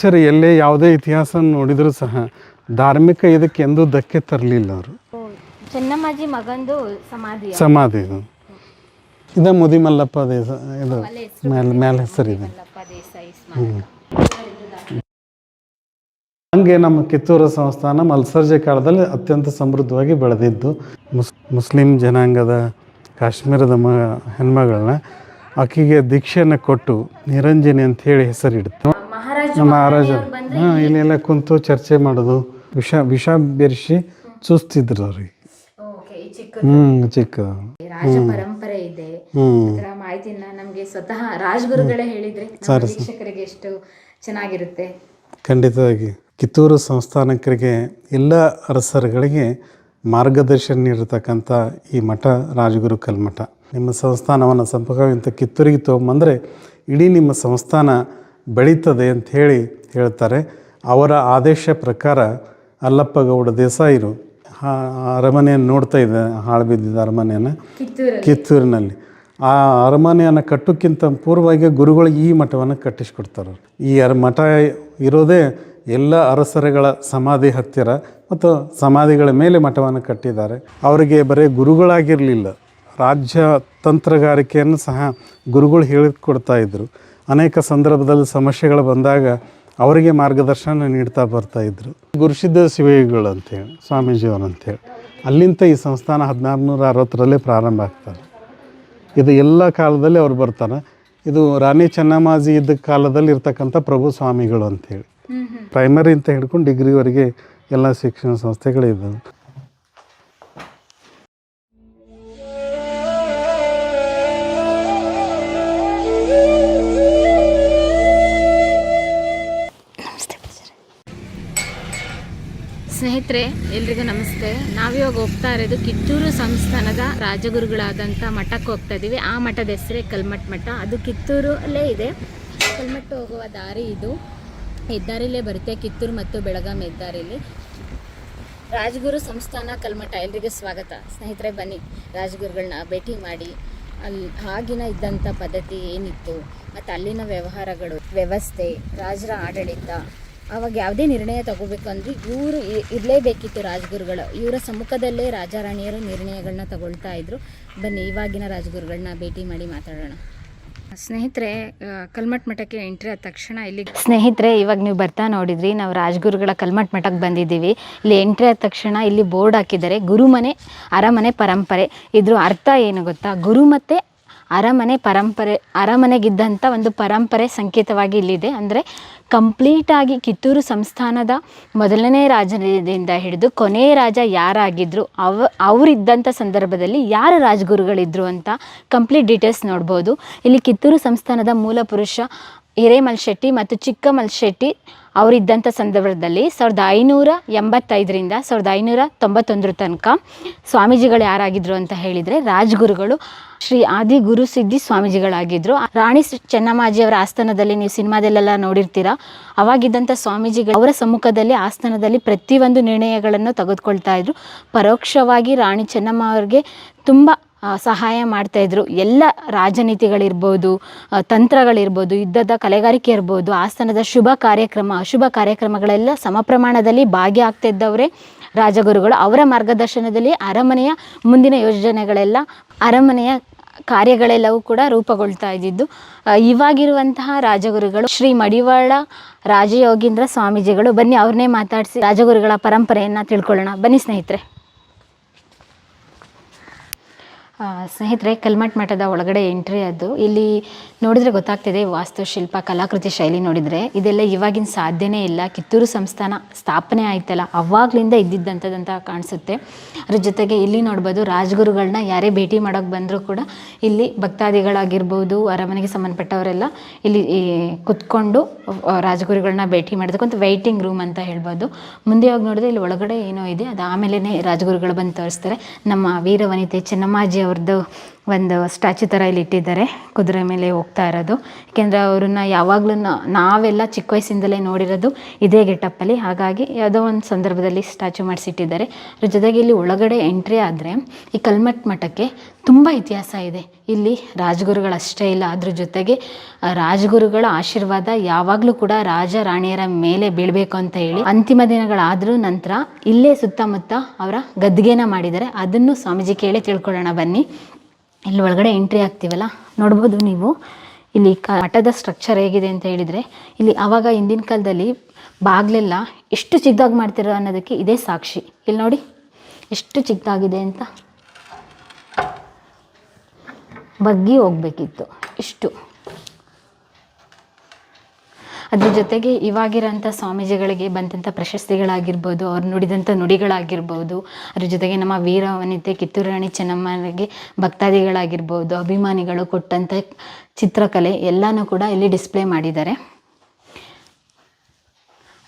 ಬ್ರಿಟಿಷರು ಎಲ್ಲೇ ಯಾವುದೇ ಇತಿಹಾಸ ನೋಡಿದರೂ ಸಹ ಧಾರ್ಮಿಕ ಇದಕ್ಕೆ ಎಂದೂ ಧಕ್ಕೆ ತರಲಿಲ್ಲ ಅವರು. ಚೆನ್ನಮ್ಮಾಜಿ ಮಗಂದು ಸಮಾಧಿ ಇದು ಮುದಿ ಮಲ್ಲಪ್ಪ ದೇಸಾಯಿ ಇದು ಮೇಲೆ ಹೆಸರಿದೆ. ಹಂಗೆ ನಮ್ಮ ಕಿತ್ತೂರು ಸಂಸ್ಥಾನ ಮಲ್ಸರ್ಜೆ ಕಾಲದಲ್ಲಿ ಅತ್ಯಂತ ಸಮೃದ್ಧವಾಗಿ ಬೆಳೆದಿದ್ದು. ಮುಸ್ಲಿಂ ಜನಾಂಗದ ಕಾಶ್ಮೀರದ ಹೆಣ್ಮಗಳನ್ನ ಆಕೆಗೆ ದೀಕ್ಷೆಯನ್ನು ಕೊಟ್ಟು ನಿರಂಜನಿ ಅಂತ ಹೇಳಿ ಹೆಸರಿಡ್ತು. ಮಹಾರಾಜ ಇಲ್ಲೆಲ್ಲ ಕುಂತು ಚರ್ಚೆ ಮಾಡೋದು, ವಿಷ ಬೆರೆಸಿ ಚೂಸ್ತಿದ್ರು ಅವ್ರಿಗೆ. ಚಿಕ್ಕ ರಾಜ ಪರಂಪರೆ ಇದೆ. ಮಾಹಿತಿನ ನಮಗೆ ಸ್ವತಃ ರಾಜಗುರುಗಳೇ ಹೇಳಿದ್ರೆ ವೀಕ್ಷಕರಿಗೆ ಎಷ್ಟು ಚೆನ್ನಾಗಿರುತ್ತೆ. ಖಂಡಿತವಾಗಿ ಕಿತ್ತೂರು ಸಂಸ್ಥಾನಕರಿಗೆ ಎಲ್ಲ ಅರಸರುಗಳಿಗೆ ಮಾರ್ಗದರ್ಶನ ನೀಡಿರ್ತಕ್ಕಂಥ ಈ ಮಠ ರಾಜಗುರು ಕಲ್ಮಠ. ನಿಮ್ಮ ಸಂಸ್ಥಾನವನ್ನು ಸಂಪರ್ಕವಿಂತ ಕಿತ್ತೂರಿಗೆ ತೊಗೊಂಬಂದರೆ ಇಡೀ ನಿಮ್ಮ ಸಂಸ್ಥಾನ ಬೆಳೀತದೆ ಅಂತ ಹೇಳ್ತಾರೆ. ಅವರ ಆದೇಶ ಪ್ರಕಾರ ಅಲ್ಲಪ್ಪ ಗೌಡ ದೇಸಾಯಿರು ಅರಮನೆಯನ್ನು ನೋಡ್ತಾ ಇದೆ, ಹಾಳು ಬಿದ್ದಿದ್ದ ಅರಮನೆಯನ್ನು ಕಿತ್ತೂರಿನಲ್ಲಿ. ಆ ಅರಮನೆಯನ್ನು ಕಟ್ಟೋಕ್ಕಿಂತ ಪೂರ್ವವಾಗಿ ಗುರುಗಳಿಗೆ ಈ ಮಠವನ್ನು ಕಟ್ಟಿಸ್ಕೊಡ್ತಾರೆ. ಈ ಮಠ ಇರೋದೇ ಎಲ್ಲ ಅರಸರುಗಳ ಸಮಾಧಿ ಹತ್ತಿರ ಮತ್ತು ಸಮಾಧಿಗಳ ಮೇಲೆ ಮಠವನ್ನು ಕಟ್ಟಿದ್ದಾರೆ. ಅವರಿಗೆ ಬರೀ ಗುರುಗಳಾಗಿರಲಿಲ್ಲ, ರಾಜ್ಯ ತಂತ್ರಗಾರಿಕೆಯನ್ನು ಸಹ ಗುರುಗಳು ಹೇಳಿಕೊಡ್ತಾ ಇದ್ದರು. ಅನೇಕ ಸಂದರ್ಭದಲ್ಲಿ ಸಮಸ್ಯೆಗಳು ಬಂದಾಗ ಅವರಿಗೆ ಮಾರ್ಗದರ್ಶನ ನೀಡ್ತಾ ಬರ್ತಾಯಿದ್ರು. ಗುರುಸಿದ್ಧ ಶಿವಯೋಗಿಗಳು ಅಂತೇಳಿ ಸ್ವಾಮೀಜಿಯವರು ಅಂತೇಳಿ ಅಲ್ಲಿಂದ ಈ ಸಂಸ್ಥಾನ 1660 ಪ್ರಾರಂಭ ಆಗ್ತಾರೆ. ಇದು ಎಲ್ಲ ಕಾಲದಲ್ಲಿ ಅವ್ರು ಬರ್ತಾರೆ. ಇದು ರಾಣಿ ಚೆನ್ನಮ್ಮಾಜಿ ಇದ್ದ ಕಾಲದಲ್ಲಿ ಇರ್ತಕ್ಕಂಥ ಪ್ರಭು ಸ್ವಾಮಿಗಳು ಅಂಥೇಳಿ ಪ್ರೈಮರಿ ಅಂತ ಹಿಡ್ಕೊಂಡು ಡಿಗ್ರಿವರೆಗೆ ಎಲ್ಲ ಶಿಕ್ಷಣ ಸಂಸ್ಥೆಗಳಿದ್ದಾವೆ. ಸ್ನೇಹಿತರೆ ಎಲ್ರಿಗೂ ನಮಸ್ತೆ. ನಾವಿವಾಗ ಹೋಗ್ತಾ ಇರೋದು ಕಿತ್ತೂರು ಸಂಸ್ಥಾನದ ರಾಜಗುರುಗಳಾದಂಥ ಮಠಕ್ಕೆ ಹೋಗ್ತಾ ಇದ್ದೀವಿ. ಆ ಮಠದ ಹೆಸರೇ ಕಲ್ಮಠ ಮಠ. ಅದು ಕಿತ್ತೂರಲ್ಲೇ ಇದೆ. ಕಲ್ಮಠ ಹೋಗುವ ದಾರಿ ಇದು, ಹೆದ್ದಾರಿಲೇ ಬರುತ್ತೆ, ಕಿತ್ತೂರು ಮತ್ತು ಬೆಳಗಾಂ ಹೆದ್ದಾರಿಲಿ. ರಾಜಗುರು ಸಂಸ್ಥಾನ ಕಲ್ಮಠ. ಎಲ್ರಿಗೂ ಸ್ವಾಗತ. ಸ್ನೇಹಿತರೆ ಬನ್ನಿ, ರಾಜಗುರುಗಳನ್ನ ಭೇಟಿ ಮಾಡಿ ಅಲ್ಲಿ ಆಗಿನ ಇದ್ದಂಥ ಪದ್ಧತಿ ಏನಿತ್ತು ಮತ್ತು ಅಲ್ಲಿನ ವ್ಯವಹಾರಗಳು, ವ್ಯವಸ್ಥೆ, ರಾಜರ ಆಡಳಿತ, ಆವಾಗ ಯಾವುದೇ ನಿರ್ಣಯ ತಗೋಬೇಕಂದ್ರೆ ಇವರು ಇರಲೇಬೇಕಿತ್ತು ರಾಜಗುರುಗಳು. ಇವರ ಸಮ್ಮುಖದಲ್ಲೇ ರಾಜಾರಾಣಿಯರು ನಿರ್ಣಯಗಳನ್ನ ತಗೊಳ್ತಾ ಇದ್ರು. ಬನ್ನಿ ಇವಾಗಿನ ರಾಜಗುರುಗಳನ್ನ ಭೇಟಿ ಮಾಡಿ ಮಾತಾಡೋಣ. ಸ್ನೇಹಿತರೆ, ಕಲ್ಮಠ ಮಠಕ್ಕೆ ಎಂಟ್ರಿ ಆದ ತಕ್ಷಣ ಇಲ್ಲಿ ಸ್ನೇಹಿತರೆ ಇವಾಗ ನೀವು ಬರ್ತಾ ನೋಡಿದ್ರಿ, ನಾವು ರಾಜಗುರುಗಳ ಕಲ್ಮಠ ಮಠಕ್ಕೆ ಬಂದಿದ್ದೀವಿ. ಇಲ್ಲಿ ಎಂಟ್ರಿ ಆದ ತಕ್ಷಣ ಇಲ್ಲಿ ಬೋರ್ಡ್ ಹಾಕಿದ್ದಾರೆ, ಗುರುಮನೆ ಅರಮನೆ ಪರಂಪರೆ. ಇದ್ರ ಅರ್ಥ ಏನು ಗೊತ್ತಾ? ಗುರು ಮತ್ತು ಅರಮನೆ ಪರಂಪರೆ, ಅರಮನೆಗಿದ್ದಂಥ ಒಂದು ಪರಂಪರೆ ಸಂಕೇತವಾಗಿ ಇಲ್ಲಿದೆ. ಅಂದರೆ ಕಂಪ್ಲೀಟಾಗಿ ಕಿತ್ತೂರು ಸಂಸ್ಥಾನದ ಮೊದಲನೇ ರಾಜನಿಂದ ಹಿಡಿದು ಕೊನೆಯ ರಾಜ ಯಾರಾಗಿದ್ದರು, ಅವರಿದ್ದಂಥ ಸಂದರ್ಭದಲ್ಲಿ ಯಾರು ರಾಜಗುರುಗಳಿದ್ರು ಅಂತ ಕಂಪ್ಲೀಟ್ ಡೀಟೇಲ್ಸ್ ನೋಡ್ಬೋದು. ಇಲ್ಲಿ ಕಿತ್ತೂರು ಸಂಸ್ಥಾನದ ಮೂಲ ಪುರುಷ ಹಿರೇಮಲ್ಶೆಟ್ಟಿ ಮತ್ತು ಚಿಕ್ಕಮಲ್ಶೆಟ್ಟಿ ಅವರಿದ್ದಂಥ ಸಂದರ್ಭದಲ್ಲಿ 1585ರಿಂದ 1591 ತನಕ ಸ್ವಾಮೀಜಿಗಳು ಯಾರಾಗಿದ್ದರು ಅಂತ ಹೇಳಿದರೆ ರಾಜಗುರುಗಳು ಶ್ರೀ ಆದಿ ಗುರುಸಿದ್ಧಿ ಸ್ವಾಮೀಜಿಗಳಾಗಿದ್ದರು. ರಾಣಿ ಚೆನ್ನಮ್ಮಾಜಿಯವರ ಆಸ್ಥಾನದಲ್ಲಿ ನೀವು ಸಿನಿಮಾದಲ್ಲೆಲ್ಲ ನೋಡಿರ್ತೀರ. ಅವಾಗಿದ್ದಂಥ ಸ್ವಾಮೀಜಿಗಳು ಅವರ ಸಮ್ಮುಖದಲ್ಲಿ ಆಸ್ಥಾನದಲ್ಲಿ ಪ್ರತಿಯೊಂದು ನಿರ್ಣಯಗಳನ್ನು ತೆಗೆದುಕೊಳ್ತಾ ಇದ್ರು. ಪರೋಕ್ಷವಾಗಿ ರಾಣಿ ಚೆನ್ನಮ್ಮ ಅವ್ರಿಗೆ ತುಂಬ ಸಹಾಯ ಮಾಡ್ತಾಯಿದ್ರು. ಎಲ್ಲ ರಾಜನೀತಿಗಳಿರ್ಬೋದು, ತಂತ್ರಗಳಿರ್ಬೋದು, ಯುದ್ಧದ ಕಲೆಗಾರಿಕೆ ಇರ್ಬೋದು, ಆಸ್ಥಾನದ ಅಶುಭ ಕಾರ್ಯಕ್ರಮಗಳೆಲ್ಲ ಸಮ ಪ್ರಮಾಣದಲ್ಲಿ ಭಾಗಿಯಾಗ್ತಿದ್ದವರೇ ರಾಜಗುರುಗಳು. ಅವರ ಮಾರ್ಗದರ್ಶನದಲ್ಲಿ ಅರಮನೆಯ ಮುಂದಿನ ಯೋಜನೆಗಳೆಲ್ಲ, ಅರಮನೆಯ ಕಾರ್ಯಗಳೆಲ್ಲವೂ ಕೂಡ ರೂಪುಗೊಳ್ತಾ ಇದ್ದಿದ್ದು. ಇವಾಗಿರುವಂತಹ ರಾಜಗುರುಗಳು ಶ್ರೀ ಮಡಿವಾಳ ರಾಜಯೋಗೀಂದ್ರ ಸ್ವಾಮೀಜಿಗಳು. ಬನ್ನಿ ಅವ್ರನ್ನೇ ಮಾತಾಡಿಸಿ ರಾಜಗುರುಗಳ ಪರಂಪರೆಯನ್ನು ತಿಳ್ಕೊಳ್ಳೋಣ. ಬನ್ನಿ ಸ್ನೇಹಿತರೆ. ಸ್ನೇಹಿತರೆ, ಕಲ್ಮಠ ಮಠದ ಒಳಗಡೆ ಎಂಟ್ರಿ ಅದು. ಇಲ್ಲಿ ನೋಡಿದರೆ ಗೊತ್ತಾಗ್ತಿದೆ, ವಾಸ್ತುಶಿಲ್ಪ, ಕಲಾಕೃತಿ ಶೈಲಿ ನೋಡಿದರೆ ಇದೆಲ್ಲ ಇವಾಗಿನ ಸಾಧ್ಯನೇ ಇಲ್ಲ. ಕಿತ್ತೂರು ಸಂಸ್ಥಾನ ಸ್ಥಾಪನೆ ಆಯ್ತಲ್ಲ ಅವಾಗಲಿಂದ ಇದ್ದಿದ್ದಂಥದ್ದಂತ ಕಾಣಿಸುತ್ತೆ. ಅದ್ರ ಜೊತೆಗೆ ಇಲ್ಲಿ ನೋಡ್ಬೋದು, ರಾಜಗುರುಗಳನ್ನ ಯಾರೇ ಭೇಟಿ ಮಾಡೋಕ್ಕೆ ಬಂದರೂ ಕೂಡ ಇಲ್ಲಿ ಭಕ್ತಾದಿಗಳಾಗಿರ್ಬೋದು, ಅರಮನೆಗೆ ಸಂಬಂಧಪಟ್ಟವರೆಲ್ಲ ಇಲ್ಲಿ ಕುತ್ಕೊಂಡು ರಾಜಗುರುಗಳನ್ನ ಭೇಟಿ ಮಾಡೋದಕ್ಕೊಂದು ವೆಯ್ಟಿಂಗ್ ರೂಮ್ ಅಂತ ಹೇಳ್ಬೋದು. ಮುಂದೆ ಹೋಗಿ ನೋಡಿದ್ರೆ ಇಲ್ಲಿ ಒಳಗಡೆ ಏನೋ ಇದೆ, ಅದು ಆಮೇಲೆ ರಾಜಗುರುಗಳು ಬಂದು ತೋರಿಸ್ತಾರೆ. ನಮ್ಮ ವೀರವನಿತೆ ಚೆನ್ನಮ್ಮಾಜಿ ಅವ್ರದ್ದು ಒಂದು ಸ್ಟ್ಯಾಚು ಥರ ಇಲ್ಲಿ ಇಟ್ಟಿದ್ದಾರೆ, ಕುದುರೆ ಮೇಲೆ ಹೋಗ್ತಾ ಇರೋದು. ಯಾಕೆಂದರೆ ಅವ್ರನ್ನ ಯಾವಾಗಲೂ ನಾವೆಲ್ಲ ಚಿಕ್ಕ ವಯಸ್ಸಿಂದಲೇ ನೋಡಿರೋದು ಇದೇ ಗೆಟಪ್ಪಲ್ಲಿ, ಹಾಗಾಗಿ ಯಾವುದೋ ಒಂದು ಸಂದರ್ಭದಲ್ಲಿ ಸ್ಟ್ಯಾಚು ಮಾಡಿಸಿಟ್ಟಿದ್ದಾರೆ. ಅದ್ರ ಜೊತೆಗೆ ಇಲ್ಲಿ ಒಳಗಡೆ ಎಂಟ್ರಿ ಆದರೆ ಈ ಕಲ್ಮಠ ಮಠಕ್ಕೆ ತುಂಬ ಇತಿಹಾಸ ಇದೆ. ಇಲ್ಲಿ ರಾಜಗುರುಗಳಷ್ಟೇ ಇಲ್ಲ, ಅದ್ರ ಜೊತೆಗೆ ರಾಜಗುರುಗಳ ಆಶೀರ್ವಾದ ಯಾವಾಗಲೂ ಕೂಡ ರಾಜ ರಾಣಿಯರ ಮೇಲೆ ಬೀಳಬೇಕು ಅಂತ ಹೇಳಿ ಅಂತಿಮ ದಿನಗಳಾದರೂ ನಂತರ ಇಲ್ಲೇ ಸುತ್ತಮುತ್ತ ಅವರ ಗದ್ದಿಗೆನ ಮಾಡಿದ್ದಾರೆ. ಅದನ್ನು ಸ್ವಾಮೀಜಿ ಕೇಳಿ ತಿಳ್ಕೊಳ್ಳೋಣ ಬನ್ನಿ. ಇಲ್ಲಿ ಒಳಗಡೆ ಎಂಟ್ರಿ ಆಗ್ತೀವಲ್ಲ, ನೋಡ್ಬೋದು ನೀವು ಇಲ್ಲಿ ಮಠದ ಸ್ಟ್ರಕ್ಚರ್ ಹೇಗಿದೆ ಅಂತ ಹೇಳಿದರೆ, ಇಲ್ಲಿ ಆವಾಗ ಹಿಂದಿನ ಕಾಲದಲ್ಲಿ ಬಾಗಿಲೆಲ್ಲ ಎಷ್ಟು ಚಿಕ್ಕದಾಗಿ ಮಾಡ್ತಿರೋ ಅನ್ನೋದಕ್ಕೆ ಇದೇ ಸಾಕ್ಷಿ. ಇಲ್ಲಿ ನೋಡಿ ಎಷ್ಟು ಚಿಕ್ಕದಾಗಿದೆ ಅಂತ, ಬಗ್ಗಿ ಹೋಗ್ಬೇಕಿತ್ತು ಇಷ್ಟು. ಅದ್ರ ಜೊತೆಗೆ ಇವಾಗಿರೋಂಥ ಸ್ವಾಮೀಜಿಗಳಿಗೆ ಬಂದಂಥ ಪ್ರಶಸ್ತಿಗಳಾಗಿರ್ಬೋದು, ಅವ್ರು ನುಡಿದಂಥ ನುಡಿಗಳಾಗಿರ್ಬೋದು, ಅದ್ರ ಜೊತೆಗೆ ನಮ್ಮ ವೀರ ವನಿತೆ ಕಿತ್ತೂರು ರಾಣಿ ಚೆನ್ನಮ್ಮನಿಗೆ ಭಕ್ತಾದಿಗಳಾಗಿರ್ಬೋದು, ಅಭಿಮಾನಿಗಳು ಕೊಟ್ಟಂಥ ಚಿತ್ರಕಲೆ ಎಲ್ಲನೂ ಕೂಡ ಇಲ್ಲಿ ಡಿಸ್ಪ್ಲೇ ಮಾಡಿದ್ದಾರೆ.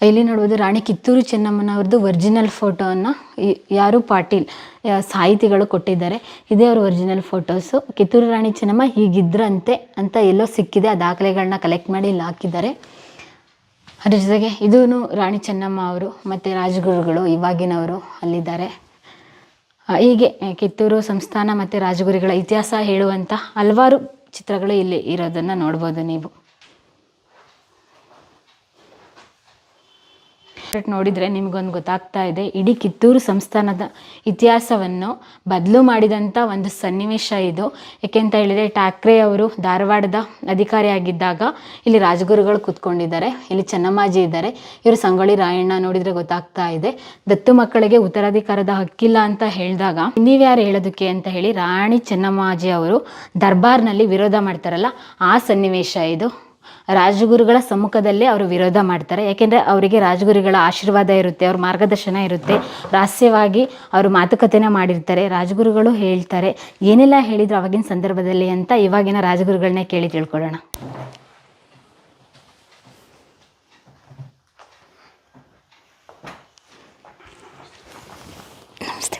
ಇಲ್ಲಿ ನೋಡ್ಬೋದು ರಾಣಿ ಕಿತ್ತೂರು ಚೆನ್ನಮ್ಮನವ್ರದ್ದು ಒರಿಜಿನಲ್ ಫೋಟೋವನ್ನು ಯಾರು ಪಾಟೀಲ್ ಸಾಹಿತಿಗಳು ಕೊಟ್ಟಿದ್ದಾರೆ. ಇದೇ ಅವ್ರ ಒರಿಜಿನಲ್ ಫೋಟೋಸು. ಕಿತ್ತೂರು ರಾಣಿ ಚೆನ್ನಮ್ಮ ಹೀಗಿದ್ರಂತೆ ಅಂತ ಎಲ್ಲೋ ಸಿಕ್ಕಿದೆ, ಆ ದಾಖಲೆಗಳನ್ನ ಕಲೆಕ್ಟ್ ಮಾಡಿ ಇಲ್ಲಿ ಹಾಕಿದ್ದಾರೆ. ಅದ್ರ ಜೊತೆಗೆ ಇದೂ ರಾಣಿ ಚೆನ್ನಮ್ಮ ಅವರು ಮತ್ತು ರಾಜಗುರುಗಳು ಇವಾಗಿನವರು ಅಲ್ಲಿದ್ದಾರೆ. ಹೀಗೆ ಕಿತ್ತೂರು ಸಂಸ್ಥಾನ ಮತ್ತು ರಾಜಗುರುಗಳ ಇತಿಹಾಸ ಹೇಳುವಂಥ ಹಲವಾರು ಚಿತ್ರಗಳು ಇಲ್ಲಿ ಇರೋದನ್ನು ನೋಡ್ಬೋದು ನೀವು. ನೋಡಿದರೆ ನಿಮಗೊಂದು ಗೊತ್ತಾಗ್ತಾ ಇದೆ, ಇಡೀ ಕಿತ್ತೂರು ಸಂಸ್ಥಾನದ ಇತಿಹಾಸವನ್ನು ಬದಲು ಮಾಡಿದಂಥ ಒಂದು ಸನ್ನಿವೇಶ ಇದು. ಏಕೆಂತ ಹೇಳಿದರೆ ಠಾಕ್ರೆ ಅವರು ಧಾರವಾಡದ ಅಧಿಕಾರಿಯಾಗಿದ್ದಾಗ ಇಲ್ಲಿ ರಾಜಗುರುಗಳು ಕೂತ್ಕೊಂಡಿದ್ದಾರೆ, ಇಲ್ಲಿ ಚೆನ್ನಮ್ಮಾಜಿ ಇದ್ದಾರೆ, ಇವರು ಸಂಗೊಳ್ಳಿ ರಾಯಣ್ಣ. ನೋಡಿದರೆ ಗೊತ್ತಾಗ್ತಾ ಇದೆ, ದತ್ತು ಮಕ್ಕಳಿಗೆ ಉತ್ತರಾಧಿಕಾರದ ಹಕ್ಕಿಲ್ಲ ಅಂತ ಹೇಳಿದಾಗ ನೀವ್ಯಾರು ಹೇಳೋದಕ್ಕೆ ಅಂತ ಹೇಳಿ ರಾಣಿ ಚೆನ್ನಮ್ಮಾಜಿ ಅವರು ದರ್ಬಾರ್ನಲ್ಲಿ ವಿರೋಧ ಮಾಡ್ತಾರಲ್ಲ, ಆ ಸನ್ನಿವೇಶ ಇದು. ರಾಜಗುರುಗಳ ಸಮ್ಮುಖದಲ್ಲೇ ಅವರು ವಿರೋಧ ಮಾಡ್ತಾರೆ. ಯಾಕೆಂದರೆ ಅವರಿಗೆ ರಾಜಗುರುಗಳ ಆಶೀರ್ವಾದ ಇರುತ್ತೆ, ಅವ್ರ ಮಾರ್ಗದರ್ಶನ ಇರುತ್ತೆ. ರಹಸ್ಯವಾಗಿ ಅವರು ಮಾತುಕತೆನ ಮಾಡಿರ್ತಾರೆ. ರಾಜಗುರುಗಳು ಹೇಳ್ತಾರೆ ಏನೆಲ್ಲ ಹೇಳಿದ್ರು ಆವಾಗಿನ ಸಂದರ್ಭದಲ್ಲಿ ಅಂತ ಇವಾಗಿನ ರಾಜಗುರುಗಳನ್ನೇ ಕೇಳಿ ತಿಳ್ಕೊಳ್ಳೋಣ. ನಮಸ್ತೆ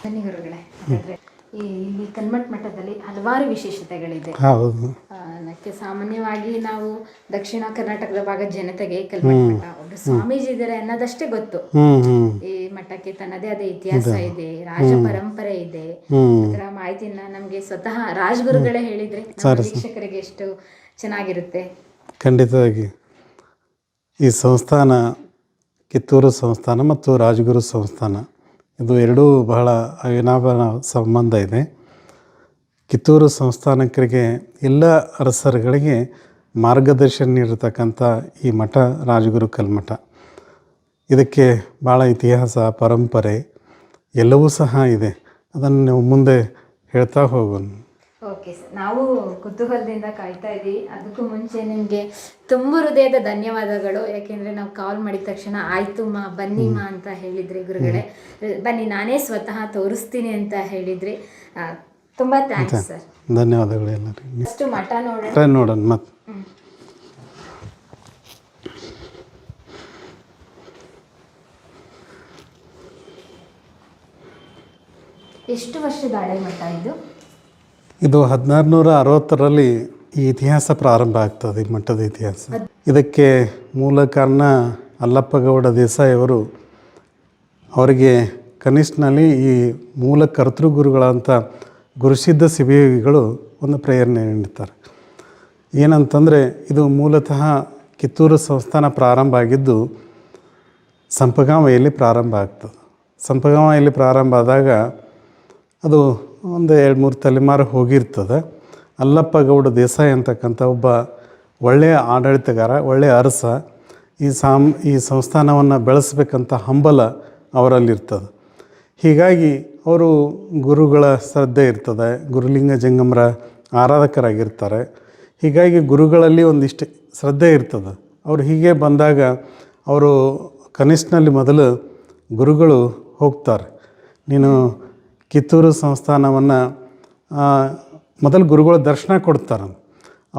ಬನ್ನಿ ಗುರುಗಳೇ. ಇಲ್ಲಿ ಕಲ್ಮಠ ಮಠದಲ್ಲಿ ಹಲವಾರು ವಿಶೇಷತೆಗಳಿದೆ. ಅದಕ್ಕೆ ಸಾಮಾನ್ಯವಾಗಿ ನಾವು ದಕ್ಷಿಣ ಕರ್ನಾಟಕದ ಭಾಗದ ಜನತೆಗೆ ಕಲ್ಮಠ ಮಠ ಒಬ್ಬರು ಸ್ವಾಮೀಜಿ ಇದ್ದಾರೆ ಅನ್ನೋದಷ್ಟೇ ಗೊತ್ತು. ಈ ಮಠಕ್ಕೆ ತನ್ನದೇ ಆದ ಇತಿಹಾಸ ಇದೆ, ರಾಜ ಪರಂಪರೆ ಇದೆ. ಅದರ ಮಾಹಿತಿನ ನಮ್ಗೆ ಸ್ವತಃ ರಾಜಗುರುಗಳೇ ಹೇಳಿದ್ರೆ ವೀಕ್ಷಕರಿಗೆ ಎಷ್ಟು ಚೆನ್ನಾಗಿರುತ್ತೆ. ಖಂಡಿತವಾಗಿ ಈ ಸಂಸ್ಥಾನ ಕಿತ್ತೂರು ಸಂಸ್ಥಾನ ಮತ್ತು ರಾಜಗುರು ಸಂಸ್ಥಾನ ಇದು ಎರಡೂ ಬಹಳ ಅವಿನಾಭಾವ ಸಂಬಂಧ ಇದೆ. ಕಿತ್ತೂರು ಸಂಸ್ಥಾನಕ್ಕೆ ಎಲ್ಲ ಅರಸರುಗಳಿಗೆ ಮಾರ್ಗದರ್ಶನ ನೀಡಿರ್ತಕ್ಕಂಥ ಈ ಮಠ ರಾಜಗುರು ಕಲ್ಮಠ. ಇದಕ್ಕೆ ಭಾಳ ಇತಿಹಾಸ ಪರಂಪರೆ ಎಲ್ಲವೂ ಸಹ ಇದೆ. ಅದನ್ನು ನೀವು ಮುಂದೆ ಹೇಳ್ತಾ ಹೋಗೋಣ. ಓಕೆ ಸರ್, ನಾವು ಕುತೂಹಲದಿಂದ ಕಾಯ್ತಾ ಇದ್ದೀವಿ. ಅದಕ್ಕೂ ಮುಂಚೆ ನಿಮಗೆ ತುಂಬ ಹೃದಯದ ಧನ್ಯವಾದಗಳು. ಯಾಕೆಂದರೆ ನಾವು ಕಾಲ್ ಮಾಡಿದ ತಕ್ಷಣ ಆಯಿತು ಮಾ ಬನ್ನಿ ಮಾ ಅಂತ ಹೇಳಿದ್ರಿ ಗುರುಗಳೇ. ಬನ್ನಿ ನಾನೇ ಸ್ವತಃ ತೋರಿಸ್ತೀನಿ ಅಂತ ಹೇಳಿದ್ರಿ. ತುಂಬ ಥ್ಯಾಂಕ್ಸ್ ಸರ್. ಧನ್ಯವಾದಗಳು ಎಲ್ಲರಿಗೂ. ಅಷ್ಟು ಮಠ ನೋಡೋಣ ಮತ್ತೆ. ಎಷ್ಟು ವರ್ಷದ ಹಳೆ ಮಠ ಇದು? ಇದು 1660ರಲ್ಲಿ ಈ ಇತಿಹಾಸ ಪ್ರಾರಂಭ ಆಗ್ತದೆ, ಈ ಮಠದ ಇತಿಹಾಸ. ಇದಕ್ಕೆ ಮೂಲ ಕಾರಣ ಅಲ್ಲಪ್ಪಗೌಡ ದೇಸಾಯಿ ಅವರು. ಅವರಿಗೆ ಕನಿಷ್ಠನಲ್ಲಿ ಈ ಮೂಲ ಕರ್ತೃಗುರುಗಳಂಥ ಗುರುಸಿದ್ಧ ಶಿಬಿಗಳು ಒಂದು ಪ್ರೇರಣೆ ನೀಡ್ತಾರೆ. ಏನಂತಂದರೆ ಇದು ಮೂಲತಃ ಕಿತ್ತೂರು ಸಂಸ್ಥಾನ ಪ್ರಾರಂಭ ಆಗಿದ್ದು ಸಂಪಗಾಂವೆಯಲ್ಲಿ ಪ್ರಾರಂಭ ಆಗ್ತದೆ. ಸಂಪಗಾಂವೆಯಲ್ಲಿ ಪ್ರಾರಂಭ ಆದಾಗ ಅದು ಒಂದು 2-3 ತಲೆಮಾರು ಹೋಗಿರ್ತದೆ. ಅಲ್ಲಪ್ಪಗೌಡ ದೇಸಾಯಿ ಅಂತಕ್ಕಂಥ ಒಬ್ಬ ಒಳ್ಳೆಯ ಆಡಳಿತಗಾರ, ಒಳ್ಳೆಯ ಅರಸ. ಈ ಸಂಸ್ಥಾನವನ್ನು ಬೆಳೆಸಬೇಕಂತ ಹಂಬಲ ಅವರಲ್ಲಿರ್ತದೆ. ಹೀಗಾಗಿ ಅವರು ಗುರುಗಳ ಶ್ರದ್ಧೆ ಇರ್ತದೆ, ಗುರುಲಿಂಗ ಜಂಗಮರ ಆರಾಧಕರಾಗಿರ್ತಾರೆ. ಹೀಗಾಗಿ ಗುರುಗಳಲ್ಲಿ ಒಂದಿಷ್ಟು ಶ್ರದ್ಧೆ ಇರ್ತದೆ. ಅವರು ಹೀಗೆ ಬಂದಾಗ ಅವರು ಕನಿಷ್ಠನಲ್ಲಿ ಮೊದಲು ಗುರುಗಳು ಹೋಗ್ತಾರೆ, ನೀನು ಕಿತ್ತೂರು ಸಂಸ್ಥಾನವನ್ನು ಮೊದಲು ಗುರುಗಳ ದರ್ಶನ ಕೊಡ್ತಾರೆ.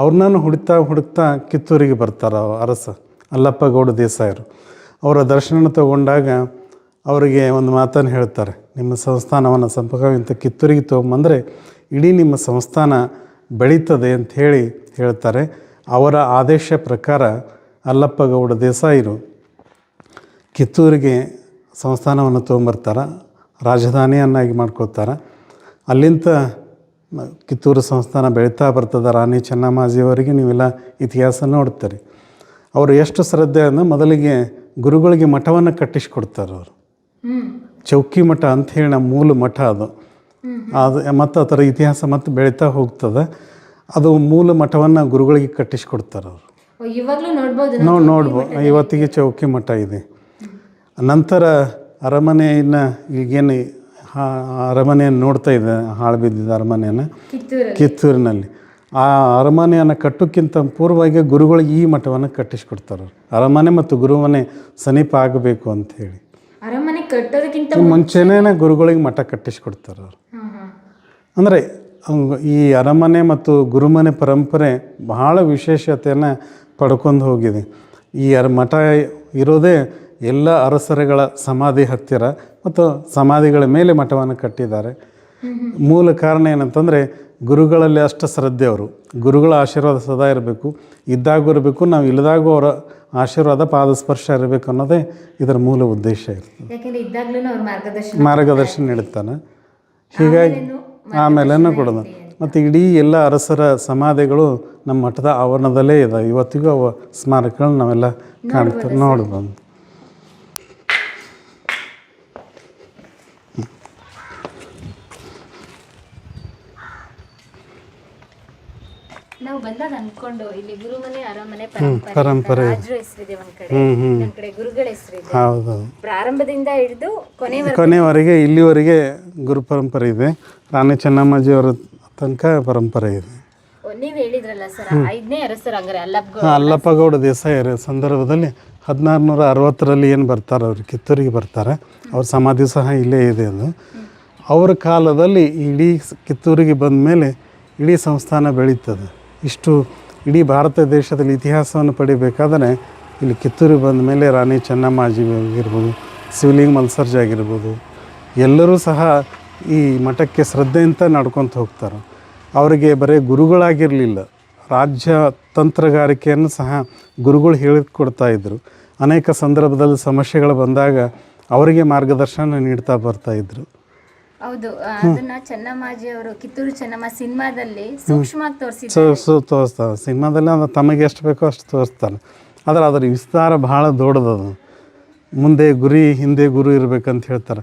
ಅವ್ರನ್ನ ಹುಡುಕ್ತಾ ಕಿತ್ತೂರಿಗೆ ಬರ್ತಾರೆ ಅರಸ ಅಲ್ಲಪ್ಪಗೌಡ ದೇಸಾಯರು. ಅವರ ದರ್ಶನ ತಗೊಂಡಾಗ ಅವರಿಗೆ ಒಂದು ಮಾತನ್ನು ಹೇಳ್ತಾರೆ, ನಿಮ್ಮ ಸಂಸ್ಥಾನವನ್ನು ಸಂಪರ್ಕವಿಂತ ಕಿತ್ತೂರಿಗೆ ತೊಗೊಂಬಂದರೆ ಇಡೀ ನಿಮ್ಮ ಸಂಸ್ಥಾನ ಬೆಳೀತದೆ ಅಂತ ಹೇಳ್ತಾರೆ. ಅವರ ಆದೇಶ ಪ್ರಕಾರ ಅಲ್ಲಪ್ಪ ಗೌಡ ದೇಸಾಯಿರು ಕಿತ್ತೂರಿಗೆ ಸಂಸ್ಥಾನವನ್ನು ತೊಗೊಂಬರ್ತಾರೆ, ರಾಜಧಾನಿಯನ್ನಾಗಿ ಮಾಡ್ಕೊತಾರೆ. ಅಲ್ಲಿಂದ ಕಿತ್ತೂರು ಸಂಸ್ಥಾನ ಬೆಳೀತಾ ಬರ್ತದೆ. ರಾಣಿ ಚೆನ್ನಮ್ಮಾಜಿಯವರಿಗೆ ನೀವೆಲ್ಲ ಇತಿಹಾಸ ನೋಡ್ತಾರೆ. ಅವರು ಎಷ್ಟು ಶ್ರದ್ಧೆ ಅಂದರೆ ಮೊದಲಿಗೆ ಗುರುಗಳಿಗೆ ಮಠವನ್ನು ಕಟ್ಟಿಸಿಕೊಡ್ತಾರೆ. ಅವರು ಚೌಕಿ ಮಠ ಅಂಥೇಳಿ ನಮ್ಮ ಮೂಲ ಮಠ ಅದು ಮತ್ತು ಆ ಥರ ಇತಿಹಾಸ ಮತ್ತು ಬೆಳೀತಾ ಹೋಗ್ತದೆ. ಅದು ಮೂಲ ಮಠವನ್ನು ಗುರುಗಳಿಗೆ ಕಟ್ಟಿಸಿಕೊಡ್ತಾರೆ ಅವರು. ನೋಡ್ಬೋದು ಇವತ್ತಿಗೆ ಚೌಕಿ ಮಠ ಇದೆ. ನಂತರ ಅರಮನೆಯನ್ನು ಈಗೇನು ಅರಮನೆಯನ್ನು ನೋಡ್ತಾ ಇದೆ, ಹಾಳು ಬಿದ್ದಿದ್ದ ಅರಮನೆಯನ್ನು ಕಿತ್ತೂರಿನಲ್ಲಿ. ಆ ಅರಮನೆಯನ್ನು ಕಟ್ಟೋಕ್ಕಿಂತ ಪೂರ್ವವಾಗಿ ಗುರುಗಳಿಗೆ ಈ ಮಠವನ್ನು ಕಟ್ಟಿಸ್ಕೊಡ್ತಾರೆ. ಅರಮನೆ ಮತ್ತು ಗುರುಮನೆ ಸಮೀಪ ಆಗಬೇಕು ಅಂಥೇಳಿ ಅರಮನೆ ಕಟ್ಟೋದಕ್ಕಿಂತ ಮುಂಚೆನೇ ಗುರುಗಳಿಗೆ ಮಠ ಕಟ್ಟಿಸ್ಕೊಡ್ತಾರೆ ಅವರು. ಅಂದರೆ ಈ ಅರಮನೆ ಮತ್ತು ಗುರುಮನೆ ಪರಂಪರೆ ಬಹಳ ವಿಶೇಷತೆಯನ್ನು ಪಡ್ಕೊಂಡು ಹೋಗಿದೆ. ಈ ಮಠ ಇರೋದೇ ಎಲ್ಲ ಅರಸರುಗಳ ಸಮಾಧಿ ಹತ್ತಿರ ಮತ್ತು ಸಮಾಧಿಗಳ ಮೇಲೆ ಮಠವನ್ನು ಕಟ್ಟಿದ್ದಾರೆ. ಮೂಲ ಕಾರಣ ಏನಂತಂದರೆ ಗುರುಗಳಲ್ಲಿ ಅಷ್ಟು ಶ್ರದ್ಧೆ ಅವರು. ಗುರುಗಳ ಆಶೀರ್ವಾದ ಸದಾ ಇರಬೇಕು, ಇದ್ದಾಗೂ ಇರಬೇಕು, ನಾವು ಇಲ್ಲದಾಗೂ ಅವರ ಆಶೀರ್ವಾದ ಪಾದಸ್ಪರ್ಶ ಇರಬೇಕು ಅನ್ನೋದೇ ಇದರ ಮೂಲ ಉದ್ದೇಶ ಇರ್ತದೆ. ಮಾರ್ಗದರ್ಶನ ನೀಡುತ್ತಾನೆ. ಹೀಗಾಗಿ ಆಮೇಲೆ ಕೊಡೋದು. ಮತ್ತು ಇಡೀ ಎಲ್ಲ ಅರಸರ ಸಮಾಧಿಗಳು ನಮ್ಮ ಮಠದ ಆವರಣದಲ್ಲೇ ಇದೆ. ಇವತ್ತಿಗೂ ಅವ ಸ್ಮಾರಕಗಳನ್ನ ನಾವೆಲ್ಲ ಕಾಣ್ತೀವಿ, ನೋಡ್ಬೋದು. ನಾವು ಬಂದಾಗ ಅನ್ಕೊಂಡು ಇಲ್ಲಿ ಗುರುಮನೆ ಅರಮನೆ ಪರಂಪರೆ ಹೆಸರಿದೆ ಒಂದ್ ಕಡೆ, ಗುರುಗಳ ಹೆಸರಿದೆ. ಹೌದು, ಪ್ರಾರಂಭದಿಂದ ಹಿಡಿದು ಕೊನೆವರೆಗೆ ಇಲ್ಲಿವರೆಗೆ ಗುರು ಪರಂಪರೆ ಇದೆ. ರಾಣಿ ಚೆನ್ನಮ್ಮಾಜಿಯವರ ತನಕ ಪರಂಪರೆ ಇದೆ. ನೀವು ಹೇಳಿದ್ರಲ್ಲ ಸರ್, 5ನೇ ಅರಸರು ಹಂಗಾರೆ ಅಲ್ಲಪ್ಪ ಗೌಡ ದೇಸಾಯಿಯರ ಸಂದರ್ಭದಲ್ಲಿ 1660ರಲ್ಲಿ ಏನು ಬರ್ತಾರೆ, ಅವರು ಕಿತ್ತೂರಿಗೆ ಬರ್ತಾರೆ. ಅವ್ರ ಸಮಾಧಿ ಸಹ ಇಲ್ಲೇ ಇದೆ. ಅದು ಅವರ ಕಾಲದಲ್ಲಿ ಇಡೀ ಕಿತ್ತೂರಿಗೆ ಬಂದ ಮೇಲೆ ಇಡೀ ಸಂಸ್ಥಾನ ಬೆಳೀತದೆ. ಇಷ್ಟು ಇಡೀ ಭಾರತ ದೇಶದಲ್ಲಿ ಇತಿಹಾಸವನ್ನು ಪಡಿಬೇಕಾದ್ರೆ ಇಲ್ಲಿ ಕಿತ್ತೂರಿಗೆ ಬಂದ ಮೇಲೆ ರಾಣಿ ಚೆನ್ನಮ್ಮಾಜಿ ಆಗಿರ್ಬೋದು, ಶಿವಲಿಂಗ ಮಲ್ಸರ್ಜಿ ಆಗಿರ್ಬೋದು, ಎಲ್ಲರೂ ಸಹ ಈ ಮಠಕ್ಕೆ ಶ್ರದ್ಧೆಯಿಂದ ನಡ್ಕೊತ ಹೋಗ್ತಾರೆ. ಅವರಿಗೆ ಬರೀ ಗುರುಗಳಾಗಿರಲಿಲ್ಲ, ರಾಜ್ಯ ತಂತ್ರಗಾರಿಕೆಯನ್ನು ಸಹ ಗುರುಗಳು ಹೇಳಿಕೊಡ್ತಾಯಿದ್ರು. ಅನೇಕ ಸಂದರ್ಭದಲ್ಲಿ ಸಮಸ್ಯೆಗಳು ಬಂದಾಗ ಅವರಿಗೆ ಮಾರ್ಗದರ್ಶನ ನೀಡ್ತಾ ಬರ್ತಾಯಿದ್ರು. ಹೌದು, ಅದನ್ನ ಚೆನ್ನಮ್ಮಾಜಿ ಅವರು ಕಿತ್ತೂರು ಚೆನ್ನಮ್ಮ ಸಿನಿಮಾದಲ್ಲಿ ಸೂಕ್ಷ್ಮವಾಗಿ ತೋರಿಸ್ತಾರೆ. ಸಿನಿಮಾದಲ್ಲಿ ಅದು ತಮಗೆ ಎಷ್ಟು ಬೇಕೋ ಅಷ್ಟು ತೋರಿಸ್ತಾರೆ. ಆದರೆ ಅದರ ವಿಸ್ತಾರ ಬಹಳ ದೊಡ್ಡದದು. ಮುಂದೆ ಗುರಿ ಹಿಂದೆ ಗುರು ಇರಬೇಕಂತ ಹೇಳ್ತಾರೆ.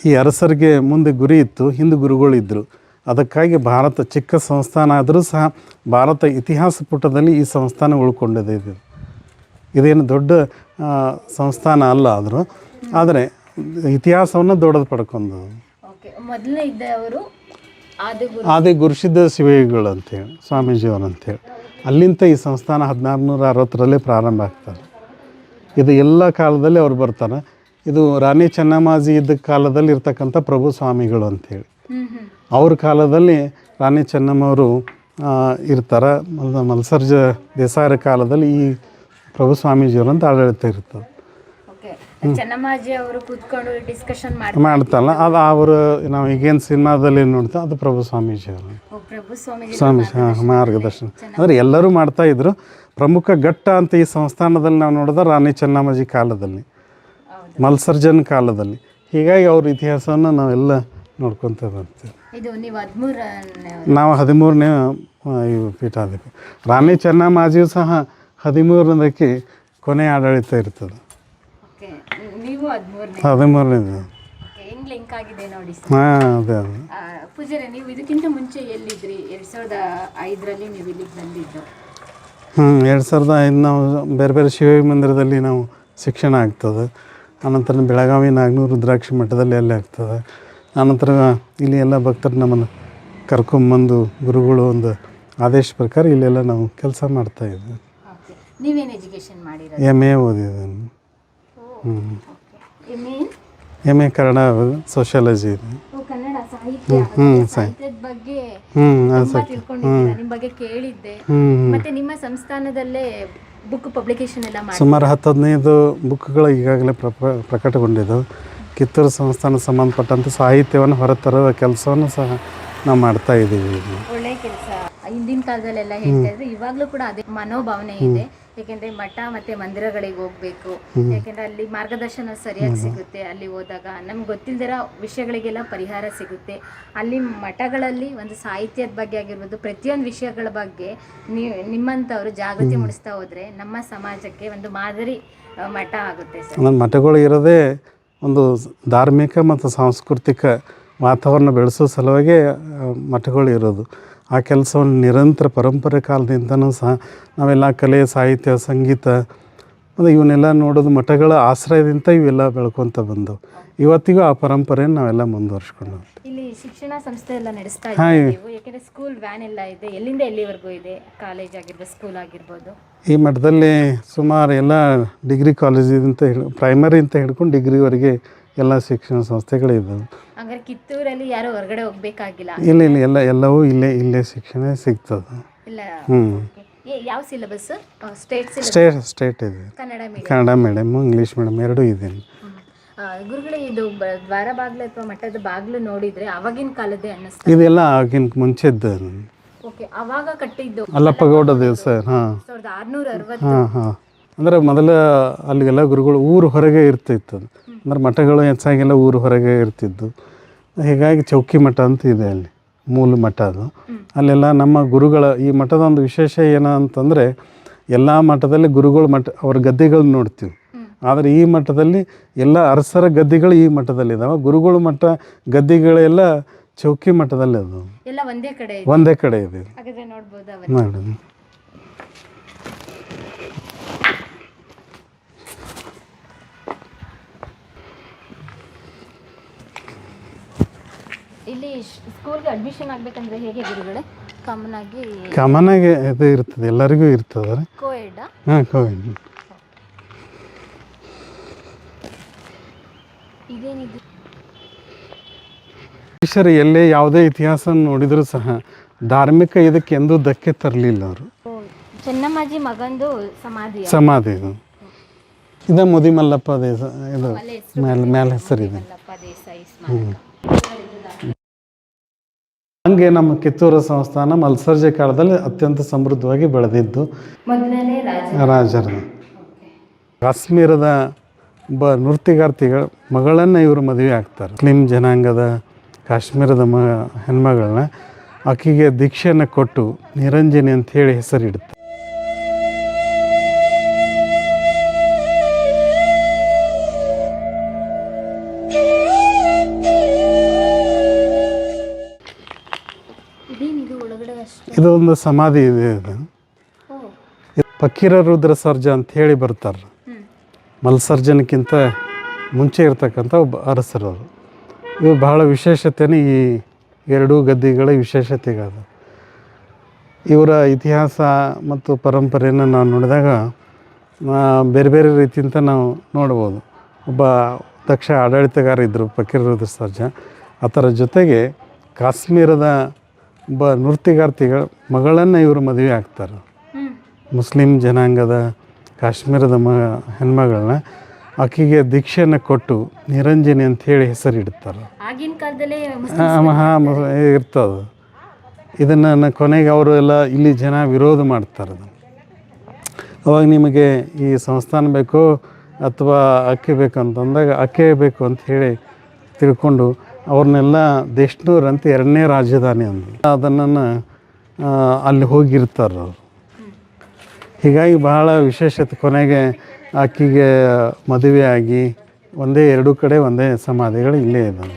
ಈ ಅರಸರಿಗೆ ಮುಂದೆ ಗುರಿ ಇತ್ತು, ಹಿಂದೆ ಗುರುಗಳಿದ್ದರು. ಅದಕ್ಕಾಗಿ ಭಾರತ ಚಿಕ್ಕ ಸಂಸ್ಥಾನ ಆದರೂ ಸಹ ಭಾರತ ಇತಿಹಾಸ ಪುಟದಲ್ಲಿ ಈ ಸಂಸ್ಥಾನ ಉಳ್ಕೊಂಡಿದೆ. ಇದೇನು ದೊಡ್ಡ ಸಂಸ್ಥಾನ ಅಲ್ಲ ಆದರೂ, ಆದರೆ ಇತಿಹಾಸವನ್ನು ದೊಡ್ಡದು ಪಡ್ಕೊಂಡು ಮೊದಲನೇ ಇದ್ದವರು ಆದಿ ಗುರುಸಿದ್ಧ ಶಿವಯೋಗಿಗಳು ಅಂತೇಳಿ ಸ್ವಾಮೀಜಿಯವರು ಅಂತೇಳಿ, ಅಲ್ಲಿಂದ ಈ ಸಂಸ್ಥಾನ 1660ರಲ್ಲೇ ಪ್ರಾರಂಭ ಆಗ್ತಾರೆ. ಇದು ಎಲ್ಲ ಕಾಲದಲ್ಲಿ ಅವ್ರು ಬರ್ತಾರೆ. ಇದು ರಾಣಿ ಚೆನ್ನಮ್ಮಾಜಿ ಇದ್ದ ಕಾಲದಲ್ಲಿ ಇರ್ತಕ್ಕಂಥ ಪ್ರಭು ಸ್ವಾಮಿಗಳು ಅಂಥೇಳಿ, ಅವ್ರ ಕಾಲದಲ್ಲಿ ರಾಣಿ ಚೆನ್ನಮ್ಮವರು ಇರ್ತಾರೆ. ಮಲ್ಸರ್ಜ ದೇಸಾಯರ ಕಾಲದಲ್ಲಿ ಈ ಪ್ರಭು ಸ್ವಾಮೀಜಿಯವರು ಅಂತ ಆಡಳಿತ ಇರ್ತದೆ. ಚೆನ್ನಮ್ಮಾಜಿ ಅವರು ಕೂತ್ಕೊಂಡು ಡಿಸ್ಕಷನ್ ಮಾಡ್ತಾರಲ್ಲ, ಅದು ಅವರು ನಾವು ಈಗೇನು ಸಿನಿಮಾದಲ್ಲಿ ನೋಡ್ತಾ ಅದು ಪ್ರಭು ಸ್ವಾಮೀಜಿಯವರು, ಸ್ವಾಮೀಜಿ ಮಾರ್ಗದರ್ಶನ. ಅಂದರೆ ಎಲ್ಲರೂ ಮಾಡ್ತಾಯಿದ್ರು. ಪ್ರಮುಖ ಘಟ್ಟ ಅಂತ ಈ ಸಂಸ್ಥಾನದಲ್ಲಿ ನಾವು ನೋಡಿದ್ರೆ ರಾಣಿ ಚೆನ್ನಮ್ಮಾಜಿ ಕಾಲದಲ್ಲಿ, ಮಲ್ಸರ್ಜನ್ ಕಾಲದಲ್ಲಿ. ಹೀಗಾಗಿ ಅವ್ರ ಇತಿಹಾಸವನ್ನು ನಾವೆಲ್ಲ ನೋಡ್ಕೊತ ಬರ್ತೀವಿ. ನಾವು 13ನೇ ಪೀಠಾಧಿಪತಿ. ರಾಣಿ ಚೆನ್ನಮ್ಮಾಜಿಯು ಸಹ 13ನೇದಕ್ಕೆ ಕೊನೆ ಆಡಳಿತ ಇರ್ತದೆ. 13ನೇದು. ಹಾಂ, ಅದೇ ಅದೇ. ಪೂಜಾರಿ, ನೀವು ಇದಕ್ಕಿಂತ ಮುಂಚೆ ಎಲ್ಲಿದ್ರಿ? 2005ರಲ್ಲಿ ನೀವು ಇಲ್ಲಿಗೆ ಬಂದಿದ್ದು. 2005 ನಾವು ಬೇರೆ ಬೇರೆ ಶಿವಯೋಗಿ ಮಂದಿರದಲ್ಲಿ ನಾವು ಶಿಕ್ಷಣ ಆಗ್ತದೆ. ಆನಂತರ ಬೆಳಗಾವಿ ನಾಗನೂರು ರುದ್ರಾಕ್ಷಿ ಮಠದಲ್ಲಿ ಅಲ್ಲೇ ಆಗ್ತದೆ. ಆನಂತರ ಇಲ್ಲಿ ಎಲ್ಲ ಭಕ್ತರು ನಮ್ಮನ್ನು ಕರ್ಕೊಂಬಂದು ಗುರುಗಳು ಒಂದು ಆದೇಶ ಪ್ರಕಾರ ಇಲ್ಲೆಲ್ಲ ನಾವು ಕೆಲಸ ಮಾಡ್ತಾಯಿದ್ವಿ. ನೀವೇನು ಎಜುಕೇಷನ್ ಮಾಡಿರೋದು? MA ಓದಿದ್ದೀನಿ. MA ಕನ್ನಡ ಸೋಷಿಯಾಲಜಿ ಇದೆ. ಕನ್ನಡ ಸಾಹಿತ್ಯದ ಬಗ್ಗೆ ನಿಮ್ಮ ಬಗ್ಗೆ ಕೇಳಿದ್ದೆ. ಮತ್ತೆ ನಿಮ್ಮ ಸಂಸ್ಥಾನದಲ್ಲೇ ಬುಕ್ ಪಬ್ಲಿಕೇಶನ್ ಎಲ್ಲ ಮಾಡಿ ಸುಮಾರು 10-15 ಬುಕ್ಗಳು ಈಗಾಗಲೇ ಪ್ರಕಟಗೊಂಡಿದ್ದವು. ಕಿತ್ತೂರು ಸಂಸ್ಥಾನ ಸಂಬಂಧಪಟ್ಟಂಥ ಸಾಹಿತ್ಯವನ್ನು ಹೊರತರುವ ಕೆಲಸವನ್ನು ಸಹ ನಾವು ಮಾಡ್ತಾ ಇದ್ದೀವಿ. ಒಳ್ಳೆ ಕೆಲಸ. ಹಿಂದಿನ ಕಾಲದಲ್ಲೆಲ್ಲ ಹೇಳ್ತಾ ಇದ್ರು, ಇವಾಗಲೂ ಕೂಡ ಅದೇ ಮನೋಭಾವನೆ ಇದೆ. ಯಾಕೆಂದ್ರೆ ಮಠ ಮತ್ತೆ ಮಂದಿರಗಳಿಗೆ ಹೋಗ್ಬೇಕು, ಯಾಕೆಂದ್ರೆ ಅಲ್ಲಿ ಮಾರ್ಗದರ್ಶನ ಸರಿಯಾಗಿ ಸಿಗುತ್ತೆ. ಅಲ್ಲಿ ಹೋದಾಗ ನಮ್ಗೆ ಗೊತ್ತಿಲ್ದಿರೋ ವಿಷಯಗಳಿಗೆಲ್ಲ ಪರಿಹಾರ ಸಿಗುತ್ತೆ. ಅಲ್ಲಿ ಮಠಗಳಲ್ಲಿ ಒಂದು ಸಾಹಿತ್ಯದ ಬಗ್ಗೆ ಆಗಿರ್ಬೋದು, ಪ್ರತಿಯೊಂದು ವಿಷಯಗಳ ಬಗ್ಗೆ ನಿಮ್ಮಂಥವ್ರು ಜಾಗೃತಿ ಮೂಡಿಸ್ತಾ ಹೋದ್ರೆ ನಮ್ಮ ಸಮಾಜಕ್ಕೆ ಒಂದು ಮಾದರಿ ಮಠ ಆಗುತ್ತೆ ಸರ್. ನಮ್ಮ ಮಠಗಳು ಇರೋದೇ ಒಂದು ಧಾರ್ಮಿಕ ಮತ್ತು ಸಾಂಸ್ಕೃತಿಕ ವಾತಾವರಣ ಬೆಳೆಸೋ ಸಲುವಾಗಿ ಮಠಗಳು ಇರೋದು. ಆ ಕೆಲಸವನ್ನು ನಿರಂತರ ಪರಂಪರೆ ಕಾಲದಿಂದನೂ ಸಹ ನಾವೆಲ್ಲ ಕಲೆ, ಸಾಹಿತ್ಯ, ಸಂಗೀತ ಮತ್ತು ಇವನ್ನೆಲ್ಲ ನೋಡೋದು ಮಠಗಳ ಆಶ್ರಯದಿಂದ ಇವೆಲ್ಲ ಬೆಳ್ಕೊತ ಬಂದವು. ಇವತ್ತಿಗೂ ಆ ಪರಂಪರೆಯನ್ನು ನಾವೆಲ್ಲ ಮುಂದುವರ್ಸ್ಕೊಂಡು ಇಲ್ಲಿ ಶಿಕ್ಷಣ ಸಂಸ್ಥೆ ಎಲ್ಲ ನಡೆಸ್ತಾ ಇದ್ದೀವಿ. ಯಾಕೆಂದರೆ ಸ್ಕೂಲ್ ವ್ಯಾನ್ ಎಲ್ಲ ಇದೆ, ಎಲ್ಲಿಂದ ಎಲ್ಲಿವರೆಗೂ ಇದೆ, ಕಾಲೇಜ್ ಆಗಿರ್ಬೋದು, ಸ್ಕೂಲ್ ಆಗಿರ್ಬೋದು. ಈ ಮಠದಲ್ಲಿ ಸುಮಾರು ಎಲ್ಲ ಡಿಗ್ರಿ ಕಾಲೇಜಿಂದ ಪ್ರೈಮರಿ ಅಂತ ಹಿಡ್ಕೊಂಡು ಡಿಗ್ರಿವರೆಗೆ ಎಲ್ಲ ಶಿಕ್ಷಣ ಸಂಸ್ಥೆಗಳಿದ್ದಾವೆ. ಹಂಗಾರೆ ಕಿತ್ತೂರಲ್ಲಿ ಯಾರು ಹೊರಗಡೆ ಹೋಗ್ಬೇಕಾಗಿಲ್ಲ. ಇಲ್ಲ ಎಲ್ಲವೂ ಇಲ್ಲೇ ಶಿಕ್ಷಣ ಸಿಗ್ತದೆ. ಇಲ್ಲ. ಯಾವ ಸಿಲೆಬಸ್? ಸ್ಟೇಟ್ ಇದೆ. ಕನ್ನಡ ಮೀಡಿಯಮ್, ಇಂಗ್ಲೀಷ್ ಮೀಡಿಯಮ್ ಎರಡೂ ಇದೆ. ಗುರುಗಳೇ, ಇದು ದ್ವಾರ ಬಾಗಿಲು ಅಥವಾ ಮಠದ ಬಾಗಿಲು ನೋಡಿದ್ರೆ ಅವಾಗಿನ ಕಾಲದ್ದೇ ಅನ್ನಿಸ್ತದೆ. ಇದೆಲ್ಲ ಆಗಿನ ಮುಂಚೆದ್ದು. ಓಕೆ, ಅವಾಗ ಕಟ್ಟಿದ್ದು ಅಲ್ಲಪ್ಪ ಗೌಡ ದೇವಸ. 1660. ಅಂದರೆ ಮೊದಲ ಅಲ್ಲಿಗೆಲ್ಲ ಗುರುಗಳು ಊರು ಹೊರಗೆ ಇರ್ತಿತ್ತು. ಅಂದ್ರೆ ಮಠಗಳು ಹೆಚ್ಚಾಗೆಲ್ಲ ಊರು ಹೊರಗೆ ಇರ್ತಿದ್ದು. ಹೀಗಾಗಿ ಚೌಕಿ ಮಠ ಅಂತ ಇದೆ ಅಲ್ಲಿ, ಮೂಲ ಮಠ ಅದು. ಅಲ್ಲೆಲ್ಲ ನಮ್ಮ ಗುರುಗಳ ಈ ಮಠದ ಒಂದು ವಿಶೇಷ ಏನಂತಂದರೆ, ಎಲ್ಲ ಮಠದಲ್ಲಿ ಗುರುಗಳು ಅವ್ರ ಗದ್ದೆಗಳನ್ನ ನೋಡ್ತೀವಿ. ಆದರೆ ಈ ಮಠದಲ್ಲಿ ಎಲ್ಲ ಅರಸರ ಗದ್ದೆಗಳು ಈ ಮಠದಲ್ಲಿದ್ದಾವೆ. ಗುರುಗಳು ಮಠ ಗದ್ದೆಗಳೆಲ್ಲ ಚೌಕಿ ಮಠದಲ್ಲಿ ಅದು ಒಂದೇ ಕಡೆ ಇದೆ. ನೋಡಿ, ಇಲ್ಲಿ ಸ್ಕೂಲ್ಗೆ ಅಡ್ಮಿಷನ್ ಆಗಬೇಕಂದ್ರೆ ಹೇಗೆ ಗುರುಗಳೇ? ಕಾಮನ್ ಆಗಿ ಇದು ಇರ್ತದೆ, ಎಲ್ಲರಿಗೂ ಇರ್ತದೆ. ಕೋಎಡ್? ಹಾಂ, ಕೋಎಡ್. ಇದೇನಿದು? ಬ್ರಿಟಿಷರು ಎಲ್ಲೇ ಯಾವುದೇ ಇತಿಹಾಸ ನೋಡಿದರೂ ಸಹ ಧಾರ್ಮಿಕ ಇದಕ್ಕೆ ಎಂದೂ ಧಕ್ಕೆ ತರಲಿಲ್ಲ ಅವರು. ಚೆನ್ನಮ್ಮಾಜಿ ಮಗಂದು ಸಮಾಧಿ ಇದು ಮುದಿ ಮಲ್ಲಪ್ಪ ದೇಸಾಯಿ, ಇದು ಮೇಲೆ ಹೆಸರಿದೆ. ಹಂಗೆ ನಮ್ಮ ಕಿತ್ತೂರು ಸಂಸ್ಥಾನ ಮಲ್ಸರ್ಜೆ ಕಾಲದಲ್ಲಿ ಅತ್ಯಂತ ಸಮೃದ್ಧವಾಗಿ ಬೆಳೆದಿದ್ದು. ರಾಜರ ಕಾಶ್ಮೀರದ ನೃತ್ಯಗಾರ್ತಿಗಳ ಮಗಳನ್ನು ಇವರು ಮದುವೆ ಆಗ್ತಾರೆ. ಮುಸ್ಲಿಂ ಜನಾಂಗದ ಕಾಶ್ಮೀರದ ಹೆಣ್ಮಗಳನ್ನ ಆಕೆಗೆ ದೀಕ್ಷೆಯನ್ನು ಕೊಟ್ಟು ನಿರಂಜನಿ ಅಂತ ಹೇಳಿ ಹೆಸರಿಡುತ್ತೆ. ಇದು ಒಂದು ಸಮಾಧಿ ಇದೆ. ಇದು ಫಕೀರ ರುದ್ರ ಸರ್ಜ ಅಂತ ಹೇಳಿ ಬರ್ತಾರೆ. ಮಲ್ಸರ್ಜನಕ್ಕಿಂತ ಮುಂಚೆ ಇರ್ತಕ್ಕಂಥ ಒಬ್ಬ ಅರಸರವರು. ಇವು ಬಹಳ ವಿಶೇಷತೆಯೇ ಈ ಎರಡೂ ಗದ್ದಿಗಳ ವಿಶೇಷತೆಗಾದ. ಇವರ ಇತಿಹಾಸ ಮತ್ತು ಪರಂಪರೆಯನ್ನು ನಾವು ನೋಡಿದಾಗ ಬೇರೆ ಬೇರೆ ರೀತಿಯಿಂದ ನಾವು ನೋಡ್ಬೋದು. ಒಬ್ಬ ದಕ್ಷ ಆಡಳಿತಗಾರ ಇದ್ದರು ಫಕೀರ ರುದ್ರ ಸರ್ಜ. ಅದರ ಜೊತೆಗೆ ಕಾಶ್ಮೀರದ ಒಬ್ಬ ನೃತ್ಯಗಾರ್ತಿಗಳ ಮಗಳನ್ನು ಇವರು ಮದುವೆ ಆಗ್ತಾರೆ. ಮುಸ್ಲಿಂ ಜನಾಂಗದ ಕಾಶ್ಮೀರದ ಹೆಣ್ಮಗಳನ್ನ ಆಕೆಗೆ ದೀಕ್ಷೆಯನ್ನು ಕೊಟ್ಟು ನಿರಂಜನಿ ಅಂತ ಹೇಳಿ ಹೆಸರಿಡುತ್ತಾರೆ. ಇರ್ತದೆ. ಇದನ್ನು ಕೊನೆಗೆ ಅವರು ಎಲ್ಲ ಇಲ್ಲಿ ಜನ ವಿರೋಧ ಮಾಡ್ತಾರೆ. ಅವಾಗ ನಿಮಗೆ ಈ ಸಂಸ್ಥಾನ ಬೇಕು ಅಥವಾ ಅಕ್ಕಿ ಬೇಕು ಅಂತಂದಾಗ ಅಕ್ಕಿ ಬೇಕು ಅಂತ ಹೇಳಿ ತಿಳ್ಕೊಂಡು ಅವ್ರನ್ನೆಲ್ಲ ದೇಶನೂರು ಅಂತ 2ನೇ ರಾಜಧಾನಿ ಅಂದರು. ಅದನ್ನು ಅಲ್ಲಿ ಹೋಗಿರ್ತಾರೆ ಅವರು. ಹೀಗಾಗಿ ಬಹಳ ವಿಶೇಷತೆ. ಕೊನೆಗೆ ಆಕೆಗೆ ಮದುವೆ ಆಗಿ ಎರಡೂ ಕಡೆ ಒಂದೇ ಸಮಾಧಿಗಳು ಇಲ್ಲೇ ಇದ್ದಾವೆ.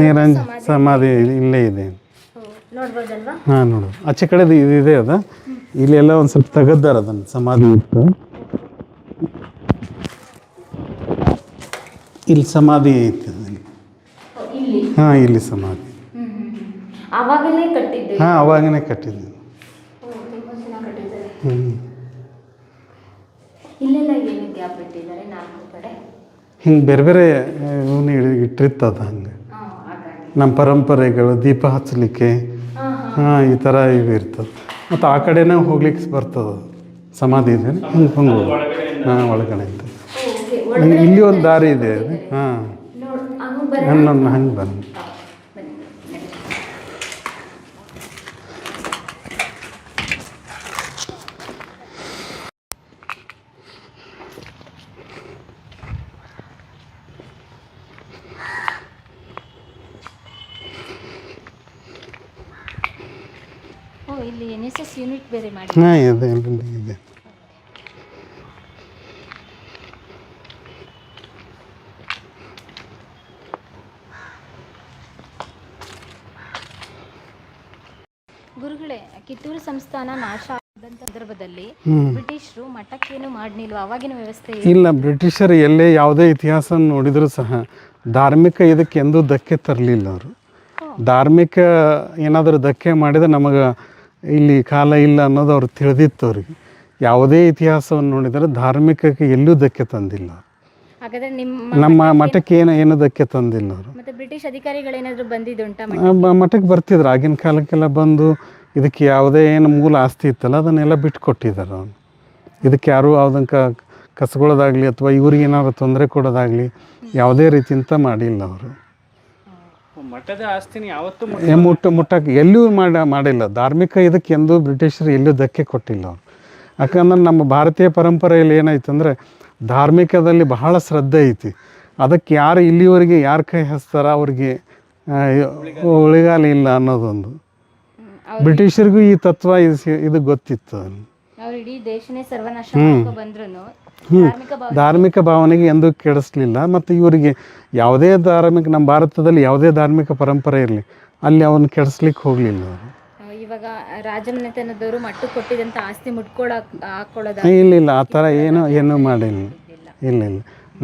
ನಿರಂಜನ ಸಮಾಧಿ ಇಲ್ಲೇ ಇದೆ. ಹಾಂ, ನೋಡು, ಆಚೆ ಕಡೆದು ಇದೆ. ಅದ ಇಲ್ಲೆಲ್ಲ ಒಂದು ಸ್ವಲ್ಪ ತೆಗೆದಾರ ಅದನ್ನು ಸಮಾಧಿ ಇತ್ತು. ಇಲ್ಲಿ ಸಮಾಧಿ ಐತೆ. ಹಾಂ, ಇಲ್ಲಿ ಸಮಾಧಿ. ಹಾಂ, ಅವಾಗನೇ ಕಟ್ಟಿದ್ದು. ಹಿಂಗೆ ಬೇರೆ ಬೇರೆ ಇವನ್ನ ಇಟ್ಟಿರ್ತದ. ಹಂಗೆ ನಮ್ಮ ಪರಂಪರೆಗಳು ದೀಪ ಹಚ್ಚಲಿಕ್ಕೆ ಈ ಥರ ಇವು ಇರ್ತದೆ. ಮತ್ತು ಆ ಕಡೆನೇ ಹೋಗ್ಲಿಕ್ಕೆ ಬರ್ತದೆ ಸಮಾಧಿ ಇದೆ. ಹಿಂಗೆ ಒಳಗಡೆ ಅಂತ ಇಲ್ಲಿ ಒಂದು ದಾರಿ ಇದೆ. ಹಾಂ, ನನ್ನ ಹಂಗೆ ಬನ್ನಿ. ಓ, ಇಲ್ಲಿ NSS ಯೂನಿಟ್ ಬೇರೆ ಮಾಡಿ. ಹಾಂ, ಇದೆ. ಗುರುಗಳೇ, ಕಿತ್ತೂರು ಸಂಸ್ಥಾನ ನಾಶ ಆದಂಥ ಸಂದರ್ಭದಲ್ಲಿ ಬ್ರಿಟಿಷರು ಮಠಕ್ಕೇನು ಮಾಡಲಿಲ್ವ? ಅವಾಗಿನ ವ್ಯವಸ್ಥೆ ಇಲ್ಲ. ಬ್ರಿಟಿಷರು ಎಲ್ಲೇ ಯಾವುದೇ ಇತಿಹಾಸ ನೋಡಿದರೂ ಸಹ ಧಾರ್ಮಿಕ ಇದಕ್ಕೆ ಎಂದೂ ಧಕ್ಕೆ ತರಲಿಲ್ಲ ಅವರು. ಧಾರ್ಮಿಕ ಏನಾದರೂ ಧಕ್ಕೆ ಮಾಡಿದರೆ ನಮಗೆ ಇಲ್ಲಿ ಕಾಲ ಇಲ್ಲ ಅನ್ನೋದು ಅವ್ರು ತಿಳಿದಿತ್ತು ಅವ್ರಿಗೆ. ಯಾವುದೇ ಇತಿಹಾಸವನ್ನು ನೋಡಿದರೆ ಧಾರ್ಮಿಕಕ್ಕೆ ಎಲ್ಲೂ ಧಕ್ಕೆ ತಂದಿಲ್ಲ. ಹಾಗಾದ್ರೆ ನಮ್ಮ ಮಠಕ್ಕೆ ಏನು ಧಕ್ಕೆ ತಂದಿಲ್ಲ ಅವರು. ಮತ್ತೆ ಬ್ರಿಟಿಷ್ ಅಧಿಕಾರಿಗಳೇನಾದರೂ ಬಂದಿದ್ದುಂಟಾ? ಮಠಕ್ಕೆ ಬರ್ತಿದ್ರು ಆಗಿನ ಕಾಲಕ್ಕೆಲ್ಲ ಬಂದು ಇದಕ್ಕೆ ಯಾವುದೇ ಏನು ಮೂಲ ಆಸ್ತಿ ಇತ್ತಲ್ಲ ಅದನ್ನೆಲ್ಲ ಬಿಟ್ಕೊಟ್ಟಿದ್ದಾರೆ ಅವನು. ಇದಕ್ಕೆ ಯಾರೂ ಯಾವುದಕ್ಕೆ ಕಸ್ಕೊಳ್ಳೋದಾಗಲಿ ಅಥವಾ ಇವ್ರಿಗೆ ಏನಾದ್ರು ತೊಂದರೆ ಕೊಡೋದಾಗಲಿ ಯಾವುದೇ ರೀತಿಯಿಂದ ಮಾಡಿಲ್ಲ ಅವರು. ಮಠದ ಆಸ್ತಿನ ಯಾವತ್ತೂ ಮುಟ್ಟಕ್ಕೆ ಎಲ್ಲೂ ಮಾಡಿಲ್ಲ. ಧಾರ್ಮಿಕ ಇದಕ್ಕೆ ಎಂದೂ ಬ್ರಿಟಿಷರು ಎಲ್ಲೂ ಧಕ್ಕೆ ಕೊಟ್ಟಿಲ್ಲ ಅವರು. ಯಾಕಂದ್ರೆ ನಮ್ಮ ಭಾರತೀಯ ಪರಂಪರೆಯಲ್ಲಿ ಏನಾಯ್ತಂದರೆ ಧಾರ್ಮಿಕದಲ್ಲಿ ಬಹಳ ಶ್ರದ್ಧೆ ಐತಿ. ಅದಕ್ಕೆ ಯಾರು ಇಲ್ಲಿವರೆಗೆ ಯಾರು ಕೈ ಹಚ್ತಾರ ಅವ್ರಿಗೆ ಉಳಿಗಾಲ ಇಲ್ಲ ಅನ್ನೋದೊಂದು. ಬ್ರಿಟಿಷರಿಗೂ ಈ ತತ್ವ ಇದು ಗೊತ್ತಿತ್ತು. ಅವ್ರು ಇಡೀ ದೇಶನೇ ಸರ್ವನಾಶ ಬಂದ್ರು ಧಾರ್ಮಿಕ ಭಾವನೆಗೆ ಎಂದೂ ಕೆಡಿಸ್ಲಿಲ್ಲ. ಮತ್ತು ಇವರಿಗೆ ಯಾವುದೇ ಧಾರ್ಮಿಕ, ನಮ್ಮ ಭಾರತದಲ್ಲಿ ಯಾವುದೇ ಧಾರ್ಮಿಕ ಪರಂಪರೆ ಇರಲಿ ಅಲ್ಲಿ ಅವನ್ನ ಕೆಡಿಸ್ಲಿಕ್ಕೆ ಹೋಗಲಿಲ್ಲ ಅವರು. ಇವಾಗ ರಾಜಮನೆತನದವರು ಮಟ್ಟು ಕೊಟ್ಟಿದಂಥ ಆಸ್ತಿ ಹಾಕೊಳ್ಳೋದು ಇಲ್ಲ. ಆ ಥರ ಏನೂ ಮಾಡಿಲ್ಲ. ಇಲ್ಲ.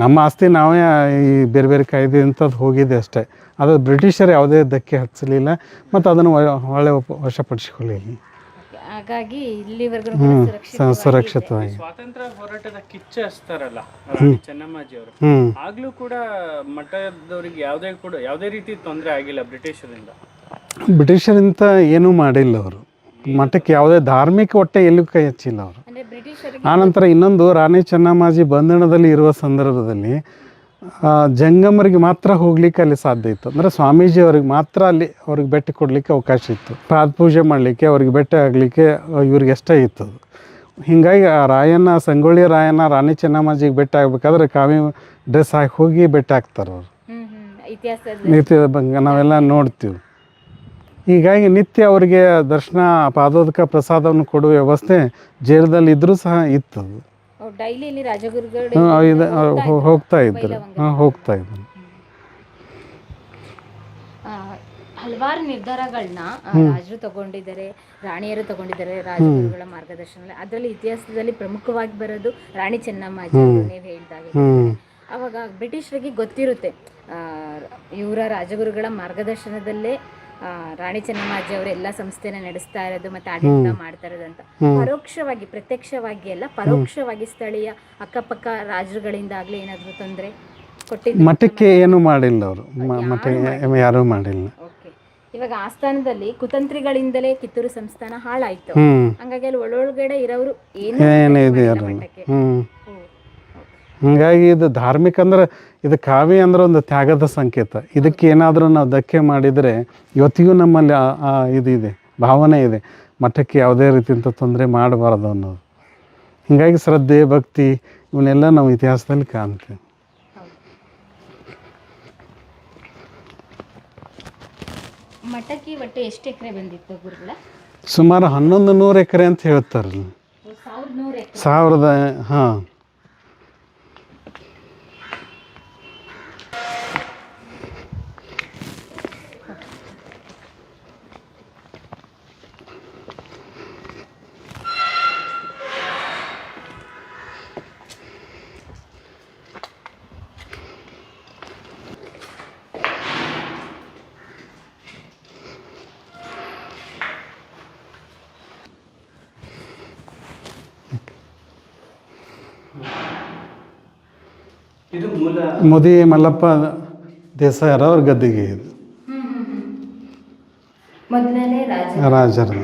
ನಮ್ಮ ಆಸ್ತಿ ನಾವೇ ಈ ಬೇರೆ ಬೇರೆ ಕಾಯ್ದೆ ಅಂಥದ್ದು ಹೋಗಿದೆ ಅಷ್ಟೇ. ಅದು ಬ್ರಿಟಿಷರು ಯಾವುದೇ ಧಕ್ಕೆ ಹಚ್ಚಲಿಲ್ಲ ಮತ್ತು ಅದನ್ನು ಒಳ್ಳೆ ವಶಪಡಿಸಿಕೊಳ್ಳಿಲ್ಲ. ಹಾಗಾಗಿ ಇಲ್ಲಿವರೆಗೂ ಸುರಕ್ಷಿತವಾಗಿ ಸ್ವಾತಂತ್ರ್ಯ ಹೋರಾಟದ ಕಿಚ್ಚ ಹಚ್ತಾರಲ್ಲ ರಾಣಿ ಚೆನ್ನಮ್ಮಾಜಿ ಅವರು, ಆಗ್ಲೂ ಕೂಡ ಮಠದವರಿಗೆ ಯಾವುದೇ ರೀತಿ ತೊಂದರೆ ಆಗಿಲ್ಲ ಬ್ರಿಟಿಷರಿಂದ. ಬ್ರಿಟಿಷರಿಂದ ಏನೂ ಮಾಡಿಲ್ಲ ಅವರು. ಮಠಕ್ಕೆ ಯಾವುದೇ ಧಾರ್ಮಿಕ ಹೊಟ್ಟೆ ಎಲ್ಲೂ ಕೈ ಹಚ್ಚಿಲ್ಲ ಅವರು. ಆನಂತರ ಇನ್ನೊಂದು, ರಾಣಿ ಚೆನ್ನಮ್ಮಾಜಿ ಬಂಧನದಲ್ಲಿ ಇರುವ ಸಂದರ್ಭದಲ್ಲಿ ಜಂಗಮರಿಗೆ ಮಾತ್ರ ಹೋಗ್ಲಿಕ್ಕೆ ಅಲ್ಲಿ ಸಾಧ್ಯ ಇತ್ತು. ಅಂದರೆ ಸ್ವಾಮೀಜಿ ಅವ್ರಿಗೆ ಮಾತ್ರ ಅಲ್ಲಿ ಅವ್ರಿಗೆ ಭೇಟಿ ಕೊಡಲಿಕ್ಕೆ ಅವಕಾಶ ಇತ್ತು. ಪಾದ ಪೂಜೆ ಮಾಡಲಿಕ್ಕೆ, ಅವ್ರಿಗೆ ಭೇಟಿ ಆಗಲಿಕ್ಕೆ ಇವ್ರಿಗೆ ಎಷ್ಟೇ ಇತ್ತು. ಹೀಗಾಗಿ ಆ ಸಂಗೊಳ್ಳಿ ರಾಯಣ್ಣ ರಾಣಿ ಚೆನ್ನಮ್ಮಾಜಿಗೆ ಭೇಟಿ ಆಗಬೇಕಾದ್ರೆ ಕಾವಿ ಡ್ರೆಸ್ ಹಾಕಿ ಹೋಗಿ ಭೇಟಿ ಆಗ್ತಾರೆ ಅವರು. ಇತಿಹಾಸದ ಬಗ್ಗೆ ನಾವೆಲ್ಲ ನೋಡ್ತೀವಿ. ಹೀಗಾಗಿ ನಿತ್ಯ ಅವರಿಗೆ ದರ್ಶನ, ಪಾದೋದಕ, ಪ್ರಸಾದವನ್ನು ಕೊಡುವ ವ್ಯವಸ್ಥೆ ಜೈಲದಲ್ಲಿ ಇದ್ರೂ ಸಹ ಇತ್ತು. ಹೋಗ್ತಾ ಇದ್ರು. ಹಲವಾರು ನಿರ್ಧಾರಗಳನ್ನ ರಾಜರು ತಗೊಂಡಿದ್ದಾರೆ, ರಾಣಿಯರು ತಗೊಂಡಿದ್ದಾರೆ ರಾಜಗುರುಗಳ ಮಾರ್ಗದರ್ಶನದಲ್ಲಿ. ಅದರಲ್ಲಿ ಇತಿಹಾಸದಲ್ಲಿ ಪ್ರಮುಖವಾಗಿ ಬರೋದು ರಾಣಿ ಚೆನ್ನಮ್ಮಾಜಿ ಅವರು. ನೀವು ಹೇಳಿದಾಗೆ ಅವಾಗ ಬ್ರಿಟಿಷರಿಗೆ ಗೊತ್ತಿರುತ್ತೆ ಇವರ ರಾಜಗುರುಗಳ ಮಾರ್ಗದರ್ಶನದಲ್ಲೇ ರಾಣಿ ಚೆನ್ನಮ್ಮಾಜಿ ಅವರು ಎಲ್ಲ ಸಂಸ್ಥೆನ ನಡೆಸ್ತಾ ಇರೋದು ಮತ್ತು ಆಡಳಿತ ಮಾಡ್ತಾ ಇರೋದಂತ. ಪರೋಕ್ಷವಾಗಿ, ಪ್ರತ್ಯಕ್ಷವಾಗಿ ಅಲ್ಲ, ಪರೋಕ್ಷವಾಗಿ ಸ್ಥಳೀಯ ಅಕ್ಕಪಕ್ಕ ರಾಜರುಗಳಿಂದ ಆಗಲಿ ಏನಾದರೂ ತೊಂದರೆ ಕೊಟ್ಟಿದ್ದು ಮಠಕ್ಕೆ ಏನು ಮಾಡಿಲ್ಲ ಅವರು. ಮಠಕ್ಕೆ ಯಾರೂ ಮಾಡಿಲ್ಲ. ಓಕೆ. ಇವಾಗ ಆಸ್ಥಾನದಲ್ಲಿ ಕುತಂತ್ರಿಗಳಿಂದಲೇ ಕಿತ್ತೂರು ಸಂಸ್ಥಾನ ಹಾಳಾಯ್ತು. ಹಂಗಾಗಿ ಅಲ್ಲಿ ಒಳಗಡೆ ಇರೋರು ಹೀಗಾಗಿ ಇದು ಧಾರ್ಮಿಕ ಅಂದ್ರೆ, ಇದು ಕಾವಿ ಅಂದ್ರೆ ಒಂದು ತ್ಯಾಗದ ಸಂಕೇತ. ಇದಕ್ಕೆ ಏನಾದರೂ ನಾವು ಧಕ್ಕೆ ಮಾಡಿದರೆ ಇವತ್ತಿಗೂ ನಮ್ಮಲ್ಲಿ ಇದಿದೆ, ಭಾವನೆ ಇದೆ, ಮಠಕ್ಕೆ ಯಾವುದೇ ರೀತಿಯಿಂದ ತೊಂದರೆ ಮಾಡಬಾರ್ದು ಅನ್ನೋದು. ಹೀಗಾಗಿ ಶ್ರದ್ಧೆ, ಭಕ್ತಿ ಇವನ್ನೆಲ್ಲ ನಾವು ಇತಿಹಾಸದಲ್ಲಿ ಕಾಣ್ತೀವಿ. ಮಠಕ್ಕೆ ಒಟ್ಟು ಎಷ್ಟು ಎಕರೆ ಬಂದಿತ್ತು ಗುರುಗಳ? ಸುಮಾರು 1100 ಎಕರೆ ಅಂತ ಹೇಳ್ತಾರೆ. 1000 ಹಾಂ. ಮುದಿ ಮಲ್ಲಪ್ಪ ದೇಸಾಯರ ಅವ್ರ ಗದ್ದಿಗೆ ಇದು ರಾಜರ.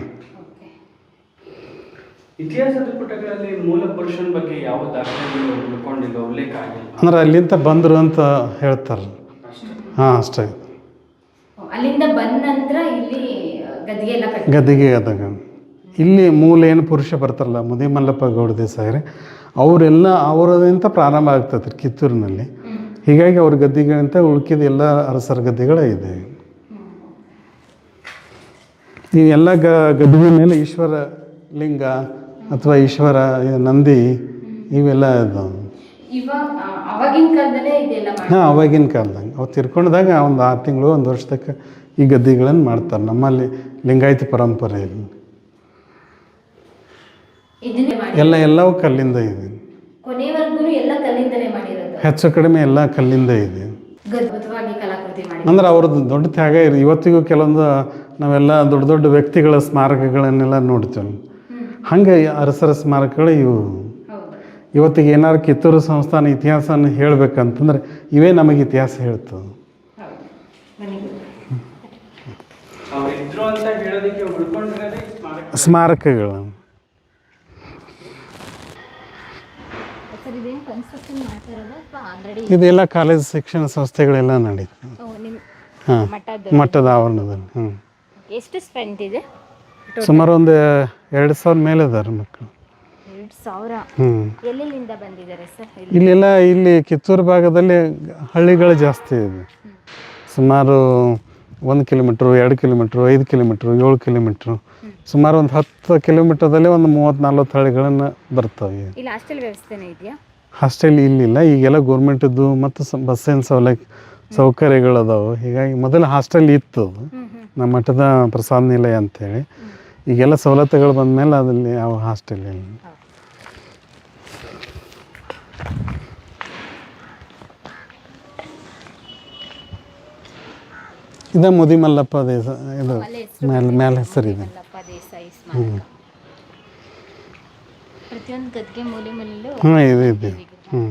ಇತಿಹಾಸದ ಪುಟಗಳಲ್ಲಿ ಮೂಲ ಪುರುಷನ ಬಗ್ಗೆ ಯಾವ ದಾಖಲೆಗಳು ಉಳ್ಕೊಂಡಿಲ್ಲ, ಉಲ್ಲೇಖ ಆಗಿಲ್ಲ. ಅಂದ್ರೆ ಅಲ್ಲಿಂದ ಬಂದರು ಅಂತ ಹೇಳ್ತಾರೆ. ಹಾಂ ಅಷ್ಟೇ. ಅಲ್ಲಿಂದ ಬಂದ ನಂತರ ಇಲ್ಲಿ ಗದ್ಗೆ ಎಲ್ಲ ಗದ್ದಿಗೆ ಆದಾಗ ಇಲ್ಲಿ ಮೂಲ ಏನು ಪುರುಷ ಬರ್ತಾರಲ್ಲ ಮುದಿ ಮಲ್ಲಪ್ಪ ಗೌಡ ದೇಸಾಯಿ ಅವರೆಲ್ಲ ಅವರದಿಂದ ಪ್ರಾರಂಭ ಆಗ್ತದೆ ಕಿತ್ತೂರಿನಲ್ಲಿ. ಹೀಗಾಗಿ ಅವ್ರ ಗದ್ದಿಗಳಿಂದ ಉಳ್ಕಿದ ಎಲ್ಲ ಅರಸರ ಗದ್ದಿಗಳೇ ಇದೆ. ಈ ಎಲ್ಲ ಗದ್ದಿಗೆ ಮೇಲೆ ಈಶ್ವರ ಲಿಂಗ ಅಥವಾ ಈಶ್ವರ ನಂದಿ ಇವೆಲ್ಲ ಇದಾವೆ. ಹಾಂ ಅವಾಗಿನ ಕಾಲದಾಗ ಅವ್ರು ತಿರ್ಕೊಂಡಾಗ ಒಂದು 6 ತಿಂಗಳು 1 ವರ್ಷದಕ್ಕೆ ಈ ಗದ್ದಿಗಳನ್ನು ಮಾಡ್ತಾರೆ ನಮ್ಮಲ್ಲಿ ಲಿಂಗಾಯತ ಪರಂಪರೆಯಲ್ಲಿ. ಎಲ್ಲವೂ ಕಲ್ಲಿಂದ ಇದೆ, ಹೆಚ್ಚು ಕಡಿಮೆ ಎಲ್ಲ ಕಲ್ಲಿಂದ ಇದೆ. ಅಂದ್ರೆ ಅವ್ರದ್ದು ದೊಡ್ಡ ತ್ಯಾಗ ಇದೆ. ಇವತ್ತಿಗೂ ಕೆಲವೊಂದು ನಾವೆಲ್ಲ ದೊಡ್ಡ ದೊಡ್ಡ ವ್ಯಕ್ತಿಗಳ ಸ್ಮಾರಕಗಳನ್ನೆಲ್ಲ ನೋಡ್ತೇವೆ. ಹಂಗೆ ಅರಸರ ಸ್ಮಾರಕಗಳು ಇವು. ಇವತ್ತಿಗೆ ಏನಾದ್ರು ಕಿತ್ತೂರು ಸಂಸ್ಥಾನ ಇತಿಹಾಸನ ಹೇಳಬೇಕಂತಂದ್ರೆ ಇವೇ ನಮಗೆ ಇತಿಹಾಸ ಹೇಳ್ತದೆ. ಸ್ಮಾರಕಗಳು ಇದೆಲ್ಲ ಕಾಲೇಜ್ ಶಿಕ್ಷಣ ಸಂಸ್ಥೆಗಳೆಲ್ಲ ನಡೀತದೆ. ಹಾಂ ಮಠದ ಆವರಣದಲ್ಲಿ. ಹ್ಞೂ ಎಷ್ಟು ಸ್ಟ್ರೆಂತ್ ಇದೆ? ಸುಮಾರು ಒಂದು 2,000 ಮೇಲೆ ಅದಾರ ಮಕ್ಕಳು. 2,000. ಹ್ಞೂ ಎಲ್ಲಿಂದ ಬಂದಿದ್ದಾರೆ ಸರ್? ಇಲ್ಲೆಲ್ಲ ಇಲ್ಲಿ ಕಿತ್ತೂರು ಭಾಗದಲ್ಲಿ ಹಳ್ಳಿಗಳು ಜಾಸ್ತಿ ಇದೆ. ಸುಮಾರು 1 ಕಿಲೋಮೀಟ್ರು 2 ಕಿಲೋಮೀಟ್ರು 5 ಕಿಲೋಮೀಟ್ರು 7 ಕಿಲೋಮೀಟ್ರು ಸುಮಾರು ಒಂದು 10 ಕಿಲೋಮೀಟರ್ದಲ್ಲಿ ಒಂದು 30-40 ಹಳ್ಳಿಗಳನ್ನು ಬರ್ತವೆ. ಇಲ್ಲಿ ಹಾಸ್ಟೆಲ್ ವ್ಯವಸ್ಥೆನೇ ಇದೆಯಾ? ಹಾಸ್ಟೆಲ್ ಇಲ್ಲಿಲ್ಲ, ಈಗೆಲ್ಲ ಗೋರ್ಮೆಂಟದ್ದು ಮತ್ತು ಬಸ್ಸಿನ ಸೌಕರ್ಯಗಳು ಅದಾವೆ. ಹೀಗಾಗಿ ಮೊದಲು ಹಾಸ್ಟೆಲ್ ಇತ್ತು ನಮ್ಮ ಮಠದ ಪ್ರಸಾದ ನಿಲಯ ಅಂತೇಳಿ. ಈಗೆಲ್ಲ ಸವಲತ್ತುಗಳು ಬಂದಮೇಲೆ ಅದಲ್ಲಿ ಯಾವ ಹಾಸ್ಟೆಲ್ ಇಲ್ಲ. ಇದು ಮುದಿ ಮಲ್ಲಪ್ಪ ದೇಸಾಯಿ, ಇದು ಮೇಲೆ ಹೆಸರಿದೆ. ಪ್ರತಿಯೊಂದು ಗದ್ಗೆ ಮೂಲೆ ಮೂಲೆಯಲ್ಲೂ ಹಾಂ ಇದೆ. ಹ್ಞೂ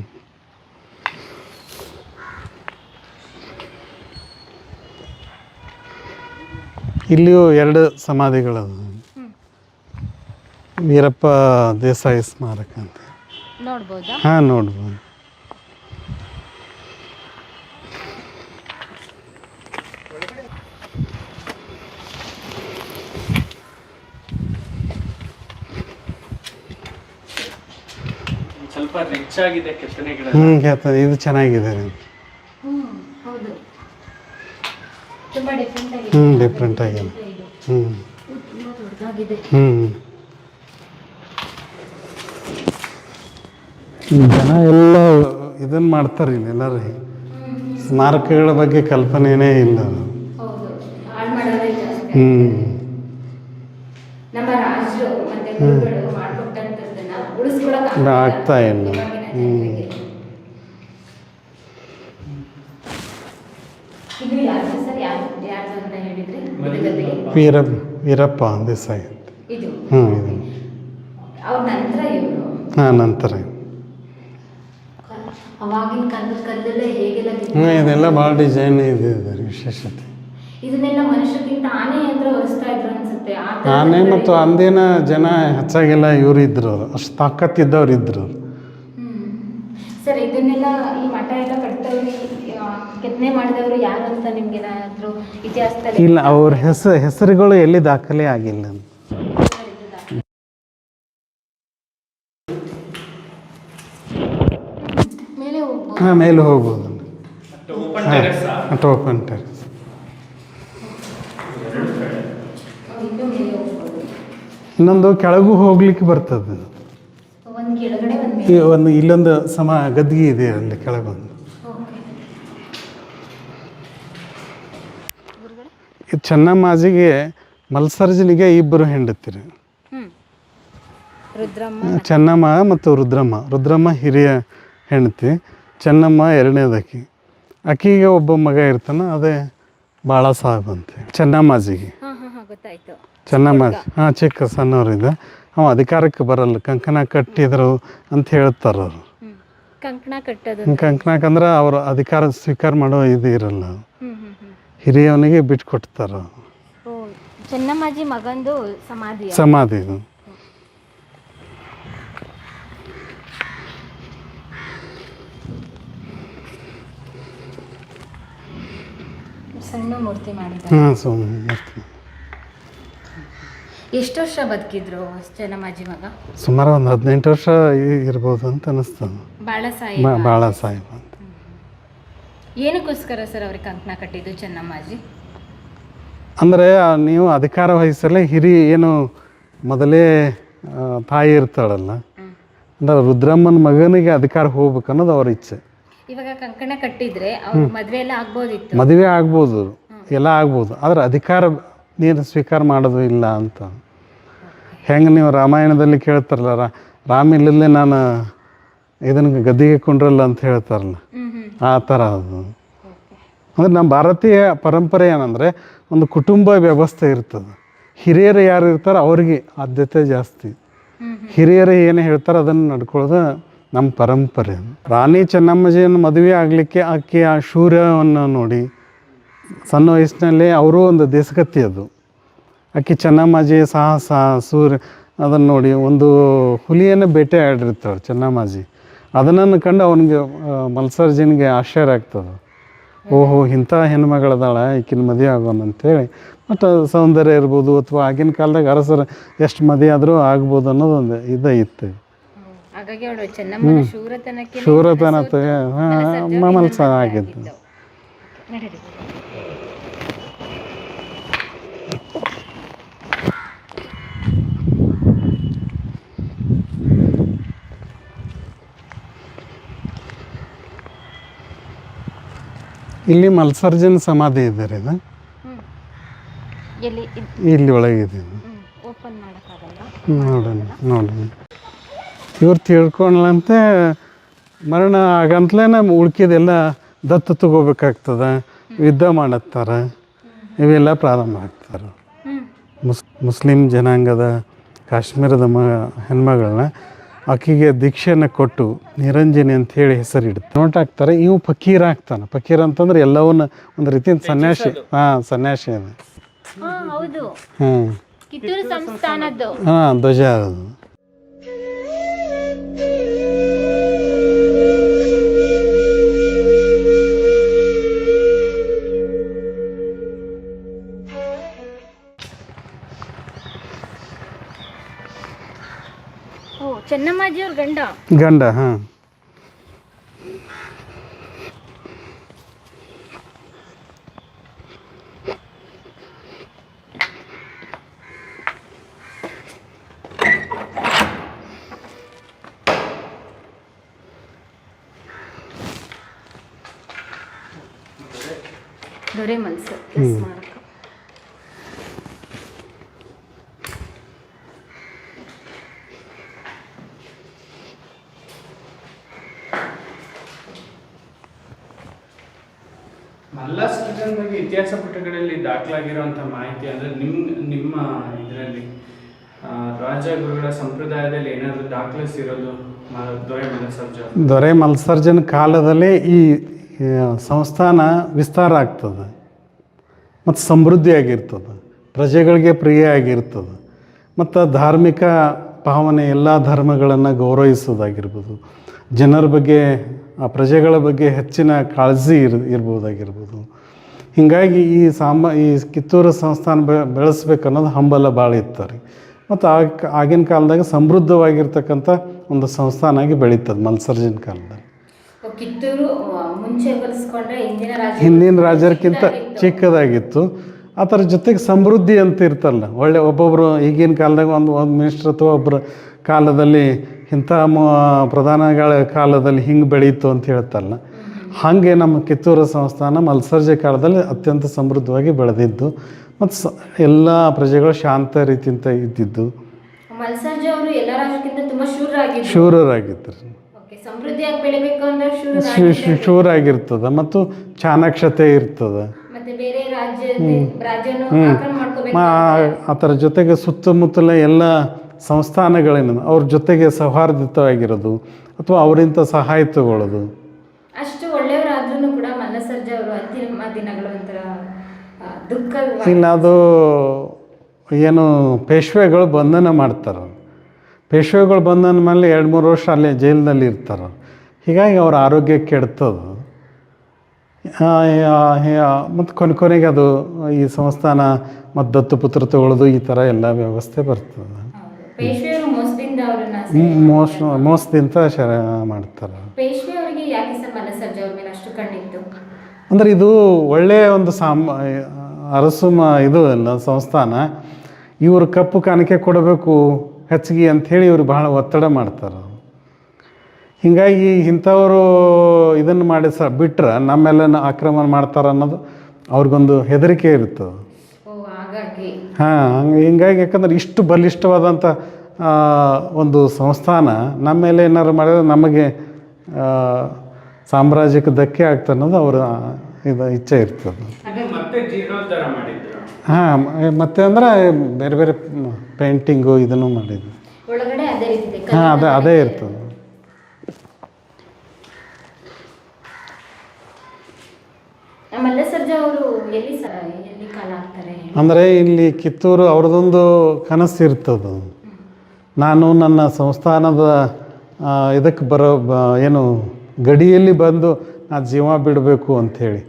ಇಲ್ಲಿಯೂ 2 ಸಮಾಧಿಗಳದು. ವೀರಪ್ಪ ದೇಸಾಯಿ ಸ್ಮಾರಕ ಅಂತ ನೋಡ್ಬೋದಾ? ಹಾಂ ನೋಡ್ಬೋದು. ಸ್ವಲ್ಪ ರಿಚ್ ಆಗಿದೆ ಕೆತ್ತನೆಗಳು. ಇದು ಚೆನ್ನಾಗಿದೆ. ಹೌದು, ತುಂಬಾ ಡಿಫರೆಂಟ್ ಆಗಿದೆ. ಡಿಫ್ರೆಂಟ್ ಆಗಿದೆ. ತುಂಬಾ ದೊಡ್ಡದಾಗಿದೆ. ಜನ ಎಲ್ಲ ಇದನ್ನು ಮಾಡ್ತಾರೆ ಇಲ್ಲಿ ಎಲ್ಲರೂ. ಸ್ಮಾರಕಗಳ ಬಗ್ಗೆ ಕಲ್ಪನೆನೇ ಇಲ್ಲ. ಹೌದು, ಹಾಳು ಮಾಡೋದೇ ಜಾಸ್ತಿ. ನಮ್ಮ ರಾಜರು ಮತ್ತೆ ಗುರುಗಳು ಮಾಡ್ಕೊಟ್ಟಂತದ್ದನ್ನ ಉಳಿಸ್ಕೊಳ್ಳೋಕೆ ಆಗ್ತಾ ಇಲ್ಲ. ಇದು ಯಾರು ಸರ್? ಯಾರು ಅಂತ ಹೇಳಿದ್ರೆ ವೀರಪ್ಪ ದೇಸಾಯಿ ಅಂತ. ಇದು ಇದೆ. ಅವ್ರ ನಂತರ ಇವರು. ಹಾಂ ನಂತರ ಅವಾಗಿನ ಕಾಲದ ಕಲ್ಲಲ್ಲೇ ಹೇಗೆಲ್ಲ ಇದೆಲ್ಲ ಭಾಳ ಡಿಸೈನ್ ಇದೆ ವಿಶೇಷತೆ. ಇದನ್ನೆಲ್ಲ ಮನುಷ್ಯಕ್ಕಿಂತ ಆನೆ ಯಂತ್ರ ಹೊರಿಸ್ತಾ ಇದ್ರು ಅನ್ಸುತ್ತೆ. ಆನೆ ಮತ್ತು ಅಂದಿನ ಜನ ಹೆಚ್ಚಾಗೆಲ್ಲ ಇವರು ಇದ್ರು, ಅಷ್ಟು ತಾಕತ್ತಿದ್ದವ್ರು ಇದ್ರು. ಸರ್, ಇದನ್ನೆಲ್ಲ ಈ ಮಠ ಎಲ್ಲ ಕಟ್ತವ್ರು ಕೆತ್ತನೆ ಮಾಡಿದವರು ಯಾರು ಅಂತ ನಿಮ್ಗೇನಾದ್ರು ಇತಿಹಾಸದಲ್ಲಿ? ಇಲ್ಲ, ಅವ್ರ ಹೆಸರುಗಳು ಎಲ್ಲಿ ದಾಖಲೆ ಆಗಿಲ್ಲ. ಹಾಂ ಮೇಲೆ ಹೋಗ್ಬೋದು. Open terrace. ಇನ್ನೊಂದು ಕೆಳಗೂ ಹೋಗ್ಲಿಕ್ಕೆ ಬರ್ತದೆ. ಇಲ್ಲೊಂದು ಗದ್ದಿಗೆ ಇದೆ ಅಲ್ಲಿ ಕೆಳಗೊಂದು. ಇದು ಚೆನ್ನಮ್ಮಾಜಿಗೆ ಮಲ್ಸರ್ಜನಿಗೆ 2 ಹೆಂಡತಿರು, ಚೆನ್ನಮ್ಮ ಮತ್ತು ರುದ್ರಮ್ಮ ಹಿರಿಯ ಹೆಂಡತಿ, ಚೆನ್ನಮ್ಮ 2ನೇದಕ್ಕಿ. ಆಕಿಗೆ ಒಬ್ಬ ಮಗ ಇರ್ತಾನೆ, ಅದೇ ಬಾಳ ಸಾಹೇಬ್ ಅಂತ ಚೆನ್ನಮ್ಮಾಜಿಗೆ. ಚೆನ್ನಮ್ಮಾಜಿ ಚಿಕ್ಕ ಸಣ್ಣವರಿದ್ದ ಅವ ಅಧಿಕಾರಕ್ಕೆ ಬರಲ್ಲ, ಕಂಕಣ ಕಟ್ಟಿದ್ರು ಅಂತ ಹೇಳ್ತಾರೆ ಅವರು. ಕಂಕಣಕ್ಕಂದ್ರೆ ಅವರು ಅಧಿಕಾರ ಸ್ವೀಕಾರ ಮಾಡೋ ಇದು ಇರಲ್ಲ, ಹಿರಿಯವನಿಗೆ ಬಿಟ್ಕೊಡ್ತಾರೆ. ಚೆನ್ನಮ್ಮಾಜಿ ಮಗಂದು ಸಮಾಧಿ. ಇದು ಸಣ್ಣ ಮೂರ್ತಿ ಮಾಡಿದ್ದಾರೆ. ಹಾಂ ಮೂರ್ತಿ. ಎಷ್ಟು ವರ್ಷ ಬದುಕಿದ್ರು ಚೆನ್ನಮ್ಮಾಜಿ ಮಗ? ಸುಮಾರು ಒಂದು 18 ವರ್ಷ ಇರ್ಬೋದು ಅಂತ ಅನ್ನಿಸ್ತದೆ. ಬಾಳ ಸಾಹೇಬ ಅಂತ. ಏನಕ್ಕೋಸ್ಕರ ಸರ್ ಅವ್ರಿಗೆ ಕಂಕಣ ಕಟ್ಟಿದ್ದು ಚೆನ್ನಮ್ಮಾಜಿ? ಅಂದರೆ ನೀವು ಅಧಿಕಾರ ವಹಿಸಲೇ ಏನು ಮೊದಲೇ ತಾಯಿ ಇರ್ತಾಳಲ್ಲ, ಅಂದ್ರೆ ರುದ್ರಮ್ಮನ ಮಗನಿಗೆ ಅಧಿಕಾರ ಹೋಗ್ಬೇಕು ಅನ್ನೋದು ಅವ್ರ ಇಚ್ಛೆ. ಇವಾಗ ಕಂಕಣ ಕಟ್ಟಿದ್ರೆ ಅವ್ರ ಮದುವೆ ಎಲ್ಲ ಆಗ್ಬೋದಿತ್ತು. ಮದುವೆ ಆಗ್ಬೋದು, ಎಲ್ಲ ಆಗ್ಬೋದು, ಆದರೆ ಅಧಿಕಾರ ನೀನು ಸ್ವೀಕಾರ ಮಾಡೋದು ಇಲ್ಲ ಅಂತ. ಹೆಂಗೆ ನೀವು ರಾಮಾಯಣದಲ್ಲಿ ಕೇಳ್ತಾರಲ್ಲ, ರಾಮ ಇಲ್ಲಲ್ಲೇ ನಾನು ಇದನ್ನು ಗದ್ದಿಗೆ ಕೊಂಡ್ರಲ್ಲ ಅಂತ ಹೇಳ್ತಾರಲ್ಲ, ಆ ಥರ ಅದು. ಅಂದರೆ ನಮ್ಮ ಭಾರತೀಯ ಪರಂಪರೆ ಏನಂದರೆ ಒಂದು ಕುಟುಂಬ ವ್ಯವಸ್ಥೆ ಇರ್ತದೆ. ಹಿರಿಯರು ಯಾರು ಇರ್ತಾರೆ ಅವ್ರಿಗೆ ಆದ್ಯತೆ ಜಾಸ್ತಿ. ಹಿರಿಯರು ಏನು ಹೇಳ್ತಾರೆ ಅದನ್ನು ನಡ್ಕೊಳ್ಳೋದು ನಮ್ಮ ಪರಂಪರೆ. ರಾಣಿ ಚೆನ್ನಮ್ಮಾಜಿಯನ್ನು ಮದುವೆ ಆಗಲಿಕ್ಕೆ ಆಕೆ ಆ ಶೂರ್ಯವನ್ನು ನೋಡಿ ಸಣ್ಣ ವಯಸ್ಸಿನಲ್ಲೇ ಅವರು ಒಂದು ದೇಶಗತಿ ಅದು. ಆಕೆ ಚೆನ್ನಮ್ಮಾಜಿ ಸಾಹಸ ಸೂರ್ಯ ಅದನ್ನು ನೋಡಿ ಒಂದು ಹುಲಿಯನ್ನು ಬೇಟೆ ಆಡಿರ್ತಾಳೆ ಚೆನ್ನಮ್ಮಾಜಿ. ಅದನ್ನು ಕಂಡು ಅವನಿಗೆ ಮಲ್ಸರ್ಜನಿಗೆ ಆಶ್ಚರ್ಯ ಆಗ್ತದೆ. ಓಹೋ, ಇಂಥ ಹೆಣ್ಮಗಳದಾಳ, ಈಕಿನ ಮದುವೆ ಆಗೋಣ ಅಂತೇಳಿ. ಮತ್ತು ಸೌಂದರ್ಯ ಇರ್ಬೋದು ಅಥವಾ ಆಗಿನ ಕಾಲದಾಗ ಅರಸರು ಎಷ್ಟು ಮದುವೆ ಆದರೂ ಆಗ್ಬೋದು ಅನ್ನೋದೊಂದು ಇತ್ತು. ಶೂರತನ ಮಲ್ಸ ಆಗಿದ್ದು. ಇಲ್ಲಿ ಮಲ್ಸರ್ಜನ್ ಸಮಾಧಿ ಇದ್ದಾರೆ. ಇದು ಇಲ್ಲಿ ಒಳಗಿದೆ. ನೋಡೋಣ ಇವ್ರು ತಿಳ್ಕೊಳ್ಳಂತೆ ಮರಣ ಆಗಂತಲೇ ಉಳ್ಕಿದೆಲ್ಲ ದತ್ತು ತಗೋಬೇಕಾಗ್ತದೆ, ಯುದ್ಧ ಮಾಡತ್ತಾರೆ, ಇವೆಲ್ಲ ಪ್ರಾರಂಭ ಆಗ್ತಾರೆ. ಮುಸ್ಲಿಂ ಜನಾಂಗದ ಕಾಶ್ಮೀರದ ಹೆಣ್ಮಗಳನ್ನ ಆಕೆಗೆ ದೀಕ್ಷೆಯನ್ನು ಕೊಟ್ಟು ನಿರಂಜನಿ ಅಂತ ಹೇಳಿ ಹೆಸರಿಡುತ್ತೆ. ನೋಟ್ ಹಾಕ್ತಾರೆ. ಇವು ಫಕೀರ ಆಗ್ತಾನೆ. ಫಕೀರ ಅಂತಂದ್ರೆ ಎಲ್ಲವನ್ನ ಒಂದು ರೀತಿಯ ಸನ್ಯಾಸಿ. ಸನ್ಯಾಸಿ ಅದು. ಧ್ವಜ ಅದು. ಚೆನ್ನಮ್ಮಾಜಿ ಅವ್ರ ಗಂಡ. ಹಾಂ, ದೊರೆ ಮಲ್ಸ. ಮಲ್ಲಸರ್ಜನ್ ಬಗ್ಗೆ ಇತಿಹಾಸ ಪುಟಗಳಲ್ಲಿ ದಾಖಲಾಗಿರುವಂಥ ಮಾಹಿತಿ ಅಂದರೆ ನಿಮ್ಮ ಇದರಲ್ಲಿ ರಾಜಗುರುಗಳ ಸಂಪ್ರದಾಯದಲ್ಲಿ ಏನಾದರೂ ದಾಖಲಿಸಿರೋದು ದೊರೆ ಮಲ್ಸರ್ಜನ್ ಕಾಲದಲ್ಲೇ ಈ ಸಂಸ್ಥಾನ ವಿಸ್ತಾರ ಆಗ್ತದೆ ಮತ್ತು ಸಮೃದ್ಧಿಯಾಗಿರ್ತದೆ, ಪ್ರಜೆಗಳಿಗೆ ಪ್ರಿಯ ಆಗಿರ್ತದೆ. ಮತ್ತು ಧಾರ್ಮಿಕ ಭಾವನೆ ಎಲ್ಲ ಧರ್ಮಗಳನ್ನು ಗೌರವಿಸೋದಾಗಿರ್ಬೋದು, ಜನರ ಬಗ್ಗೆ ಆ ಪ್ರಜೆಗಳ ಬಗ್ಗೆ ಹೆಚ್ಚಿನ ಕಾಳಜಿ ಇರ್ಬೋದಾಗಿರ್ಬೋದು. ಹೀಗಾಗಿ ಈ ಕಿತ್ತೂರು ಸಂಸ್ಥಾನ ಬೆಳೆಸ್ಬೇಕನ್ನೋದು ಹಂಬಲ ಭಾಳ ಇರ್ತಾರೆ. ಮತ್ತು ಆಗಿನ ಕಾಲದಾಗ ಸಮೃದ್ಧವಾಗಿರ್ತಕ್ಕಂಥ ಒಂದು ಸಂಸ್ಥಾನ ಆಗಿ ಬೆಳೀತದೆ ಮಲ್ಸರ್ಜನ್ ಕಾಲದಲ್ಲಿ. ಕಿತ್ತೂರು ಮುಂಚೆ ಹಿಂದಿನ ರಾಜರಿಗಿಂತ ಚಿಕ್ಕದಾಗಿತ್ತು. ಅದರ ಜೊತೆಗೆ ಸಮೃದ್ಧಿ ಅಂತ ಇರ್ತಲ್ಲ, ಒಳ್ಳೆ ಒಬ್ಬೊಬ್ಬರು ಈಗಿನ ಕಾಲದಾಗ ಒಂದು ಮಿನಿಸ್ಟ್ರ್ ಅಥವಾ ಒಬ್ಬರ ಕಾಲದಲ್ಲಿ ಇಂಥ ಪ್ರಧಾನಗಳ ಕಾಲದಲ್ಲಿ ಹಿಂಗೆ ಬೆಳೀತು ಅಂತ ಹೇಳ್ತಾರಲ್ಲ, ಹಾಗೆ ನಮ್ಮ ಕಿತ್ತೂರು ಸಂಸ್ಥಾನ ಮಲ್ಸರ್ಜೆ ಕಾಲದಲ್ಲಿ ಅತ್ಯಂತ ಸಮೃದ್ಧವಾಗಿ ಬೆಳೆದಿದ್ದು ಮತ್ತು ಎಲ್ಲ ಪ್ರಜೆಗಳು ಶಾಂತ ರೀತಿಯಿಂದ ಇದ್ದಿದ್ದು. ಶೂರರಾಗಿದ್ದರು, ಶೂರಾಗಿರ್ತದೆ ಮತ್ತು ಚಾಣಾಕ್ಷತೆ ಇರ್ತದೆ. ಅದರ ಜೊತೆಗೆ ಸುತ್ತಮುತ್ತಲ ಎಲ್ಲ ಸಂಸ್ಥಾನಗಳೇನು ಅವ್ರ ಜೊತೆಗೆ ಸೌಹಾರ್ದಯುತವಾಗಿರೋದು ಅಥವಾ ಅವರಿಂದ ಸಹಾಯ ತಗೊಳ್ಳೋದು. ಅಷ್ಟು ಒಳ್ಳೆಯವರಾದ್ರೂ ಕೂಡ ಮಲ್ಲಸರ್ಜ ಅವರು ಅಂತಿಮ ದಿನಗಳು ಒಂಥರ ದುಃಖ. ಇಲ್ಲ, ಅದು ಏನು ಪೇಶ್ವೆಗಳು ಬಂಧನ ಮಾಡ್ತಾರೆ. ಪೇಶ್ವೆಗಳು ಬಂಧನ ಮೇಲೆ 2-3 ವರ್ಷ ಅಲ್ಲೇ ಜೈಲಿನಲ್ಲಿ ಇರ್ತಾರೆ. ಹೀಗಾಗಿ ಅವ್ರ ಆರೋಗ್ಯ ಕೆಡ್ತದೆ. ಮತ್ತು ಕೊನೆಗೆ ಅದು ಈ ಸಂಸ್ಥಾನ ಮತ್ತು ದತ್ತುಪುತ್ರ ತಗೊಳ್ಳೋದು ಈ ಥರ ಎಲ್ಲ ವ್ಯವಸ್ಥೆ ಬರ್ತದೆ. ಪೇಶ್ವೆಯವರು ಮೋಸದಿಂದ ಅವರನ್ನ ಮೋಸದಿಂದ ಮಾಡ್ತಾರೆ. ಪೇಶ್ವೆಯವರಿಗೆ ಯಾಕೆ ಸರ್ ಮಲ್ಲಸರ್ಜಿ ಅವ್ರ ಮೇಲೆ ಅಷ್ಟು ಕಣ್ಣಿತ್ತು? ಅಂದರೆ ಇದು ಒಳ್ಳೆಯ ಒಂದು ಅರಸು ಇದು ಅಲ್ಲ ಸಂಸ್ಥಾನ. ಇವರು ಕಪ್ಪು ಕಾಣಿಕೆ ಕೊಡಬೇಕು ಹೆಚ್ಚಿಗೆ ಅಂಥೇಳಿ ಇವರು ಬಹಳ ಒತ್ತಡ ಮಾಡ್ತಾರೆ. ಹೀಗಾಗಿ ಇಂಥವರು ಇದನ್ನು ಮಾಡಿ ಬಿಟ್ರೆ ನಮ್ಮೆಲ್ಲ ಆಕ್ರಮಣ ಮಾಡ್ತಾರೆ ಅನ್ನೋದು ಅವ್ರಿಗೊಂದು ಹೆದರಿಕೆ ಇರ್ತದೆ. ಹಾಂ, ಹಿಂಗಾಗಿ ಯಾಕಂದ್ರೆ ಇಷ್ಟು ಬಲಿಷ್ಠವಾದಂಥ ಒಂದು ಸಂಸ್ಥಾನ ನಮ್ಮ ಮೇಲೆ ಏನಾರು ಮಾಡಿದ್ರೆ ನಮಗೆ ಸಾಮ್ರಾಜ್ಯಕ್ಕೆ ಧಕ್ಕೆ ಆಗ್ತದೆ ಅನ್ನೋದು ಅವರ ಇದು ಇಚ್ಛೆ ಇರ್ತದೆ. ಹಾಂ, ಮತ್ತೆ ಅಂದರೆ ಬೇರೆ ಬೇರೆ ಪೇಂಟಿಂಗು ಇದನ್ನು ಮಾಡಿದ್ವಿ. ಹಾಂ, ಅದೇ ಇರ್ತದೆ. ಅಂದರೆ ಇಲ್ಲಿ ಕಿತ್ತೂರು ಅವ್ರದ್ದೊಂದು ಕನಸು ಇರ್ತದೆ. ನಾನು ನನ್ನ ಸಂಸ್ಥಾನದ ಇದಕ್ಕೆ ಏನು ಗಡಿಯಲ್ಲಿ ಬಂದು ನಾ ಜೀವ ಬಿಡಬೇಕು ಅಂಥೇಳಿ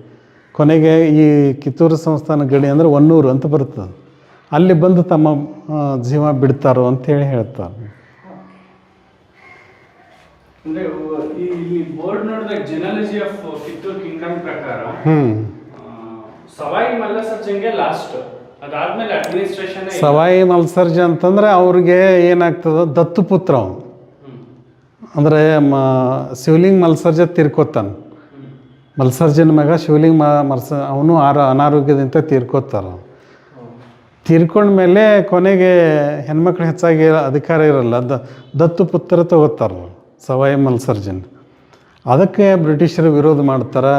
ಕೊನೆಗೆ ಈ ಕಿತ್ತೂರು ಸಂಸ್ಥಾನ ಗಡಿ ಅಂದರೆ ಹೊನ್ನೂರು ಅಂತ ಬರ್ತದೆ, ಅಲ್ಲಿ ಬಂದು ತಮ್ಮ ಜೀವ ಬಿಡ್ತಾರೋ ಅಂಥೇಳಿ ಹೇಳ್ತಾರೆ. ಬೋರ್ಡ್ ನೋಡಿದಾಗ ಜಿನಾಲಜಿ ಆಫ್ ಕಿತ್ತೂರು ಕಿಂಗ್ಡಮ್ ಪ್ರಕಾರ ಸವಾಯಿ ಮಲ್ಲಸರ್ಜಂಗೆ ಲಾಸ್ಟ್, ಅದಾದ್ಮೇಲೆ ಅಡ್ಮಿನಿಸ್ಟ್ರೇಷನ್. ಸವಾಯಿ ಮಲ್ಸರ್ಜ ಅಂತಂದ್ರೆ ಅವ್ರಿಗೆ ಏನಾಗ್ತದೆ, ದತ್ತುಪುತ್ರ ಅವನು. ಅಂದರೆ ಶಿವಲಿಂಗ ಮಲ್ಸರ್ಜ ತೀರ್ಕೋತಾನೆ. ಮಲ್ಸರ್ಜನ ಮಗ ಶಿವಲಿಂಗ ಅವನು ಅನಾರೋಗ್ಯದಿಂದ ತೀರ್ಕೋತಾರ. ತೀರ್ಕೊಂಡ್ಮೇಲೆ ಕೊನೆಗೆ ಹೆಣ್ಮಕ್ಳು ಹೆಚ್ಚಾಗಿ ಅಧಿಕಾರ ಇರಲ್ಲ, ದತ್ತುಪುತ್ರ ತಗೋತಾರೆ ಸವಾಯಿ ಮಲ್ಸರ್ಜನ್. ಅದಕ್ಕೆ ಬ್ರಿಟಿಷರು ವಿರೋಧ ಮಾಡ್ತಾರೆ.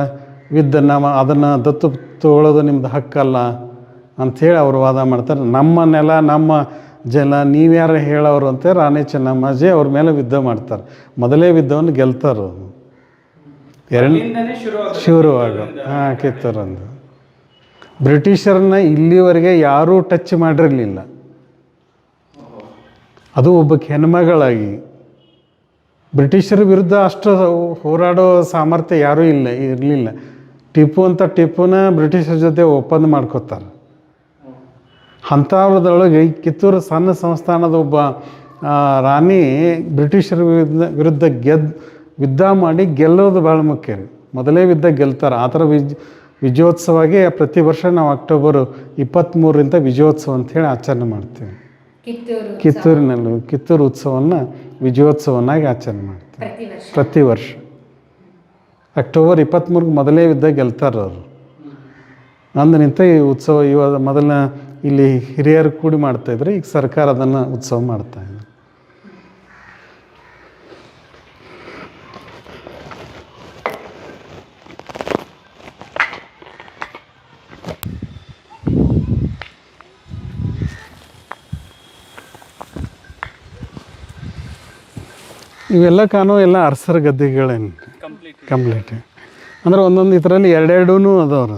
ಅದನ್ನು ದತ್ತು ತಗೊಳ್ಳೋದು ನಿಮ್ಮದು ಹಕ್ಕಲ್ಲ ಅಂಥೇಳಿ ಅವರು ವಾದ ಮಾಡ್ತಾರೆ. ನಮ್ಮ ನೆಲ ನಮ್ಮ ಜಲ ನೀವ್ಯಾರು ಹೇಳೋರು ಅಂತ ರಾಣಿ ಚೆನ್ನಮ್ಮಾಜಿ ಅವ್ರ ಮೇಲೆ ಯುದ್ಧ ಮಾಡ್ತಾರೆ. ಮೊದಲೇ ಯುದ್ಧವನ್ನು ಗೆಲ್ತಾರೆ. ಶುರುವಾಗ ಹಾಂ, ಕಿತ್ತೂರಂದು ಬ್ರಿಟಿಷರನ್ನ ಇಲ್ಲಿವರೆಗೆ ಯಾರೂ ಟಚ್ ಮಾಡಿರಲಿಲ್ಲ. ಅದು ಒಬ್ಬ ಹೆಣ್ಮಗಳಾಗಿ ಬ್ರಿಟಿಷರ ವಿರುದ್ಧ ಅಷ್ಟು ಹೋರಾಡೋ ಸಾಮರ್ಥ್ಯ ಯಾರೂ ಇರಲಿಲ್ಲ. ಟಿಪ್ಪುನ ಬ್ರಿಟಿಷರ ಜೊತೆ ಒಪ್ಪಂದ ಮಾಡ್ಕೋತಾರೆ. ಅಂಥದ್ರೊಳಗೆ ಕಿತ್ತೂರು ಸಣ್ಣ ಸಂಸ್ಥಾನದ ಒಬ್ಬ ರಾಣಿ ಬ್ರಿಟಿಷರ ವಿರುದ್ಧ ಯುದ್ಧ ಮಾಡಿ ಗೆಲ್ಲೋದು ಭಾಳ ಮುಖ್ಯ. ಮೊದಲೇ ಯುದ್ಧ ಗೆಲ್ತಾರೆ. ಆ ಥರ ವಿಜಯೋತ್ಸವವಾಗಿ ಪ್ರತಿ ವರ್ಷ ನಾವು ಅಕ್ಟೋಬರ್ 23ರಿಂದ ವಿಜಯೋತ್ಸವ ಅಂಥೇಳಿ ಆಚರಣೆ ಮಾಡ್ತೀವಿ. ಕಿತ್ತೂರು ಉತ್ಸವವನ್ನು ವಿಜಯೋತ್ಸವನಾಗಿ ಆಚರಣೆ ಮಾಡ್ತೀವಿ ಪ್ರತಿ ವರ್ಷ. ಅಕ್ಟೋಬರ್ 23ಗೆ ಮೊದಲೇ ಯುದ್ಧ ಗೆಲ್ತಾರೆ ಅವರು. ಅಂದಿನಿಂದ ಈ ಉತ್ಸವ ಇವಾಗ ಮೊದಲ ಇಲ್ಲಿ ಹಿರಿಯರು ಕೂಡಿ ಮಾಡ್ತಾಯಿದ್ರು, ಈಗ ಸರ್ಕಾರ ಅದನ್ನು ಉತ್ಸವ ಮಾಡ್ತಾಯಿದ್ರು. ಇವೆಲ್ಲ ಕಾನೂನು ಎಲ್ಲ ಅರಸರ ಗದ್ದೆಗಳೇನು ಕಂಪ್ಲೀಟ್. ಅಂದ್ರೆ ಒಂದೊಂದು ಇದರಲ್ಲಿ ಎರಡೆರಡೂ ಅದಾವ್ರು.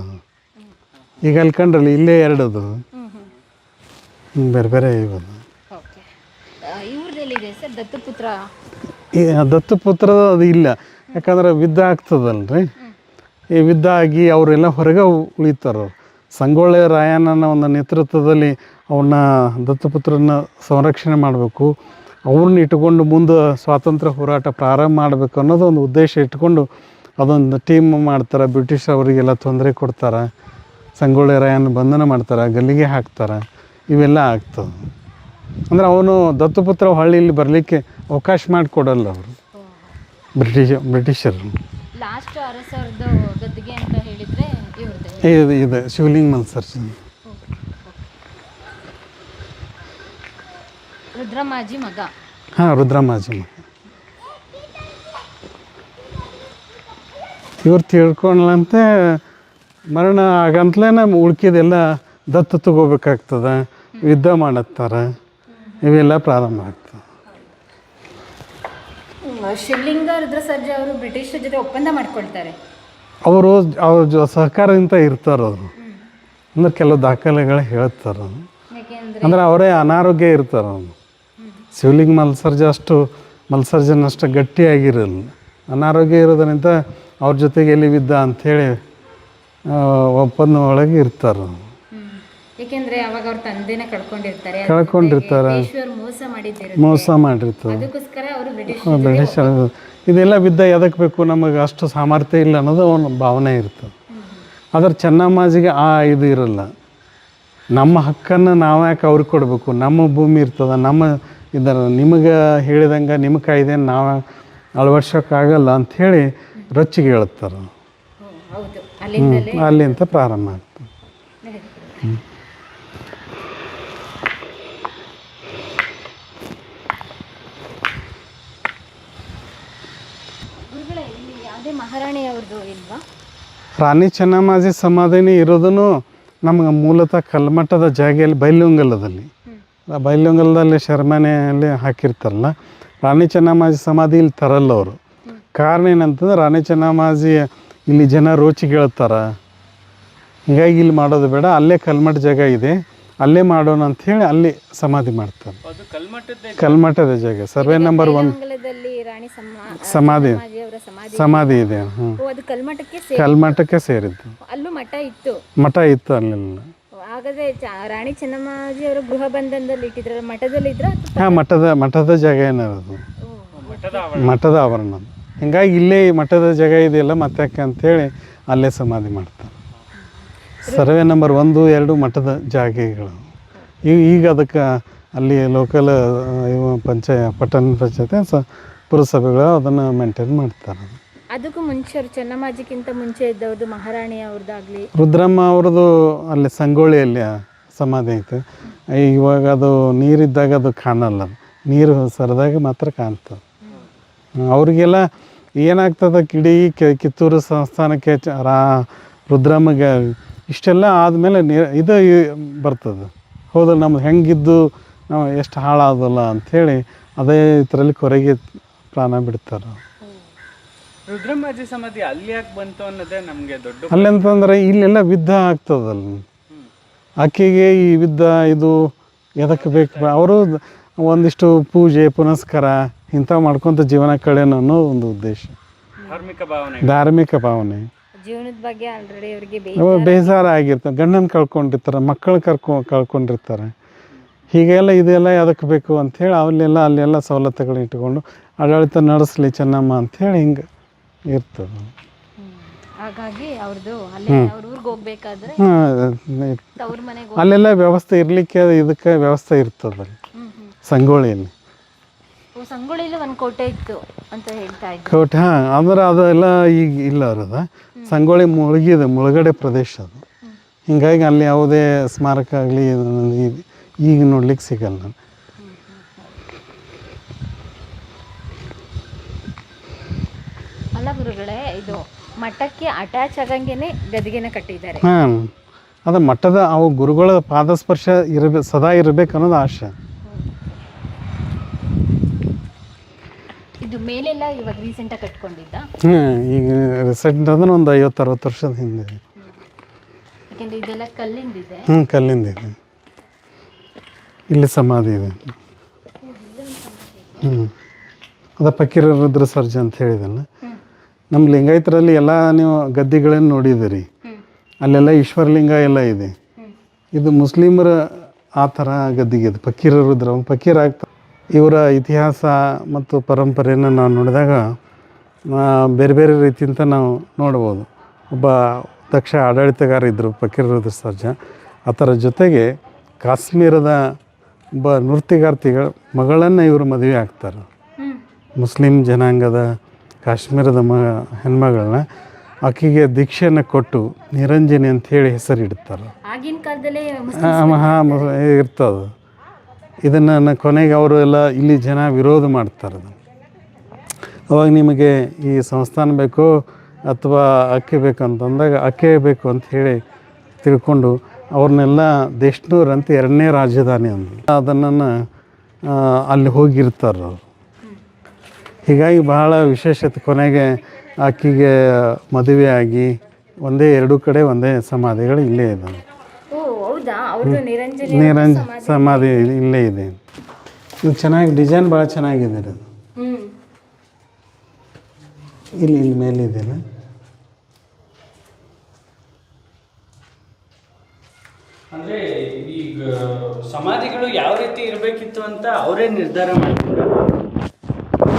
ಈಗ ಅಲ್ಲಿ ಕಂಡ್ರಲ್ಲಿ ಇಲ್ಲೇ ಎರಡು ಅದು ಬೇರೆ ಬೇರೆ ಇವದು. ಈ ದತ್ತುಪುತ್ರದ ಅದು ಇಲ್ಲ, ಯಾಕಂದ್ರೆ ಯುದ್ಧ ಆಗ್ತದಲ್ರಿ. ಈ ಯುದ್ಧ ಆಗಿ ಅವರೆಲ್ಲ ಹೊರಗೆ ಉಳಿತಾರೆ. ಸಂಗೊಳ್ಳಿ ರಾಯಣ್ಣನ ಒಂದು ನೇತೃತ್ವದಲ್ಲಿ ಅವನ್ನ ದತ್ತುಪುತ್ರನ ಸಂರಕ್ಷಣೆ ಮಾಡಬೇಕು, ಅವ್ರನ್ನ ಇಟ್ಕೊಂಡು ಮುಂದೆ ಸ್ವಾತಂತ್ರ್ಯ ಹೋರಾಟ ಪ್ರಾರಂಭ ಮಾಡಬೇಕು ಅನ್ನೋದು ಒಂದು ಉದ್ದೇಶ ಇಟ್ಕೊಂಡು ಅದೊಂದು ಟೀಮ್ ಮಾಡ್ತಾರೆ. ಬ್ರಿಟಿಷ್ ಅವರಿಗೆಲ್ಲ ತೊಂದರೆ ಕೊಡ್ತಾರೆ, ಸಂಗೊಳ್ಳಿ ರಾಯಣ್ಣ ಬಂಧನ ಮಾಡ್ತಾರೆ, ಗಲ್ಲಿಗೆ ಹಾಕ್ತಾರೆ. ಇವೆಲ್ಲ ಆಗ್ತದೆ. ಅಂದರೆ ಅವನು ದತ್ತುಪುತ್ರ ಇಲ್ಲಿ ಬರಲಿಕ್ಕೆ ಅವಕಾಶ ಮಾಡಿಕೊಡಲ್ಲ ಅವರು ಬ್ರಿಟಿಷರು. ಇದೆ ಶಿವಲಿಂಗ ಮಲ್ಸರ್ಜಿ. ರುದ್ರಮಾಜಿ ಮಗ. ಹಾಂ, ರುದ್ರಮಾಜಿ ಮಗ. ಇವ್ರು ತಿಳ್ಕೊಳ್ಳಂತೆ ಮರಣ ಆಗಂತಲೇ ಉಳ್ಕಿದೆಲ್ಲ ದತ್ತು ತಗೋಬೇಕಾಗ್ತದೆ, ಯುದ್ಧ ಮಾಡತ್ತಾರೆ. ಇವೆಲ್ಲ ಪ್ರಾರಂಭ ಆಗ್ತದೆ. ಶಿವಲಿಂಗ ರುದ್ರಸರ್ಜಿ ಅವರು ಬ್ರಿಟಿಷರ ಜೊತೆ ಒಪ್ಪಂದ ಮಾಡ್ಕೊಳ್ತಾರೆ. ಅವ್ರ ಸಹಕಾರದಿಂದ ಇರ್ತಾರೆ ಅವರು. ಅಂದ್ರೆ ಕೆಲವು ದಾಖಲೆಗಳು ಹೇಳ್ತಾರೆ. ಅಂದ್ರೆ ಅವರೇ ಅನಾರೋಗ್ಯ ಇರ್ತಾರೆ. ಅವನು ಶಿವಲಿಂಗ ಮಲ್ಸರ್ಜನ್ ಅಷ್ಟು ಗಟ್ಟಿಯಾಗಿರಲ್ಲ. ಅನಾರೋಗ್ಯ ಇರೋದ್ರಿಂದ ಅವ್ರ ಜೊತೆಗೆ ಎಲ್ಲಿ ಬಿದ್ದ ಅಂಥೇಳಿ ಒಪ್ಪಂದ ಒಳಗೆ ಇರ್ತಾರೆ. ಏಕೆಂದ್ರೆ ಅವಾಗ ಅವ್ರ ತಂದೆನ ಕಳ್ಕೊಂಡಿರ್ತಾರೆ, ಕಳ್ಕೊಂಡಿರ್ತಾರೆ, ಮೋಸ ಮಾಡಿರ್ತಾರೆ. ಅದಕ್ಕೋಸ್ಕರ ಅವರು ಬ್ರಿಟಿಷ್ ಇದೆಲ್ಲ ವಿದ್ಯೆ ಎದಕ್ಕೆ ಬೇಕು, ನಮಗೆ ಅಷ್ಟು ಸಾಮರ್ಥ್ಯ ಇಲ್ಲ ಅನ್ನೋದು ಅವನ ಭಾವನೆ ಇರ್ತದೆ. ಆದ್ರೆ ಚೆನ್ನಮ್ಮಾಜಿಗೆ ಇದು ಇರಲ್ಲ. ನಮ್ಮ ಹಕ್ಕನ್ನು ನಾವು ಯಾಕೆ ಅವ್ರಿಗೆ ಕೊಡಬೇಕು, ನಮ್ಮ ಭೂಮಿ ಇರ್ತದೆ, ನಮ್ಮ ಇದರ ನಿಮಗೆ ಹೇಳಿದಂಗೆ ನಿಮ್ಮ ಕಾಯ್ದೆಯನ್ನು ನಾವು ಅಳವಡಿಸೋಕ್ಕಾಗಲ್ಲ ಅಂಥೇಳಿ ರೊಚ್ಚಿಗೆ ಹೇಳ್ತಾರೆ. ಅಲ್ಲಿಂದ ಪ್ರಾರಂಭ ಆಗ್ತದೆ. ರಾಣಿ ಚೆನ್ನಮ್ಮಾಜಿ ಸಮಾಧಿನಿ ಇರೋದನ್ನು ನಮ್ಗೆ ಮೂಲತಃ ಕಲ್ಮಠದ ಜಾಗೆಯಲ್ಲಿ ಬೈಲುಂಗಲದಲ್ಲಿ, ಬೈಲುಂಗಲದಲ್ಲಿ ಶರ್ಮನೆಯಲ್ಲಿ ಹಾಕಿರ್ತಾರಲ್ಲ. ರಾಣಿ ಚೆನ್ನಮ್ಮಾಜಿ ಸಮಾಧಿ ಇಲ್ಲಿ ತರಲ್ಲ ಅವರು. ಕಾರಣ ಏನಂತಂದ್ರೆ ರಾಣಿ ಚೆನ್ನಮ್ಮಾಜಿ ಇಲ್ಲಿ ಜನ ರೋಚಿಗೆ ಹೇಳ್ತಾರೆ, ಹೀಗಾಗಿ ಇಲ್ಲಿ ಮಾಡೋದು ಬೇಡ, ಅಲ್ಲೇ ಕಲ್ಮಠ ಜಾಗ ಇದೆ, ಅಲ್ಲೇ ಮಾಡೋಣ ಅಂಥೇಳಿ ಅಲ್ಲಿ ಸಮಾಧಿ ಮಾಡ್ತಾರೆ. ಕಲ್ಮಠದ ಜಾಗ ಸರ್ವೆ ನಂಬರ್ 1 ಸಮಾಧಿ ಇದೆ. ಕಲ್ಮಠಕ್ಕೆ ಸೇರಿದ್ದು. ಮಠ ಇತ್ತು ಅಲ್ಲೆಲ್ಲ. ರಾಣಿ ಚೆನ್ನಮ್ಮಾಜಿ ಅವರ ಗೃಹ ಬಂಧನದಲ್ಲಿ ಇಟ್ಟಿದ್ರ, ಮಠದಲ್ಲಿ ಇದ್ರ? ಹಾಂ, ಮಠದ ಜಾಗ ಏನದು, ಮಠದ ಆವರಣ. ಹಿಂಗಾಗಿ ಇಲ್ಲೇ ಮಠದ ಜಾಗ ಇದೆಯಲ್ಲ ಮತ್ತಕ್ಕೆ ಅಂಥೇಳಿ ಅಲ್ಲೇ ಸಮಾಧಿ ಮಾಡ್ತಾರೆ. ಸರ್ವೆ ನಂಬರ್ 1, 2 ಮಠದ ಜಾಗೆಗಳು. ಈಗ ಅದಕ್ಕೆ ಅಲ್ಲಿ ಲೋಕಲ್ ಪಟ್ಟಣ ಪಂಚಾಯತ್ ಪುರಸಭೆಗಳು ಅದನ್ನು ಮೇಂಟೈನ್ ಮಾಡ್ತಾರೆ. ಅದಕ್ಕೂ ಮುಂಚೆ ಚೆನ್ನಮ್ಮಾಜಿಗಿಂತ ಮುಂಚೆ ಇದ್ದವ್ರದ್ದು ಮಹಾರಾಣಿ ಅವ್ರದ್ದಾಗಲಿ ರುದ್ರಮ್ಮ ಅವ್ರದ್ದು ಅಲ್ಲಿ ಸಂಗೊಳ್ಳಿಯಲ್ಲಿ ಸಮಾಧಿ ಐತೆ. ಇವಾಗ ಅದು ನೀರಿದ್ದಾಗ ಅದು ಕಾಣಲ್ಲ, ನೀರು ಸರಿದಾಗ ಮಾತ್ರ ಕಾಣ್ತದೆ. ಅವ್ರಿಗೆಲ್ಲ ಏನಾಗ್ತದೆ, ಇಡೀ ಕಿತ್ತೂರು ಸಂಸ್ಥಾನಕ್ಕೆ ರುದ್ರಮ್ಮಗೆ ಇಷ್ಟೆಲ್ಲ ಆದಮೇಲೆ ಇದು ಬರ್ತದೆ, ಹೌದು ನಮ್ದು ಹೆಂಗಿದ್ದು ನಾವು ಎಷ್ಟು ಹಾಳಾದಲ್ಲ ಅಂಥೇಳಿ ಅದೇ ಇದರಲ್ಲಿ ಕೊರೆಗೆ ಪ್ರಾಣ ಬಿಡ್ತಾರೆ. ರುದ್ರಮ್ಮಾಜಿ ಸಮಾಧಿ ಅಲ್ಲಿ ಯಾಕೆ ಬಂತು ಅನ್ನೋದೇ ನಮಗೆ ದೊಡ್ಡ. ಅಲ್ಲಿ ಅಂತಂದ್ರೆ ಇಲ್ಲೆಲ್ಲ ಯುದ್ಧ ಆಗ್ತದಲ್ಲ, ಆಕೆಗೆ ಈ ಯುದ್ಧ ಇದು ಎದಕ್ಕೆ ಬೇಕು, ಅವರು ಒಂದಿಷ್ಟು ಪೂಜೆ ಪುನಸ್ಕಾರ ಇಂಥವು ಮಾಡ್ಕೊತ ಜೀವನ ಕಳೆಯೋಣ ಅನ್ನೋ ಒಂದು ಉದ್ದೇಶ, ಧಾರ್ಮಿಕ ಭಾವನೆ. ಜೀವನದ ಬಗ್ಗೆ ಆಲ್ರೆಡಿ ಅವರಿಗೆ ಬೇಜಾರಾಗಿರ್ತಾರೆ, ಗಂಡನ ಕಳ್ಕೊಂಡಿರ್ತಾರೆ, ಮಕ್ಕಳು ಕಳ್ಕೊಂಡಿರ್ತಾರೆ. ಹೀಗೆಲ್ಲ ಇದೆಲ್ಲ ಅದಕ್ಕೆ ಬೇಕು ಅಂಥೇಳಿ ಅಲ್ಲೆಲ್ಲ ಸವಲತ್ತುಗಳು ಇಟ್ಕೊಂಡು ಆಡಳಿತ ನಡೆಸಲಿ ಚೆನ್ನಮ್ಮ ಅಂಥೇಳಿ ಹಿಂಗೆ ಇರ್ತದೆ. ಹಾಗಾಗಿ ಅವ್ರದ್ದು ಹೋಗ್ಬೇಕಾದ್ರೆ ಅಲ್ಲೆಲ್ಲ ವ್ಯವಸ್ಥೆ ಇರಲಿಕ್ಕೆ ಇದಕ್ಕೆ ವ್ಯವಸ್ಥೆ ಇರ್ತದಲ್ಲಿ. ಸಂಗೊಳ್ಳಿಯಲ್ಲಿ ಒಂದು ಕೋಟೆ ಇತ್ತು ಅಂತ ಹೇಳ್ತಾ ಇದ್ದೆ. ಕೋಟೆ, ಹಾಂ, ಅಂದ್ರೆ ಅದೆಲ್ಲ ಈಗ ಇಲ್ಲ ಅದ. ಸಂಗೊಳ್ಳಿ ಮುಳುಗಡೆ ಪ್ರದೇಶ ಅದು. ಹಿಂಗಾಗಿ ಅಲ್ಲಿ ಯಾವುದೇ ಸ್ಮಾರಕ ಆಗಲಿ ಈಗ ನೋಡ್ಲಿಕ್ಕೆ ಸಿಗಲ್ಲ. ಅಲ್ಲ ಗುರುಗಳೇ, ಇದು ಮಠಕ್ಕೆ ಅಟ್ಯಾಚ್ ಆಗಂಗೆನೆ ಗದಿಗೆನ ಕಟ್ಟಿದ್ದಾರೆ. ಹಾಂ, ಅದು ಮಠದ ಅವು ಗುರುಗಳ ಪಾದಸ್ಪರ್ಶ ಸದಾ ಇರಬೇಕು ಅನ್ನೋದು ಆಶೆ. ಇದು ಮೇಲೆಲ್ಲ ಇವಾಗ ರೀಸೆಂಟಾಗಿ ಕಟ್ಕೊಂಡಿದ್ದ? ಈಗ ರೀಸೆಂಟ್ ಅಂದ್ರೆ ಒಂದು 50-60 ವರ್ಷದ ಹಿಂದೆ. ಯಾಕೆಂದರೆ ಇದೆಲ್ಲ ಕಲ್ಲಿಂದಿದೆ. ಕಲ್ಲಿಂದಿದೆ. ಇಲ್ಲಿ ಸಮಾಧಿ ಇದೆ. ಅದು ಫಕೀರ ರುದ್ರ ಸರ್ಜ ಅಂತ ಹೇಳಿದಲ್ಲ. ನಮ್ಮ ಲಿಂಗಾಯತರಲ್ಲಿ ಎಲ್ಲ ನೀವು ಗದ್ದಿಗಳನ್ನು ನೋಡಿದಿರಿ, ಅಲ್ಲೆಲ್ಲ ಈಶ್ವರಲಿಂಗ ಎಲ್ಲ ಇದೆ. ಇದು ಮುಸ್ಲಿಮರ ಆ ಥರ ಗದ್ದಿಗೆ ಇದು ಫಕೀರ ರುದ್ರ ಫಕೀರ ಆಗ್ತಾರೆ. ಇವರ ಇತಿಹಾಸ ಮತ್ತು ಪರಂಪರೆಯನ್ನು ನಾವು ನೋಡಿದಾಗ ಬೇರೆ ಬೇರೆ ರೀತಿಯಿಂದ ನಾವು ನೋಡ್ಬೋದು. ಒಬ್ಬ ದಕ್ಷ ಆಡಳಿತಗಾರ ಇದ್ದರು ಫಕೀರ ರುದ್ರ ಸರ್ಜ. ಅದರ ಜೊತೆಗೆ ಕಾಶ್ಮೀರದ ಒಬ್ಬ ನೃತ್ಯಗಾರ್ತಿಗಳ ಮಗಳನ್ನು ಇವರು ಮದುವೆ ಆಗ್ತಾರೆ. ಮುಸ್ಲಿಂ ಜನಾಂಗದ ಕಾಶ್ಮೀರದ ಹೆಣ್ಮಗಳನ್ನ ಆಕೆಗೆ ದೀಕ್ಷೆಯನ್ನು ಕೊಟ್ಟು ನಿರಂಜನಿ ಅಂಥೇಳಿ ಹೆಸರಿಡ್ತಾರೆ. ಹಾಂ, ಇರ್ತದೆ. ಇದನ್ನು ಕೊನೆಗೆ ಅವರು ಎಲ್ಲ ಇಲ್ಲಿ ಜನ ವಿರೋಧ ಮಾಡ್ತಾರೆ. ಅವಾಗ ನಿಮಗೆ ಈ ಸಂಸ್ಥಾನ ಬೇಕು ಅಥವಾ ಅಕ್ಕೆ ಬೇಕು ಅಂತಂದಾಗ ಅಕ್ಕೆ ಬೇಕು ಅಂತ ಹೇಳಿ ತಿಳ್ಕೊಂಡು ಅವ್ರನ್ನೆಲ್ಲ ದೇಶ್ನೂರ್ ಅಂತ 2ನೇ ರಾಜಧಾನಿ ಅಂದರು. ಅದನ್ನು ಅಲ್ಲಿ ಹೋಗಿರ್ತಾರೆ ಅವರು. ಹೀಗಾಗಿ ಬಹಳ ವಿಶೇಷತೆ. ಕೊನೆಗೆ ಆಕೆಗೆ ಮದುವೆ ಆಗಿ 2 ಕಡೆ ಒಂದೇ ಸಮಾಧಿಗಳು ಇಲ್ಲೇ ಇದ್ದಾವೆ. ನಿರಂಜನ ಸಮಾಧಿ ಇಲ್ಲೇ ಇದೆ. ಇದು ಚೆನ್ನಾಗಿ ಡಿಸೈನ್ ಭಾಳ ಚೆನ್ನಾಗಿದೆ. ಅದು ಇಲ್ಲಿ ಮೇಲಿದೆಯಲ್ಲ, ಅಂದ್ರೆ ಈಗ ಸಮಾಧಿಗಳು ಯಾವ ರೀತಿ ಇರಬೇಕಿತ್ತು ಅಂತ ಅವರೇ ನಿರ್ಧಾರ ಮಾಡ್ತಾರೆ.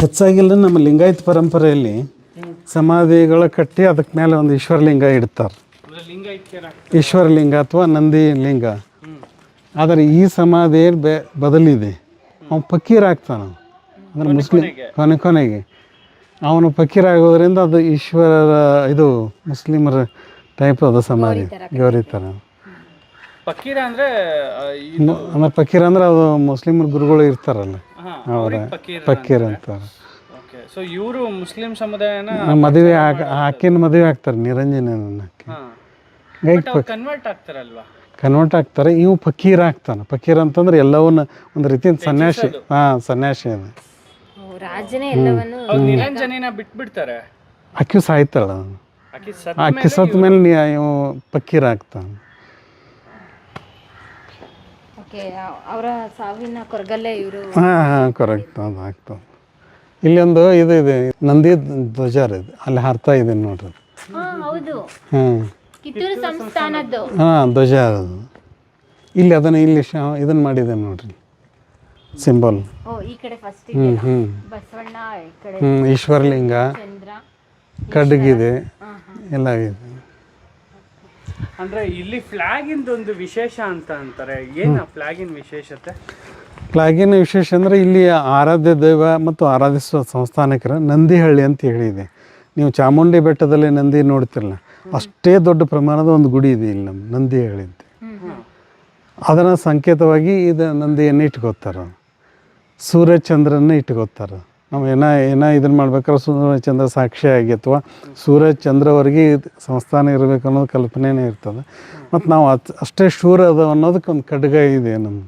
ಹೆಚ್ಚಾಗಿಲ್ಲ ನಮ್ಮ ಲಿಂಗಾಯತ ಪರಂಪರೆಯಲ್ಲಿ ಸಮಾಧಿಗಳ ಕಟ್ಟಿ ಅದಕ್ಕೆ ಮೇಲೆ ಒಂದು ಈಶ್ವರಲಿಂಗ ಇಡ್ತಾರೆ. ಲಿಂಗೈಕ್ಯರ ಈಶ್ವರಲಿಂಗ ಅಥವಾ ನಂದಿ ಲಿಂಗ. ಆದರೆ ಈ ಸಮಾಧಿ ಬದಲಿದೆ. ಅವನು ಫಕೀರ್ ಆಗ್ತಾನೆ. ಅಂದ್ರೆ ಮುಸ್ಲಿಂ ಕೊನೆಗೆ ಅವನು ಫಕೀರ್ ಆಗೋದ್ರಿಂದ ಅದು ಈಶ್ವರರ ಇದು ಮುಸ್ಲಿಮರ ಟೈಪ್ ಅದು ಸಮಾಧಿ, ಗೌರಿ ಥರ. ಫಕೀರ ಅಂದ್ರೆ ಅಂದ್ರೆ ಫಕೀರ್ ಅಂದ್ರೆ ಅದು ಮುಸ್ಲಿಮರ ಗುರುಗಳು ಇರ್ತಾರಲ್ಲ ಅವರ ಫಕೀರ್ ಅಂತಾರೆ. ಸೊ ಇವರು ಮುಸ್ಲಿಂ ಸಮುದಾಯನ ಮದುವೆ ಆಕಿನ ಮದುವೆ ಆಗ್ತಾರೆ ನಿರಂಜನ. ಕನ್ವರ್ಟ್ ಆಗ್ತಾರಲ್ವಾ? ಕನ್ವರ್ಟ್ ಆಗ್ತಾರೆ. ಇವು ಫಕೀರ್ ಆಗ್ತಾನೆ. ಫಕೀರ್ ಅಂತಂದ್ರೆ ಎಲ್ಲವನ್ನ ಒಂದು ರೀತಿ ಸನ್ಯಾಸಿ. ಸನ್ಯಾಸಿ ಅದು. ರಾಜನೇ ಎಲ್ಲವನ್ನು ನಿರಂಜನಿನ ಬಿಟ್ಬಿಡ್ತಾರೆ. ಅಕ್ಕಿ ಸಾಯ್ತಾಳ. ಅಕ್ಕಿ ಸತ್ತ ಮೇಲೆ ಇವು ಫಕೀರ್ ಆಗ್ತಾನೆ. ಅವರ ಸಾವಿನ ಕೊರಗಲ್ಲೇ ಇವರು. ಕರೆಕ್ಟ್, ಅದು ಆಗ್ತದೆ. ಇಲ್ಲೊಂದು ಇದು ಇದೆ, ನಂದಿ ಧ್ವಜ ಇದೆ, ಅಲ್ಲಿ ಹಾರ್ತಾ ಇದೆ ನೋಡ್ರಿ. ಹೌದು, ಕಿತ್ತೂರು ಸಂಸ್ಥಾನದ್ದು ಧ್ವಜ ಅದು. ಇಲ್ಲಿ ಅದನ್ನು ಇಲ್ಲಿ ಇದನ್ನು ಮಾಡಿದೆ ನೋಡ್ರಿ, ಸಿಂಬಲ್. ಈ ಕಡೆ ಫಸ್ಟ್ ಬಸವಣ್ಣ, ಈ ಕಡೆ ಈಶ್ವರಲಿಂಗ, ಚಂದ್ರ, ಕಡ್ಗಿದೆ ಎಲ್ಲ ಇದೆ. ಅಂದ್ರೆ ಇಲ್ಲಿ ಫ್ಲಾಗಿಂದ ಒಂದು ವಿಶೇಷ ಅಂತ ಅಂತಾರೆ. ಏನು ಫ್ಲಾಗಿನ ವಿಶೇಷತೆ? ಫ್ಲಾಗಿನ ವಿಶೇಷ ಅಂದರೆ ಇಲ್ಲಿ ಆರಾಧ್ಯ ದೈವ ಮತ್ತು ಆರಾಧಿಸುವ ಸಂಸ್ಥಾನಕರ ನಂದಿಹಳ್ಳಿ ಅಂತ ಹೇಳಿದೆ. ನೀವು ಚಾಮುಂಡಿ ಬೆಟ್ಟದಲ್ಲಿ ನಂದಿ ನೋಡ್ತಿರಲ್ಲ, ಅಷ್ಟೇ ದೊಡ್ಡ ಪ್ರಮಾಣದ ಒಂದು ಗುಡಿ ಇದೆ ಇಲ್ಲಿ ನಮ್ಮ ನಂದಿಹಳ್ಳಿ ಅಂತ. ಅದನ್ನು ಸಂಕೇತವಾಗಿ ಇದು ನಂದಿಯನ್ನು ಇಟ್ಕೋತಾರೆ. ಸೂರ್ಯಚಂದ್ರನ್ನ ಇಟ್ಕೋತಾರೆ. ನಾವು ಏನೋ ಇದನ್ನು ಮಾಡ್ಬೇಕಾದ್ರೆ ಸೂರ್ಯಚಂದ್ರ ಸಾಕ್ಷಿಯಾಗಿ ಅಥವಾ ಸೂರ್ಯಚಂದ್ರವರೆಗೆ ಸಂಸ್ಥಾನ ಇರಬೇಕು ಅನ್ನೋದು ಕಲ್ಪನೆನೇ ಇರ್ತದೆ. ಮತ್ತು ನಾವು ಅಷ್ಟೇ ಶೂರ ಅದ ಅನ್ನೋದಕ್ಕೆ ಒಂದು ಖಡ್ಗ ಇದೆ ನಮ್ಮ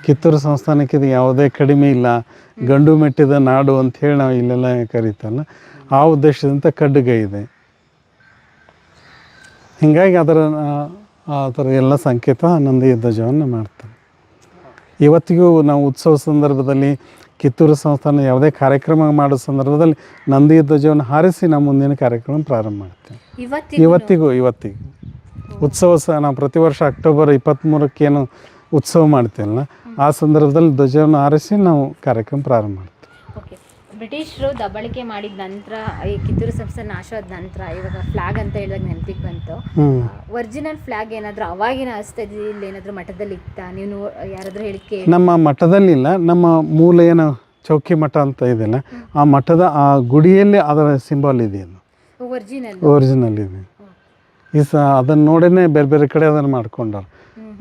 ಕಿತ್ತೂರು ಸಂಸ್ಥಾನಕ್ಕೆ. ಇದು ಯಾವುದೇ ಕಡಿಮೆ ಇಲ್ಲ, ಗಂಡು ಮೆಟ್ಟಿದ ನಾಡು ಅಂಥೇಳಿ ನಾವು ಇಲ್ಲೆಲ್ಲ ಕರೀತಲ್ಲ, ಆ ಉದ್ದೇಶದಿಂದ ಖಡ್ಗ ಇದೆ. ಹೀಗಾಗಿ ಆ ಥರ ಎಲ್ಲ ಸಂಕೇತ ನಂದಿ ಧ್ವಜವನ್ನು ಮಾಡ್ತಾರೆ. ಇವತ್ತಿಗೂ ನಾವು ಉತ್ಸವ ಸಂದರ್ಭದಲ್ಲಿ ಕಿತ್ತೂರು ಸಂಸ್ಥಾನ ಯಾವುದೇ ಕಾರ್ಯಕ್ರಮ ಮಾಡೋ ಸಂದರ್ಭದಲ್ಲಿ ನಂದಿ ಧ್ವಜವನ್ನು ಹಾರಿಸಿ ನಾವು ಮುಂದಿನ ಕಾರ್ಯಕ್ರಮ ಪ್ರಾರಂಭ ಮಾಡ್ತೇವೆ. ಇವತ್ತಿಗೂ ಉತ್ಸವ ನಾವು ಪ್ರತಿ ವರ್ಷ ಅಕ್ಟೋಬರ್ 23ಕ್ಕೆ ಏನು ಉತ್ಸವ ಮಾಡ್ತೇವಲ್ಲ, ಆ ಸಂದರ್ಭದಲ್ಲಿ ಧ್ವಜವನ್ನು ಹಾರಿಸಿ ನಾವು ಕಾರ್ಯಕ್ರಮ ಪ್ರಾರಂಭ ಮಾಡ್ತೇವೆ. ಬ್ರಿಟಿಷರು ದಬ್ಬಾಳಿಕೆ ಮಾಡಿದ ನಂತರ, ಈ ಕಿತ್ತೂರು ಸಂಸ್ಥಾನ ನಾಶ ಆದ ನಂತರ ಇವಾಗ ಫ್ಲಾಗ್ ಅಂತ ಹೇಳಿದಾಗ ನೆನಪಿಗೆ ಬಂತು. ಒರಿಜಿನಲ್ ಫ್ಲಾಗ್ ಏನಾದರೂ ಅವಾಗಿನ ಅಸ್ತಿತ್ವದಲ್ಲಿ ಏನಾದರೂ ಮಠದಲ್ಲಿ ಇತ್ತಾ? ನೀವು ಯಾರಾದರೂ ಹೇಳಿಕೆ? ನಮ್ಮ ಮಠದಲ್ಲಿ ಇಲ್ಲ. ನಮ್ಮ ಮೂಲ ಏನು ಚೌಕಿ ಮಠ ಅಂತ ಇದೆಯಲ್ಲ, ಆ ಮಠದ ಆ ಗುಡಿಯಲ್ಲಿ ಅದರ ಸಿಂಬಲ್ ಇದೆ. ಒರಿಜಿನಲ್ ಇದೆ. ಅದನ್ನು ನೋಡೇ ಬೇರೆ ಬೇರೆ ಕಡೆ ಅದನ್ನು ಮಾಡ್ಕೊಂಡಾರ.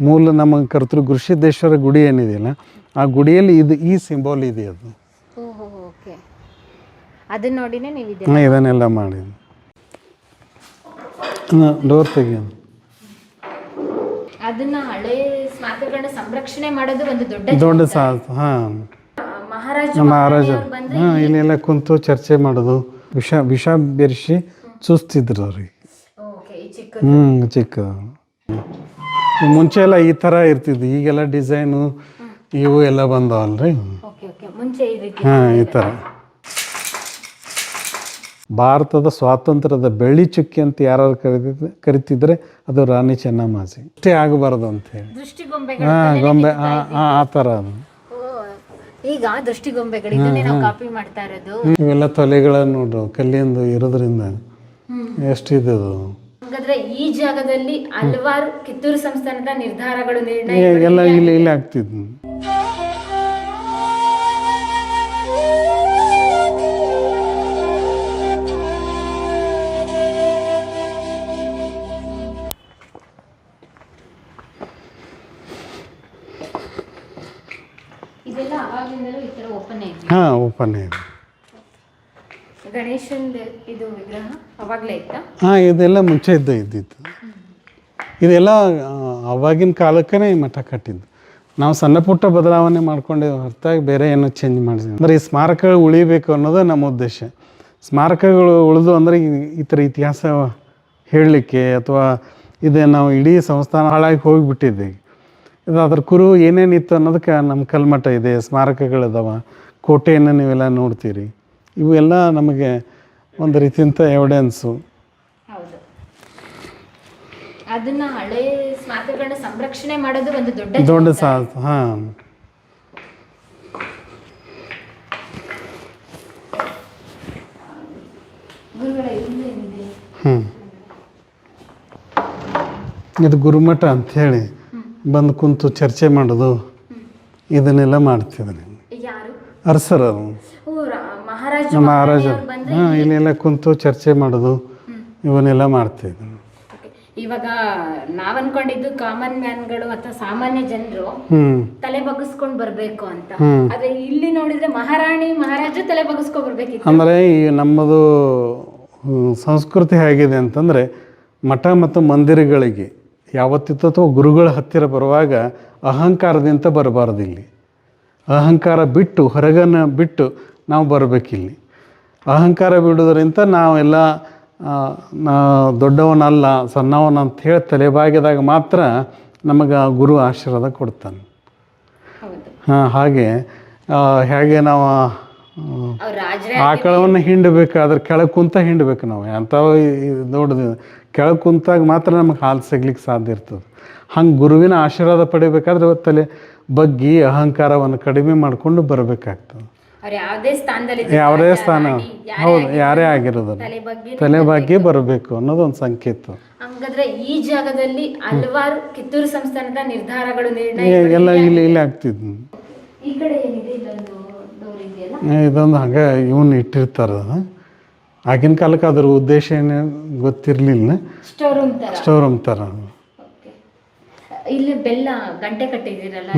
ಮೂಲ ನಮ್ಮ ಕರ್ತೃ ಗುರುಸಿದ್ದೇಶ್ವರ ಗುಡಿ ಏನಿದೆಯಲ್ಲ, ಆ ಗುಡಿಯಲ್ಲಿ ಈ ಸಿಂಬಲ್ ಇದೆ. ಅದು ಅದನ್ನ ನೋಡಿನೇ ನೀವು ಇದನ್ನೆಲ್ಲ ಮಾಡಿದ್ವಿ. ಡೋರ್ ತೆಗಿಯೋದು, ಅದನ್ನ ಹಳೆ ಸ್ಮಾರಕಗಳನ್ನ ಸಂರಕ್ಷಣೆ ಮಾಡೋದು ಒಂದು ದೊಡ್ಡ ಸಾಹಸ. ಮಹಾರಾಜ ಇಲ್ಲೆಲ್ಲ ಕುಂತು ಚರ್ಚೆ ಮಾಡೋದು, ವಿಷ ಬೆರೆಸಿ ಚೂಸ್ತಿದ್ರು ಅವ್ರಿಗೆ. ಚಿಕ್ಕ ಮುಂಚೆ ಎಲ್ಲ ಈ ಥರ ಇರ್ತಿದ್ವಿ. ಈಗೆಲ್ಲ ಡಿಸೈನು ಇವು ಎಲ್ಲ ಬಂದವಲ್ರಿ. ಈ ಥರ ಭಾರತದ ಸ್ವಾತಂತ್ರ್ಯದ ಬೆಳ್ಳಿ ಚುಕ್ಕಿ ಅಂತ ಯಾರು ಕರಿತಿದ್ರೆ ಅದು ರಾಣಿ ಚೆನ್ನಮ್ಮಾಜಿ. ಅಷ್ಟೇ ಆಗಬಾರ್ದು ಅಂತೇಳಿ ಗೊಂಬೆ ಆ ಥರ ಅದು. ಈಗ ದೃಷ್ಟಿಗೊಂಬೆಗಳು ನಾವು ಕಾಪಿ ಮಾಡ್ತಾ ಇರೋದು. ಇವೆಲ್ಲ ತೊಲೆಗಳನ್ನು ನೋಡ್ರು ಕಲ್ಲಿಂದು ಇರೋದ್ರಿಂದ ಎಷ್ಟಿದೆ ಅದು. ಹಾಗಾದ್ರೆ ಈ ಜಾಗದಲ್ಲಿ ಹಲವಾರು ಕಿತ್ತೂರು ಸಂಸ್ಥಾನದ ನಿರ್ಧಾರಗಳು ಎಲ್ಲ ಇಲ್ಲಿ ಆಗ್ತಿದ್ವು. ಓಪನ್ ಇದೆ. ಗಣೇಶನ ಇದು ವಿಗ್ರಹ ಅವಾಗಲೇ ಇತ್ತಾ? ಇದೆಲ್ಲ ಮುಂಚೆ ಇದ್ದಿತ್ತು. ಇದೆಲ್ಲ ಅವಾಗಿನ ಕಾಲಕ್ಕೇ ಮಠ ಕಟ್ಟಿದ್ದು. ನಾವು ಸಣ್ಣ ಪುಟ್ಟ ಬದಲಾವಣೆ ಮಾಡ್ಕೊಂಡೇವೆ ಹೊರತಾಗಿ ಬೇರೆ ಏನೋ ಚೇಂಜ್ ಮಾಡಿದ್ವಿ. ಅಂದರೆ ಈ ಸ್ಮಾರಕಗಳು ಉಳಿಬೇಕು ಅನ್ನೋದು ನಮ್ಮ ಉದ್ದೇಶ. ಸ್ಮಾರಕಗಳು ಉಳಿದು ಅಂದರೆ ಈ ಥರ ಇತಿಹಾಸ ಹೇಳಲಿಕ್ಕೆ, ಅಥವಾ ಇದೆ ನಾವು ಇಡೀ ಸಂಸ್ಥಾನ ಹಾಳಾಗಿ ಹೋಗಿಬಿಟ್ಟಿದ್ದೆ. ಇದು ಅದ್ರ ಕುರು ಏನೇನಿತ್ತು ಅನ್ನೋದಕ್ಕೆ ನಮ್ಮ ಕಲ್ಮಠ ಇದೆ, ಸ್ಮಾರಕಗಳಿದಾವೆ, ಕೋಟೆಯನ್ನು ನೀವೆಲ್ಲ ನೋಡ್ತೀರಿ. ಇವು ಎಲ್ಲ ನಮಗೆ ಒಂದು ರೀತಿಯಂಥ ಎವಿಡೆನ್ಸು. ಅದನ್ನ ಹಳೆ ಸ್ಮಾರಕಗಳನ್ನ ಸಂರಕ್ಷಣೆ ಮಾಡೋದು ಒಂದು ದೊಡ್ಡ ದೊಡ್ಡ ಸಾಹಸ. ಹಾಂ, ಇದು ಗುರುಮಠ ಅಂಥೇಳಿ ಬಂದು ಕುಂತು ಚರ್ಚೆ ಮಾಡೋದು ಇದನ್ನೆಲ್ಲ ಮಾಡ್ತಿದ್ದೀನಿ. ಯಾರು ಅರಸರು ಮಹಾರಾಜರು ಹಾಂ, ಇಲ್ಲೆಲ್ಲ ಕುಂತು ಚರ್ಚೆ ಮಾಡೋದು ಇವನ್ನೆಲ್ಲ ಮಾಡ್ತಿದ್ದೀನಿ. ಇವಾಗ ನಾವ್ ಅನ್ಕೊಂಡಿದ್ದು ಕಾಮನ್ ಮ್ಯಾನ್ಗಳು ಅಥವಾ ಸಾಮಾನ್ಯ ಜನರು ತಲೆ ಬಗ್ಗಿಸ್ಕೊಂಡ್ ಬರ್ಬೇಕು ಅಂತ, ಆದ್ರೆ ಇಲ್ಲಿ ನೋಡಿದ್ರೆ ಮಹಾರಾಣಿ ಮಹಾರಾಜರು ತಲೆ ಬಗ್ಗಿಸ್ಕೊಂಡ್ ಬರ್ಬೇಕಿತ್ತು. ಅಂದರೆ ಈ ನಮ್ಮದು ಸಂಸ್ಕೃತಿ ಹೇಗಿದೆ ಅಂತಂದರೆ ಮಠ ಮತ್ತು ಮಂದಿರಗಳಿಗೆ ಯಾವತ್ತಿತ್ತು ಅಥವಾ ಗುರುಗಳ ಹತ್ತಿರ ಬರುವಾಗ ಅಹಂಕಾರದಿಂದ ಬರಬಾರ್ದು. ಇಲ್ಲಿ ಅಹಂಕಾರ ಬಿಟ್ಟು ಹೊರಗನ್ನು ಬಿಟ್ಟು ನಾವು ಬರಬೇಕಿಲ್ಲಿ. ಅಹಂಕಾರ ಬಿಡೋದ್ರಿಂದ ನಾವೆಲ್ಲ ದೊಡ್ಡವನಲ್ಲ ಸಣ್ಣವನ ಅಂತ ಹೇಳಿ ತಲೆಬಾಗಿದಾಗ ಮಾತ್ರ ನಮಗೆ ಗುರು ಆಶೀರ್ವಾದ ಕೊಡ್ತಾನೆ. ಹಾಗೆ ಹೇಗೆ ನಾವು ಆಕಳವನ್ನು ಹಿಂಡಬೇಕಾದ್ರೆ ಕೆಳಗೆ ಕುಂತ ಹಿಂಡಬೇಕು. ನಾವು ಅಂಥವು ನೋಡಿದ ಕೆಳಗೆ ಕುಂತಾಗ ಮಾತ್ರ ನಮಗೆ ಹಾಲು ಸಿಗ್ಲಿಕ್ಕೆ ಸಾಧ್ಯ ಇರ್ತದೆ. ಹಂಗೆ ಗುರುವಿನ ಆಶೀರ್ವಾದ ಪಡಿಬೇಕಾದ್ರೆ ತಲೆ ಬಗ್ಗಿ ಅಹಂಕಾರವನ್ನು ಕಡಿಮೆ ಮಾಡಿಕೊಂಡು ಬರಬೇಕಾಗ್ತದೆ. ಯಾವುದೇ ಸ್ಥಾನ ಹೌದು, ಯಾರೇ ಆಗಿರೋದು ತಲೆ ಬಗ್ಗೆ ಬರಬೇಕು ಅನ್ನೋದು ಒಂದು ಸಂಕೇತ. ಹಂಗಾದ್ರೆ ಈ ಜಾಗದಲ್ಲಿ ಹಲವಾರು ಕಿತ್ತೂರು ಸಂಸ್ಥಾನದ ನಿರ್ಧಾರಗಳು ಎಲ್ಲ ಇಲ್ಲಿ ಆಗ್ತಿದ್ವು. ಈ ಕಡೆ ಏನಿದೆ ಇದೊಂದು ಹಂಗೆ ಇವನ್ನ ಇಟ್ಟಿರ್ತಾರೆ. ಆಗಿನ ಕಾಲಕ್ಕೆ ಅದ್ರ ಉದ್ದೇಶ ಏನು ಗೊತ್ತಿರಲಿಲ್ಲ. ಸ್ಟೋರ್ ರೂಮ್ ಥರ. ಇಲ್ಲಿ ಬೆಲ್ಲ ಗಂಟೆ ಕಟ್ಟಿದ್ದೀರಲ್ಲ,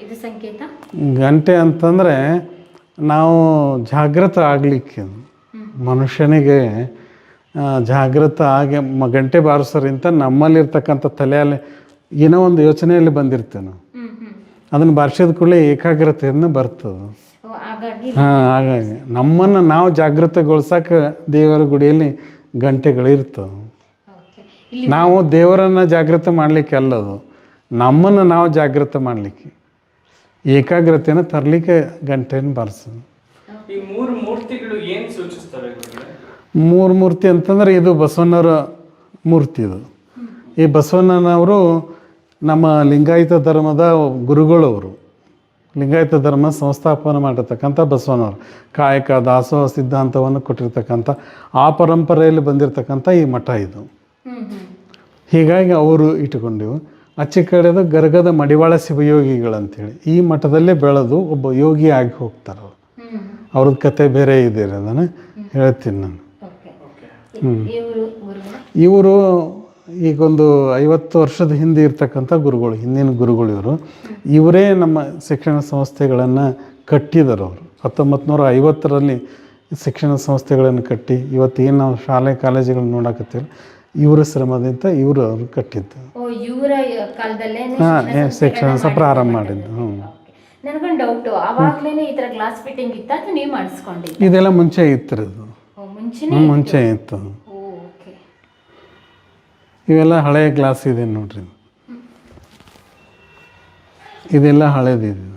ಇದು ಸಂಕೇತ. ಗಂಟೆ ಅಂತಂದರೆ ನಾವು ಜಾಗೃತ ಆಗಲಿಕ್ಕೆ ಮನುಷ್ಯನಿಗೆ ಜಾಗೃತ ಆಗಿ ಗಂಟೆ ಬಾರಿಸೋರಿಂತ ನಮ್ಮಲ್ಲಿರ್ತಕ್ಕಂಥ ತಲೆಯಲ್ಲಿ ಏನೋ ಒಂದು ಯೋಚನೆಯಲ್ಲಿ ಬಂದಿರ್ತೇವೆ ನಾವು. ಅದನ್ನು ಬಾರಿಸಿದ ಕೂಡಲೇ ಏಕಾಗ್ರತೆಯನ್ನು ಬರ್ತದೆ. ಹಾಗಾಗಿ ನಮ್ಮನ್ನು ನಾವು ಜಾಗೃತಗೊಳ್ಸಕ್ಕೆ ದೇವರ ಗುಡಿಯಲ್ಲಿ ಗಂಟೆಗಳಿರ್ತವೆ. ನಾವು ದೇವರನ್ನು ಜಾಗೃತ ಮಾಡಲಿಕ್ಕೆ ಅಲ್ಲದು, ನಮ್ಮನ್ನು ನಾವು ಜಾಗೃತ ಮಾಡಲಿಕ್ಕೆ ಏಕಾಗ್ರತೆಯನ್ನು ತರಲಿಕ್ಕೆ ಗಂಟೆಯನ್ನು ಬಾರಿಸೋದು. ಮೂರು ಮೂರ್ತಿ ಅಂತಂದರೆ ಇದು ಬಸವಣ್ಣವರ ಮೂರ್ತಿ. ಇದು ಈ ಬಸವಣ್ಣನವರು ನಮ್ಮ ಲಿಂಗಾಯತ ಧರ್ಮದ ಗುರುಗಳವರು. ಲಿಂಗಾಯತ ಧರ್ಮ ಸಂಸ್ಥಾಪನೆ ಮಾಡಿರ್ತಕ್ಕಂಥ ಬಸವಣ್ಣವರು ಕಾಯಕ ದಾಸೋಹ ಸಿದ್ಧಾಂತವನ್ನು ಕೊಟ್ಟಿರ್ತಕ್ಕಂಥ ಆ ಪರಂಪರೆಯಲ್ಲಿ ಬಂದಿರತಕ್ಕಂಥ ಈ ಮಠ ಇದು. ಹೀಗಾಗಿ ಅವರು ಇಟ್ಟುಕೊಂಡಿವು. ಆಚೆ ಕಡೆದು ಗರ್ಗದ ಮಡಿವಾಳ ಶಿವಯೋಗಿಗಳಂತೇಳಿ ಈ ಮಠದಲ್ಲೇ ಬೆಳೆದು ಒಬ್ಬ ಯೋಗಿ ಆಗಿ ಹೋಗ್ತಾರೆ. ಅವ್ರದ್ದು ಕತೆ ಬೇರೆ ಇದೆ, ಅದನ್ನು ಹೇಳ್ತೀನಿ ನಾನು. ಇವರು ಈಗೊಂದು 50 ವರ್ಷದ ಹಿಂದೆ ಇರ್ತಕ್ಕಂಥ ಗುರುಗಳು, ಹಿಂದಿನ ಗುರುಗಳು ಇವರೇ ನಮ್ಮ ಶಿಕ್ಷಣ ಸಂಸ್ಥೆಗಳನ್ನು ಕಟ್ಟಿದರು. ಅವರು 1950ರಲ್ಲಿ ಶಿಕ್ಷಣ ಸಂಸ್ಥೆಗಳನ್ನು ಕಟ್ಟಿ ಇವತ್ತೇನು ನಾವು ಶಾಲೆ ಕಾಲೇಜುಗಳನ್ನ ನೋಡಕತ್ತೀವಿ ಇವರ ಶ್ರಮದಿಂದ ಅವರು ಕಟ್ಟಿದ್ದು. ಶಿಕ್ಷಣ ಪ್ರಾರಂಭ ಮಾಡಿದ್ದು. ನನಗೊಂದು ಡೌಟ್, ಆವಾಗಲೇ ಈ ಥರ ಗ್ಲಾಸ್ ಫಿಟ್ಟಿಂಗ್ ಇತ್ತು ಅಥವಾ ನೀವು ಮಾಡಿಸ್ಕೊಂಡಿದ್ದು? ಇದೆಲ್ಲ ಮುಂಚೆ ಇತ್ತು. ಇದು ಮುಂಚೆ ಇತ್ತು. ಇವೆಲ್ಲ ಹಳೆಯ ಗ್ಲಾಸ್ ಇದೆ ನೋಡ್ರಿ. ಇದೆಲ್ಲ ಹಳೇದಿದೆ.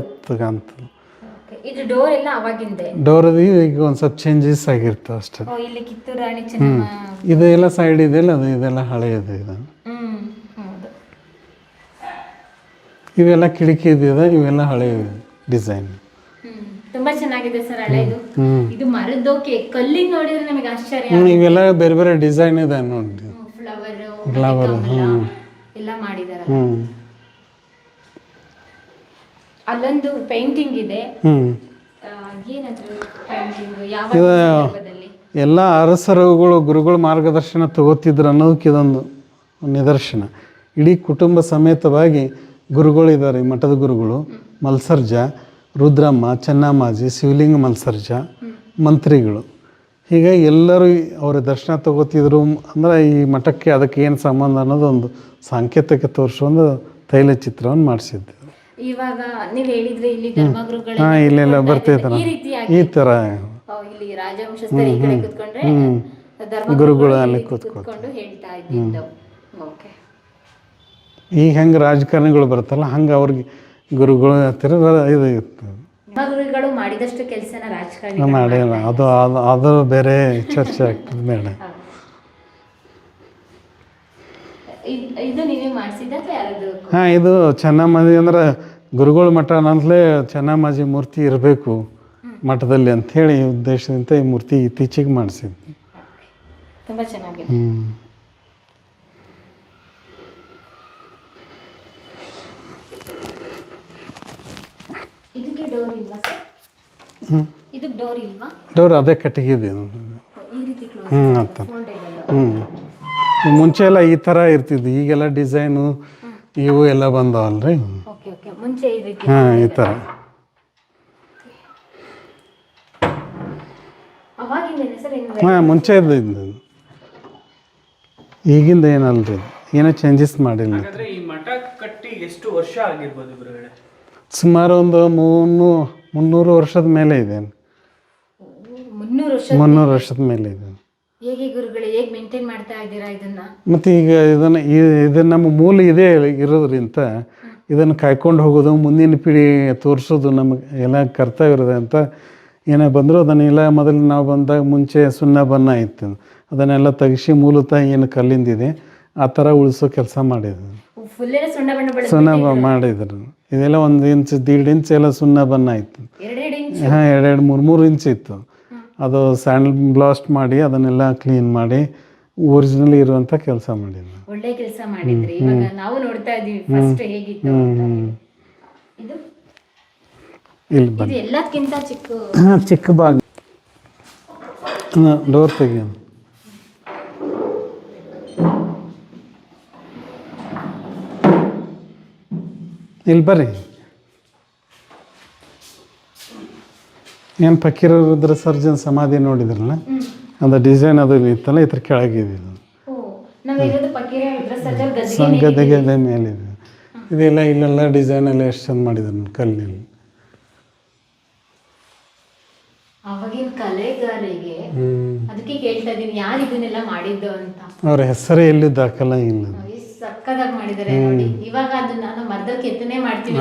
ಇತ್ತಂತ ಡೋರ್ ಈಗ ಒಂದು ಸ್ವಲ್ಪ ಚೇಂಜಸ್ ಆಗಿರ್ತವೆ ಅಷ್ಟೇ. ಇದೆಲ್ಲ ಸೈಡ್ ಇದೆಯಲ್ಲ ಅದು ಇದೆಲ್ಲ ಹಳೆಯದು. ಇದು ಇವೆಲ್ಲ ಕಿಟಕಿ ಇದೆ, ಇವೆಲ್ಲ ಹಳೆಯ ಡಿಸೈನ್. ತುಂಬಾ ಚೆನ್ನಾಗಿದೆ ಸರ್. ಹಳೆಯದು ಇದು ಮರದೋಕೆ ಕಲ್ಲಿಗೆ ನೋಡಿದ್ರೆ ನಮಗೆ ಆಶ್ಚರ್ಯ. ಇವೆಲ್ಲ ಬೇರೆ ಬೇರೆ ಡಿಸೈನ್ ಇದೆ ನೋಡಿ. ಫ್ಲವರ್ ಎಲ್ಲ ಮಾಡಿದಾರೆ. ಅಲ್ಲೊಂದು ಪೇಂಟಿಂಗ್ ಇದೆ. ಎಲ್ಲ ಅರಸರುಗಳು ಗುರುಗಳ ಮಾರ್ಗದರ್ಶನ ತಗೋತಿದ್ರು ಅನ್ನೋದಕ್ಕೆ ಇದೊಂದು ನಿದರ್ಶನ. ಇಡೀ ಕುಟುಂಬ ಸಮೇತವಾಗಿ ಗುರುಗಳಿದ್ದಾರೆ. ಈ ಮಠದ ಗುರುಗಳು ಮಲ್ಸರ್ಜ, ರುದ್ರಮ್ಮ, ಚೆನ್ನಮ್ಮಾಜಿ, ಶಿವಲಿಂಗ ಮಲ್ಸರ್ಜ, ಮಂತ್ರಿಗಳು. ಹೀಗಾಗಿ ಎಲ್ಲರೂ ಅವರ ದರ್ಶನ ತಗೋತಿದ್ರು. ಅಂದರೆ ಈ ಮಠಕ್ಕೆ ಅದಕ್ಕೆ ಏನು ಸಂಬಂಧ ಅನ್ನೋದು ಒಂದು ಸಾಂಕೇತಿಕ ತೋರಿಸುವ ಒಂದು ತೈಲಚಿತ್ರವನ್ನು ಮಾಡಿಸಿದ್ದೆ. ಇವಾಗ ನೀವು ಹೇಳಿದ್ರೆ ಇಲ್ಲಿ ಧರ್ಮಗುರುಗಳು ಇಲ್ಲೆಲ್ಲ ಬರ್ತಿರ್ತಾರೆ ಈ ಥರ. ಇಲ್ಲಿ ರಾಜವಂಶಸ್ಥರು ಈ ಕಡೆ ಕೂತ್ಕೊಂಡ್ರೆ ಗುರುಗಳು ಅಲ್ಲಿ ಕೂತ್ಕೊಂಡು ಹೇಳ್ತಾ ಇದ್ದಿದ್ದು. ಈಗ ಹೆಂಗೆ ರಾಜಕಾರಣಿಗಳು ಬರ್ತಾರಲ್ಲ ಹಂಗೆ ಅವ್ರಿಗೆ ಗುರುಗಳು ಹತ್ತಿರ ಇದು ಇತ್ತು. ಗುರುಗಳು ಮಾಡಿದಷ್ಟು ಕೆಲಸನ ರಾಜಕಾರಣಿ ಮಾಡಿಲ್ಲ, ಅದು ಬೇರೆ ಚರ್ಚೆ ಆಗ್ತದೆ ಮೇಡಮ್. ಇದು ನೀವೇ ಮಾಡಿಸಿದ ಯಾರಾದರೂ? ಹಾಂ, ಇದು ಚೆನ್ನಮ್ಮಾಜಿ ಅಂದ್ರೆ ಗುರುಗಳ ಮಠ ಅಂತಲೇ ಚೆನ್ನಮ್ಮಾಜಿ ಮೂರ್ತಿ ಇರಬೇಕು ಮಠದಲ್ಲಿ ಅಂಥೇಳಿ ಉದ್ದೇಶದಿಂದ ಈ ಮೂರ್ತಿ ಇತ್ತೀಚೆಗೆ ಮಾಡಿಸಿದ್ವಿ. ತುಂಬ ಚೆನ್ನಾಗಿದೆ. ಇದಕ್ಕೆ ಡೋರ್ ಇಲ್ವಾ ಸರ್? ಇದಕ್ಕೆ ಡೋರ್ ಇಲ್ವಾ? ಡೋರ್ ಅದೇ ಕಟ್ಟಿಗಿದೆ. ಈ ರೀತಿ ಕ್ಲೋಸ್ ಆ ಥರ. ಮುಂಚೆ ಎಲ್ಲ ಈ ಥರ ಇರ್ತಿದ್ವಿ, ಈಗೆಲ್ಲ ಡಿಸೈನು ಇವು ಎಲ್ಲ ಬಂದವಲ್ರಿ. ಓಕೆ ಓಕೆ, ಮುಂಚೆ ಈ ರೀತಿ. ಹಾಂ, ಈ ಥರ ಅವಾಗಿಂದೇನೆ ಸರ್? ಹಾಂ, ಮುಂಚೆ ಇದ್ದು ಈಗಿಂದ ಏನಲ್ರಿ, ಏನೋ ಚೇಂಜಸ್ ಮಾಡಿಲ್ಲ. ಹಾಗಾದ್ರೆ ಈ ಮಠ ಕಟ್ಟಿ ಎಷ್ಟು ವರ್ಷ ಆಗಿರ್ಬೋದು ಗುರುಗಳೇ? ಸುಮಾರು ಒಂದು 300 ವರ್ಷದ ಮೇಲೆ ಇದೆ. 300 ವರ್ಷದ ಮೇಲೆ ಇದೆ. ಹೇಗೆ ಗುರುಗಳೇ, ಹೇಗೆ ಮೇಂಟೈನ್ ಮಾಡ್ತಾ ಇದ್ದೀರಾ ಇದನ್ನ? ಮತ್ತು ಈಗ ಇದನ್ನು ನಮ್ಮ ಮೂಲ ಇದೇ ಇರೋದ್ರಿಂದ ಇದನ್ನು ಕಾಯ್ಕೊಂಡು ಹೋಗೋದು, ಮುಂದಿನ ಪೀಳಿ ತೋರಿಸೋದು ನಮಗೆ ಎಲ್ಲ ಕರ್ತವ್ಯ ಇರೋದೆ ಅಂತ. ಏನೇ ಬಂದರೂ ಅದನ್ನೆಲ್ಲ ಮೊದಲು ನಾವು ಬಂದಾಗ ಮುಂಚೆ ಸುಣ್ಣ ಬಣ್ಣ ಇತ್ತು, ಅದನ್ನೆಲ್ಲ ತೆಗಿಸಿ ಮೂಲತಃ ಏನು ಕಲ್ಲಿಂದಿದೆ ಆ ಥರ ಉಳಿಸೋ ಕೆಲಸ ಮಾಡಿದ್ರು. ಸುಣ್ಣ ಮಾಡಿದ್ರು. ಇದೆಲ್ಲ 1 ಇಂಚ್ 1.5 ಇಂಚ್ ಎಲ್ಲ ಸುಣ್ಣ ಬಣ್ಣ ಇತ್ತು. ಹಾಂ, 2-3 ಇಂಚ್ ಇತ್ತು. ಅದು ಸ್ಯಾಂಡಲ್ ಬ್ಲಾಸ್ಟ್ ಮಾಡಿ ಅದನ್ನೆಲ್ಲ ಕ್ಲೀನ್ ಮಾಡಿ ಒರಿಜಿನಲ್ ಇರುವಂಥ ಕೆಲಸ ಮಾಡಿದ್ರು. ಒಳ್ಳೆ ಕೆಲಸ ಮಾಡಿದ್ರಿ. ಇವಾಗ ನಾವು ನೋಡ್ತಾ ಇದೀವಿ ಫಸ್ಟ್ ಹೇಗಿತ್ತು. ಇದು ಇಲ್ಲಿ ಬನ್ನಿ. ಎಲ್ಲಕ್ಕಿಂತ ಚಿಕ್ಕ. ಹಾಂ, ಚಿಕ್ಕ ಬಾಗಿ ಡೋರ್ ತೆಗಿ. ಇಲ್ಲಿ ಬರ್ರಿ. ಏನು ಫಕೀರ ರುದ್ರ ಸರ್ಜನ್ ಸಮಾಧಿ ನೋಡಿದ್ರಲ್ಲ, ಅದು ಡಿಸೈನ್ ಅದು ಇತ್ತಲ್ಲ, ಇದ್ರ ಕೆಳಗಿದೆ. ಗದೆ ಮೇಲಿದೆ. ಇದೆಲ್ಲ ಇಲ್ಲೆಲ್ಲ ಡಿಸೈನ್ ಎಲ್ಲ ಎಷ್ಟು ಚಂದ ಮಾಡಿದ್ರು ಕಲ್ಲಿನಲ್ಲಿ. ಅವಾಗಿನ ಕಲೆಗಾರಿಗೆ ಅದಕ್ಕೆ ಕೇಳ್ತಾ ಇದೀನಿ, ಯಾರು ಇದನ್ನೆಲ್ಲ ಮಾಡಿದ್ದು ಅಂತ. ಅವ್ರ ಹೆಸರೇ ಎಲ್ಲಿ ದಾಖಲ ಇಲ್ಲ. ಸಕ್ಕದಾಗಿ ಮಾಡಿದ್ದಾರೆ ನೋಡಿ. ಇವಾಗ ಅದನ್ನ ನಾನು ಮರದ ಕೆತ್ತನೆ ಮಾಡ್ತೀನಿ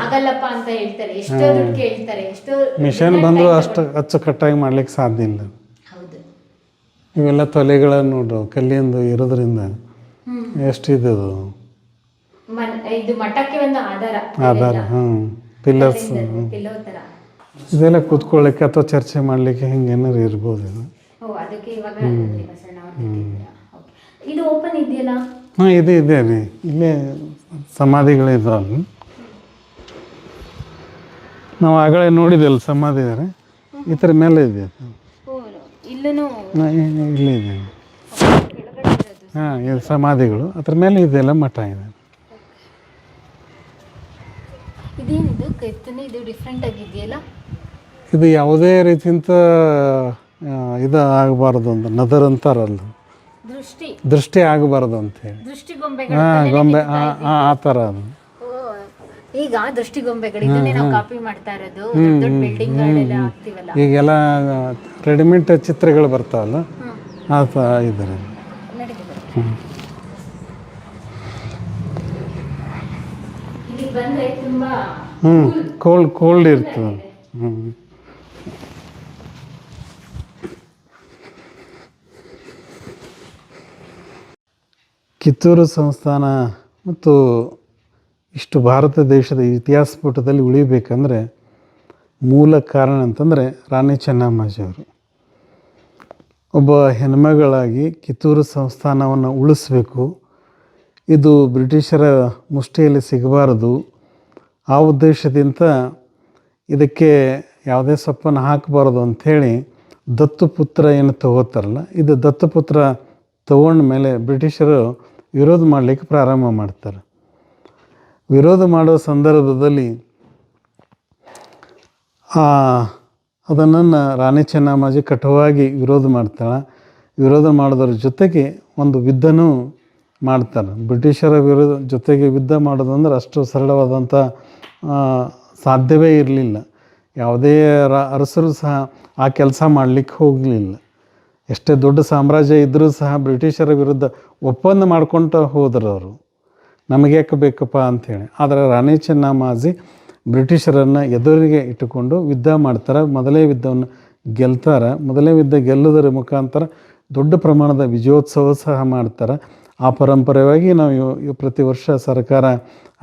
ಆಗಲ್ಲಪ್ಪ ಅಂತ ಹೇಳ್ತಾರೆ. ಎಷ್ಟೋ ದುಡ್ಡು ಕೇಳ್ತಾರೆ, ಎಷ್ಟೋ ಮಿಷನ್ ಬಂದ್ರು ಅಷ್ಟು ಅಚ್ಚುಕಟ್ಟಾಗಿ ಮಾಡ್ಲಿಕ್ಕೆ ಸಾಧ್ಯ ಇಲ್ಲ. ಹೌದು. ಇವೆಲ್ಲ ತೊಲೆಗಳ ನೋಡ್ರು ಕಲ್ಲಿಂದು ಇರೋದ್ರಿಂದ ಎಷ್ಟಿದೆ ಇದು ಮಠಕ್ಕೆ ಒಂದು ಆಧಾರ. ಪಿಲ್ಲರ್ಸ್ ಇದೆಲ್ಲ ಕೂತ್ಕೊಳ್ಳಿಕ್ಕೆ ಅಥವಾ ಚರ್ಚೆ ಮಾಡಲಿಕ್ಕೆ ಹಿಂಗೆ ಏನಾರು ಇರ್ಬೋದು ಇದು. ಅದಕ್ಕೆ ಇವಾಗ ಇದು ಓಪನ್ ಇದೆಯಲ್ಲ? ಹಾಂ, ಇದೆ ರೀ. ಇಲ್ಲೇ ಸಮಾಧಿಗಳಿದ್ದಾವೆ. ನಾವು ಆಗಲೇ ನೋಡಿದೆಲ್ಲ ಸಮಾಧಿ ಇದ್ದಾರೆ, ಈ ಥರ ಮೇಲೆ ಇದೆ. ಇಲ್ಲೇ ಇದೆ. ಹಾಂ, ಇದು ಸಮಾಧಿಗಳು, ಅದ್ರ ಮೇಲೆ ಇದೆಲ್ಲ ಮಠ ಇದೆ. ಇದೇನಿದು ಕೆತ್ತನೆ? ಇದು ಡಿಫ್ರೆಂಟ್ ಆಗಿದೆಯಲ್ಲ. ಇದು ಯಾವುದೇ ರೀತಿಯಿಂದ ಇದು ಆಗಬಾರ್ದು ಅಂತ ನದರ್ ಅಂತಾರಲ್ಲ, ದೃಷ್ಟಿ ಆಗಬಾರ್ದು ಅಂತೇಳಿ. ಹಾಂ, ಗೊಂಬೆ ಆ ಥರ ಅದು. ಈಗ ದೃಷ್ಟಿಗೊಂಬೆಗಳು ಇದನ್ನೇ ನಾವು ಕಾಪಿ ಮಾಡ್ತಾ ಇರೋದು. ದೊಡ್ಡ ಬಿಲ್ಡಿಂಗ್ ಗಳೆಲ್ಲ ಆಗ್ತಿವಲ್ಲ, ಈಗೆಲ್ಲ ರೆಡಿಮೇಡ್ ಚಿತ್ರಗಳು ಬರ್ತಾವಲ್ಲ, ಆ ಥರ ಇದ್ದಾರೆ. ಇಲ್ಲಿ ಬಂದ್ರೆ ತುಂಬಾ ಕೋಲ್ಡ್ ಇರ್ತದೆ. ಕಿತ್ತೂರು ಸಂಸ್ಥಾನ ಮತ್ತು ಇಷ್ಟು ಭಾರತ ದೇಶದ ಇತಿಹಾಸ ಪುಟದಲ್ಲಿ ಉಳಿಬೇಕಂದ್ರೆ ಮೂಲ ಕಾರಣ ಅಂತಂದರೆ ರಾಣಿ ಚೆನ್ನಮ್ಮಾಜಿಯವರು. ಒಬ್ಬ ಹೆಣ್ಮಗಳಾಗಿ ಕಿತ್ತೂರು ಸಂಸ್ಥಾನವನ್ನು ಉಳಿಸ್ಬೇಕು, ಇದು ಬ್ರಿಟಿಷರ ಮುಷ್ಟಿಯಲ್ಲಿ ಸಿಗಬಾರದು, ಆ ಉದ್ದೇಶದಿಂದ ಇದಕ್ಕೆ ಯಾವುದೇ ಸೊಪ್ಪನ್ನು ಹಾಕಬಾರ್ದು ಅಂಥೇಳಿ ದತ್ತುಪುತ್ರ ಏನು ತಗೋತಾರಲ್ಲ, ಇದು ದತ್ತುಪುತ್ರ ತಗೊಂಡ ಮೇಲೆ ಬ್ರಿಟಿಷರು ವಿರೋಧ ಮಾಡಲಿಕ್ಕೆ ಪ್ರಾರಂಭ ಮಾಡ್ತಾರೆ. ವಿರೋಧ ಮಾಡೋ ಸಂದರ್ಭದಲ್ಲಿ ಅದನ್ನು ರಾಣಿ ಚೆನ್ನಮ್ಮಾಜಿ ಕಠೋರವಾಗಿ ವಿರೋಧ ಮಾಡ್ತಾಳೆ. ವಿರೋಧ ಮಾಡೋದ್ರ ಜೊತೆಗೆ ಒಂದು ಯುದ್ಧನೂ ಮಾಡ್ತಾರೆ. ಬ್ರಿಟಿಷರ ಜೊತೆಗೆ ಯುದ್ಧ ಮಾಡೋದಂದ್ರೆ ಅಷ್ಟು ಸರಳವಾದಂಥ ಸಾಧ್ಯವೇ ಇರಲಿಲ್ಲ. ಯಾವುದೇ ಅರಸರು ಸಹ ಆ ಕೆಲಸ ಮಾಡಲಿಕ್ಕೆ ಹೋಗಲಿಲ್ಲ. ಎಷ್ಟೇ ದೊಡ್ಡ ಸಾಮ್ರಾಜ್ಯ ಇದ್ದರೂ ಸಹ ಬ್ರಿಟಿಷರ ವಿರುದ್ಧ ಒಪ್ಪಂದ ಮಾಡ್ಕೊತ ಹೋದರು ಅವರು, ನಮಗೆ ಯಾಕೆ ಬೇಕಪ್ಪ ಅಂಥೇಳಿ. ಆದರೆ ರಾಣಿ ಚೆನ್ನಮ್ಮಾಜಿ ಬ್ರಿಟಿಷರನ್ನು ಎದುರಿಗೆ ಇಟ್ಟುಕೊಂಡು ಯುದ್ಧ ಮಾಡ್ತಾರೆ. ಮೊದಲೇ ಯುದ್ಧವನ್ನು ಗೆಲ್ತಾರೆ. ಮೊದಲೇ ಯುದ್ಧ ಗೆಲ್ಲುವುದರ ಮುಖಾಂತರ ದೊಡ್ಡ ಪ್ರಮಾಣದ ವಿಜಯೋತ್ಸವ ಸಹ ಮಾಡ್ತಾರೆ. ಆ ಪರಂಪರೆಯಾಗಿ ನಾವು ಪ್ರತಿ ವರ್ಷ ಸರ್ಕಾರ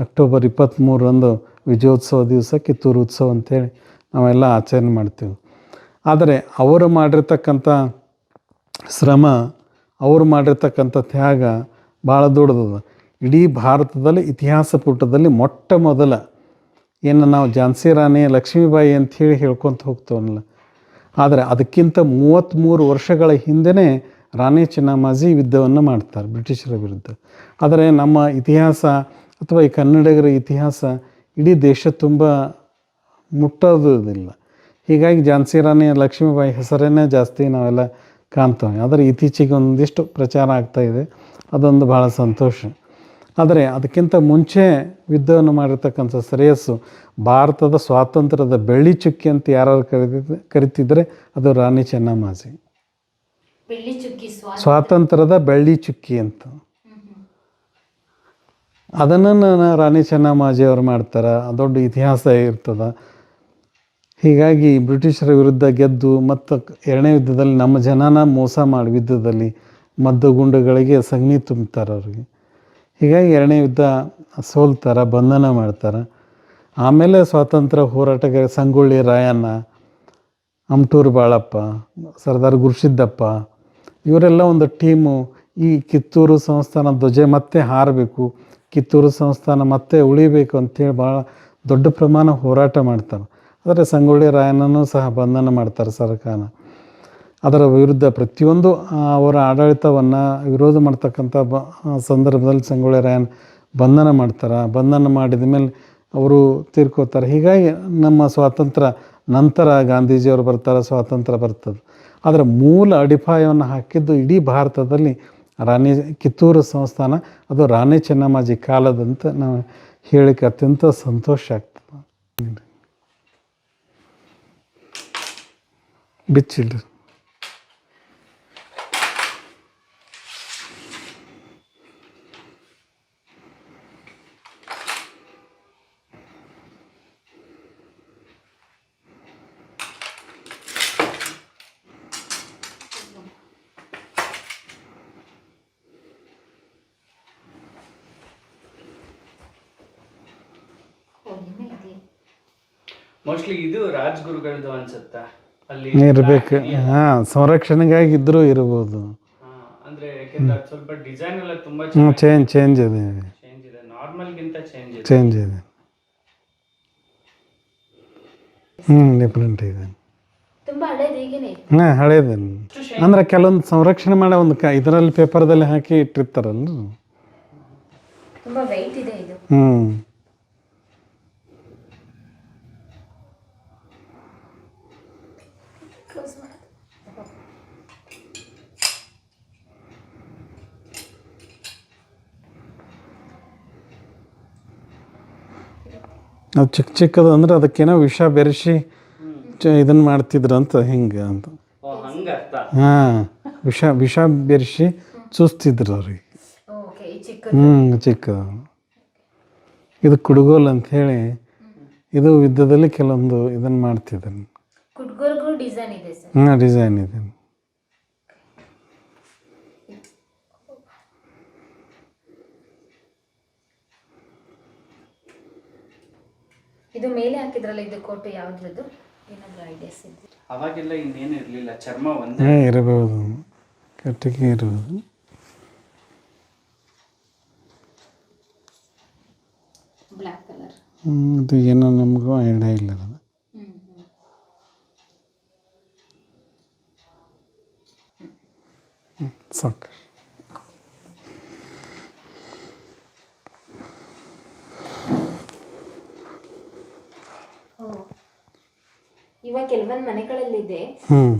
ಅಕ್ಟೋಬರ್ 23ರಂದು ವಿಜಯೋತ್ಸವ ದಿವಸ ಕಿತ್ತೂರು ಉತ್ಸವ ಅಂಥೇಳಿ ನಾವೆಲ್ಲ ಆಚರಣೆ ಮಾಡ್ತೀವಿ. ಆದರೆ ಅವರು ಮಾಡಿರ್ತಕ್ಕಂಥ ಶ್ರಮ, ಅವರು ಮಾಡಿರ್ತಕ್ಕಂಥ ತ್ಯಾಗ ಭಾಳ ದೊಡ್ಡದದ. ಇಡೀ ಭಾರತದಲ್ಲಿ ಇತಿಹಾಸ ಪುಟದಲ್ಲಿ ಮೊಟ್ಟ ಮೊದಲ ಏನು ನಾವು ಝಾನ್ಸಿ ರಾಣಿ ಲಕ್ಷ್ಮೀಬಾಯಿ ಅಂಥೇಳಿ ಹೇಳ್ಕೊತ ಹೋಗ್ತೇವಲ್ಲ, ಆದರೆ ಅದಕ್ಕಿಂತ 33 ವರ್ಷಗಳ ಹಿಂದೆ ರಾಣಿ ಚೆನ್ನಮ್ಮಾಜಿ ಯುದ್ಧವನ್ನು ಮಾಡ್ತಾರೆ ಬ್ರಿಟಿಷರ ವಿರುದ್ಧ. ಆದರೆ ನಮ್ಮ ಇತಿಹಾಸ ಅಥವಾ ಈ ಕನ್ನಡಿಗರ ಇತಿಹಾಸ ಇಡೀ ದೇಶ ತುಂಬ ಮುಟ್ಟೋದಿಲ್ಲ. ಹೀಗಾಗಿ ಝಾನ್ಸಿ ರಾಣಿ ಲಕ್ಷ್ಮೀಬಾಯಿ ಹೆಸರನ್ನೇ ಜಾಸ್ತಿ ನಾವೆಲ್ಲ ಕಾಣ್ತೇವೆ. ಆದರೆ ಇತ್ತೀಚೆಗೆ ಒಂದಿಷ್ಟು ಪ್ರಚಾರ ಆಗ್ತಾಯಿದೆ, ಅದೊಂದು ಭಾಳ ಸಂತೋಷ. ಆದರೆ ಅದಕ್ಕಿಂತ ಮುಂಚೆ ಯುದ್ಧವನ್ನು ಮಾಡಿರ್ತಕ್ಕಂಥ ಶ್ರೇಯಸ್ಸು ಭಾರತದ ಸ್ವಾತಂತ್ರ್ಯದ ಬೆಳ್ಳಿ ಚುಕ್ಕಿ ಅಂತ ಯಾರು ಕರಿತಿದ್ರೆ ಅದು ರಾಣಿ ಚೆನ್ನಮ್ಮಾಜಿ. ಸ್ವಾತಂತ್ರ್ಯದ ಬೆಳ್ಳಿ ಚುಕ್ಕಿ ಅಂತ ಅದನ್ನು ರಾಣಿ ಚೆನ್ನಮ್ಮಾಜಿ ಅವರು ಮಾಡ್ತಾರೆ. ದೊಡ್ಡ ಇತಿಹಾಸ ಇರ್ತದೆ. ಹೀಗಾಗಿ ಬ್ರಿಟಿಷರ ವಿರುದ್ಧ ಗೆದ್ದು ಮತ್ತು ಎರಡನೇ ಯುದ್ಧದಲ್ಲಿ ನಮ್ಮ ಜನನ ಮೋಸ ಮಾಡಿ ಯುದ್ಧದಲ್ಲಿ ಮದ್ದುಗುಂಡುಗಳಿಗೆ ಸಗಣಿ ತುಂಬ್ತಾರೆ ಅವ್ರಿಗೆ. ಹೀಗಾಗಿ ಎರಡನೇ ಯುದ್ಧ ಸೋಲ್ತಾರೆ, ಬಂಧನ ಮಾಡ್ತಾರೆ. ಆಮೇಲೆ ಸ್ವಾತಂತ್ರ್ಯ ಹೋರಾಟಗಾರ ಸಂಗೊಳ್ಳಿ ರಾಯಣ್ಣ, ಅಮಟೂರು ಬಾಳಪ್ಪ, ಸರ್ದಾರ್ ಗುರುಸಿದ್ದಪ್ಪ ಇವರೆಲ್ಲ ಒಂದು ಟೀಮು ಈ ಕಿತ್ತೂರು ಸಂಸ್ಥಾನ ಧ್ವಜ ಮತ್ತೆ ಹಾರಬೇಕು, ಕಿತ್ತೂರು ಸಂಸ್ಥಾನ ಮತ್ತೆ ಉಳಿಬೇಕು ಅಂಥೇಳಿ ಭಾಳ ದೊಡ್ಡ ಪ್ರಮಾಣ ಹೋರಾಟ ಮಾಡ್ತಾರೆ. ಆದರೆ ಸಂಗೊಳ್ಳಿ ರಾಯಣ್ಣನೂ ಸಹ ಬಂಧನ ಮಾಡ್ತಾರೆ ಸರ್ಕಾರ. ಅದರ ವಿರುದ್ಧ ಪ್ರತಿಯೊಂದು ಅವರ ಆಡಳಿತವನ್ನು ವಿರೋಧ ಮಾಡ್ತಕ್ಕಂಥ ಸಂದರ್ಭದಲ್ಲಿ ಸಂಗೊಳ್ಳಿ ರಾಯಣ್ಣ ಬಂಧನ ಮಾಡ್ತಾರೆ. ಬಂಧನ ಮಾಡಿದ ಮೇಲೆ ಅವರು ತೀರ್ಕೋತಾರೆ. ಹೀಗಾಗಿ ನಮ್ಮ ಸ್ವಾತಂತ್ರ್ಯ ನಂತರ ಗಾಂಧೀಜಿಯವರು ಬರ್ತಾರೆ, ಸ್ವಾತಂತ್ರ್ಯ ಬರ್ತದೆ. ಆದರೆ ಮೂಲ ಅಡಿಪಾಯವನ್ನು ಹಾಕಿದ್ದು ಇಡೀ ಭಾರತದಲ್ಲಿ ಕಿತ್ತೂರು ಸಂಸ್ಥಾನ, ಅದು ರಾಣಿ ಚೆನ್ನಮ್ಮಾಜಿ ಕಾಲದಂತ ನಾವು ಹೇಳಿಕ್ಕೆ ಅತ್ಯಂತ ಸಂತೋಷ ಆಗ್ತದೆ. ಬಿಚ್ಚಿಡ್ರಿ. ಮೋಸ್ಟ್ಲಿ ಇದು ರಾಜ್ಗುರುಗಳದ್ದು ಅನ್ಸುತ್ತಾ ಅಲ್ಲಿ ಇರಬೇಕು. ಹಾಂ, ಸಂರಕ್ಷಣೆಗಾಗಿ ಇದ್ರೂ ಇರ್ಬೋದು. ಅಂದ್ರೆ ಯಾಕೆಂದ್ರೆ ಅದು ಸ್ವಲ್ಪ ಡಿಸೈನ್ ಎಲ್ಲ ತುಂಬಾ ಚೇಂಜ್ ಇದೆ. ನಾರ್ಮಲ್ ಗಿಂತ ಚೇಂಜ್ ಇದೆ. ಡಿಫ್ರೆಂಟ್ ಇದೆ. ಹಾಂ, ಹಳೇದು. ಅಂದ್ರೆ ಕೆಲವೊಂದು ಸಂರಕ್ಷಣೆ ಮಾಡೋ ಒಂದು ಇದರಲ್ಲಿ ಪೇಪರ್ದಲ್ಲಿ ಹಾಕಿ ಇಟ್ಟಿರ್ತಾರಲ್ಲ. ಅದು ಚಿಕ್ಕದು ಅಂದ್ರೆ ಅದಕ್ಕೇನೋ ವಿಷ ಬೆರೆಸಿ ಇದನ್ನು ಮಾಡ್ತಿದ್ರು ಅಂತ ಹಿಂಗೆ ಅಂತ. ಹಾಂ, ವಿಷ ಬೆರೆಸಿ ಚೂಸ್ತಿದ್ರು ಅವ್ರಿಗೆ. ಚಿಕ್ಕದು. ಇದು ಕುಡುಗೋಲು ಅಂಥೇಳಿ ಇದು ಯುದ್ಧದಲ್ಲಿ ಕೆಲವೊಂದು ಇದನ್ನು ಮಾಡ್ತಿದ್ರು. ಹಾಂ, ಡಿಸೈನ್ ಇದೆ. ಇದು ಮೇಲೆ ಹಾಕಿದ್ರಲ್ಲ, ಇದು ಕೋಟೆ ಯಾವ್ದ್ರದ್ದು ಏನಾದರೂ ಐಡಿಯಾಸ್ ಇದೆ? ಅವಾಗೆಲ್ಲ ಇನ್ನೇನು ಇರಲಿಲ್ಲ, ಚರ್ಮ ಒಂದೇ ಇರಬಹುದು, ಕಟ್ಟಿಗೆ ಇರಬಹುದು. Black colour. ಅದು ಏನೋ ನಮಗೂ ಐಡಿಯಾ ಇಲ್ಲ. ಅದು ಸಾಕು. ಇವಾಗ ಕೆಲವೊಂದು ಮನೆಗಳಲ್ಲಿದೆ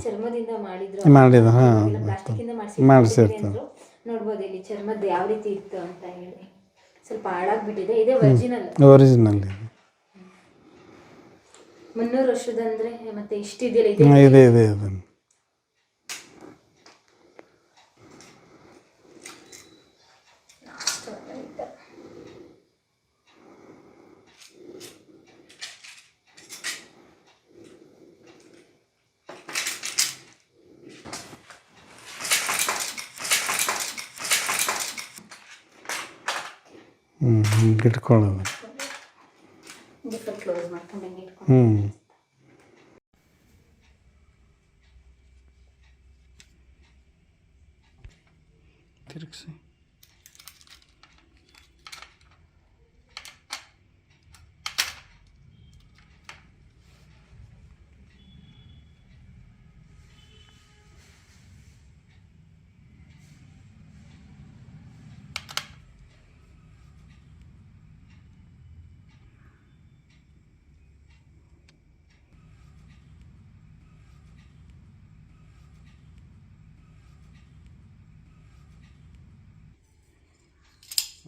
ಚರ್ಮದಿಂದ ಮಾಡಿದ್ರು, ಪ್ಲಾಸ್ಟಿಕ್ ಇಂದ ಮಾಡಿಸಿರ್ತಾರೆ. ನೋಡ್ಬೋದು ಇಲ್ಲಿ ಚರ್ಮದ ಯಾವ ರೀತಿ ಇತ್ತು ಅಂತ ಹೇಳಿ. ಸ್ವಲ್ಪ ಹಾಳಾಗ್ಬಿಟ್ಟಿದೆ. ಇದೇ ಒರಿಜಿನಲ್ 300 ವರ್ಷದಂದ್ರೆ ಮತ್ತೆ ಇಷ್ಟಿದೆಯಲ್ಲ, ಇದೆ. ಹಿಂಗೆ ಇಟ್ಕೊಳ್ಳೋದು. ಕ್ಲೋಸ್ ಮಾಡ್ಕೊಂಡು ಹಿಂಗೆ ಇಟ್ಕೊಂಡು ತಿರುಗಿಸಿ.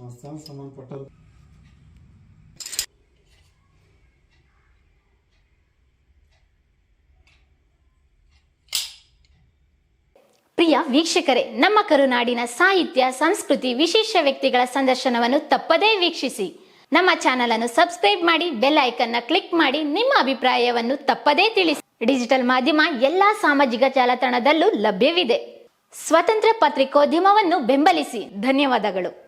ಸಂಸ್ಥಾನ ಸಂಬಂಧಪಟ್ಟದ್ದು. ಪ್ರಿಯ ವೀಕ್ಷಕರೇ, ನಮ್ಮ ಕರುನಾಡಿನ ಸಾಹಿತ್ಯ, ಸಂಸ್ಕೃತಿ, ವಿಶೇಷ ವ್ಯಕ್ತಿಗಳ ಸಂದರ್ಶನವನ್ನು ತಪ್ಪದೇ ವೀಕ್ಷಿಸಿ. ನಮ್ಮ ಚಾನೆಲ್ ಅನ್ನು ಸಬ್ಸ್ಕ್ರೈಬ್ ಮಾಡಿ, ಬೆಲ್ ಐಕನ್ ನ ಕ್ಲಿಕ್ ಮಾಡಿ, ನಿಮ್ಮ ಅಭಿಪ್ರಾಯವನ್ನು ತಪ್ಪದೇ ತಿಳಿಸಿ. ಡಿಜಿಟಲ್ ಮಾಧ್ಯಮ ಎಲ್ಲಾ ಸಾಮಾಜಿಕ ಜಾಲತಾಣದಲ್ಲೂ ಲಭ್ಯವಿದೆ. ಸ್ವತಂತ್ರ ಪತ್ರಿಕೋದ್ಯಮವನ್ನು ಬೆಂಬಲಿಸಿ. ಧನ್ಯವಾದಗಳು.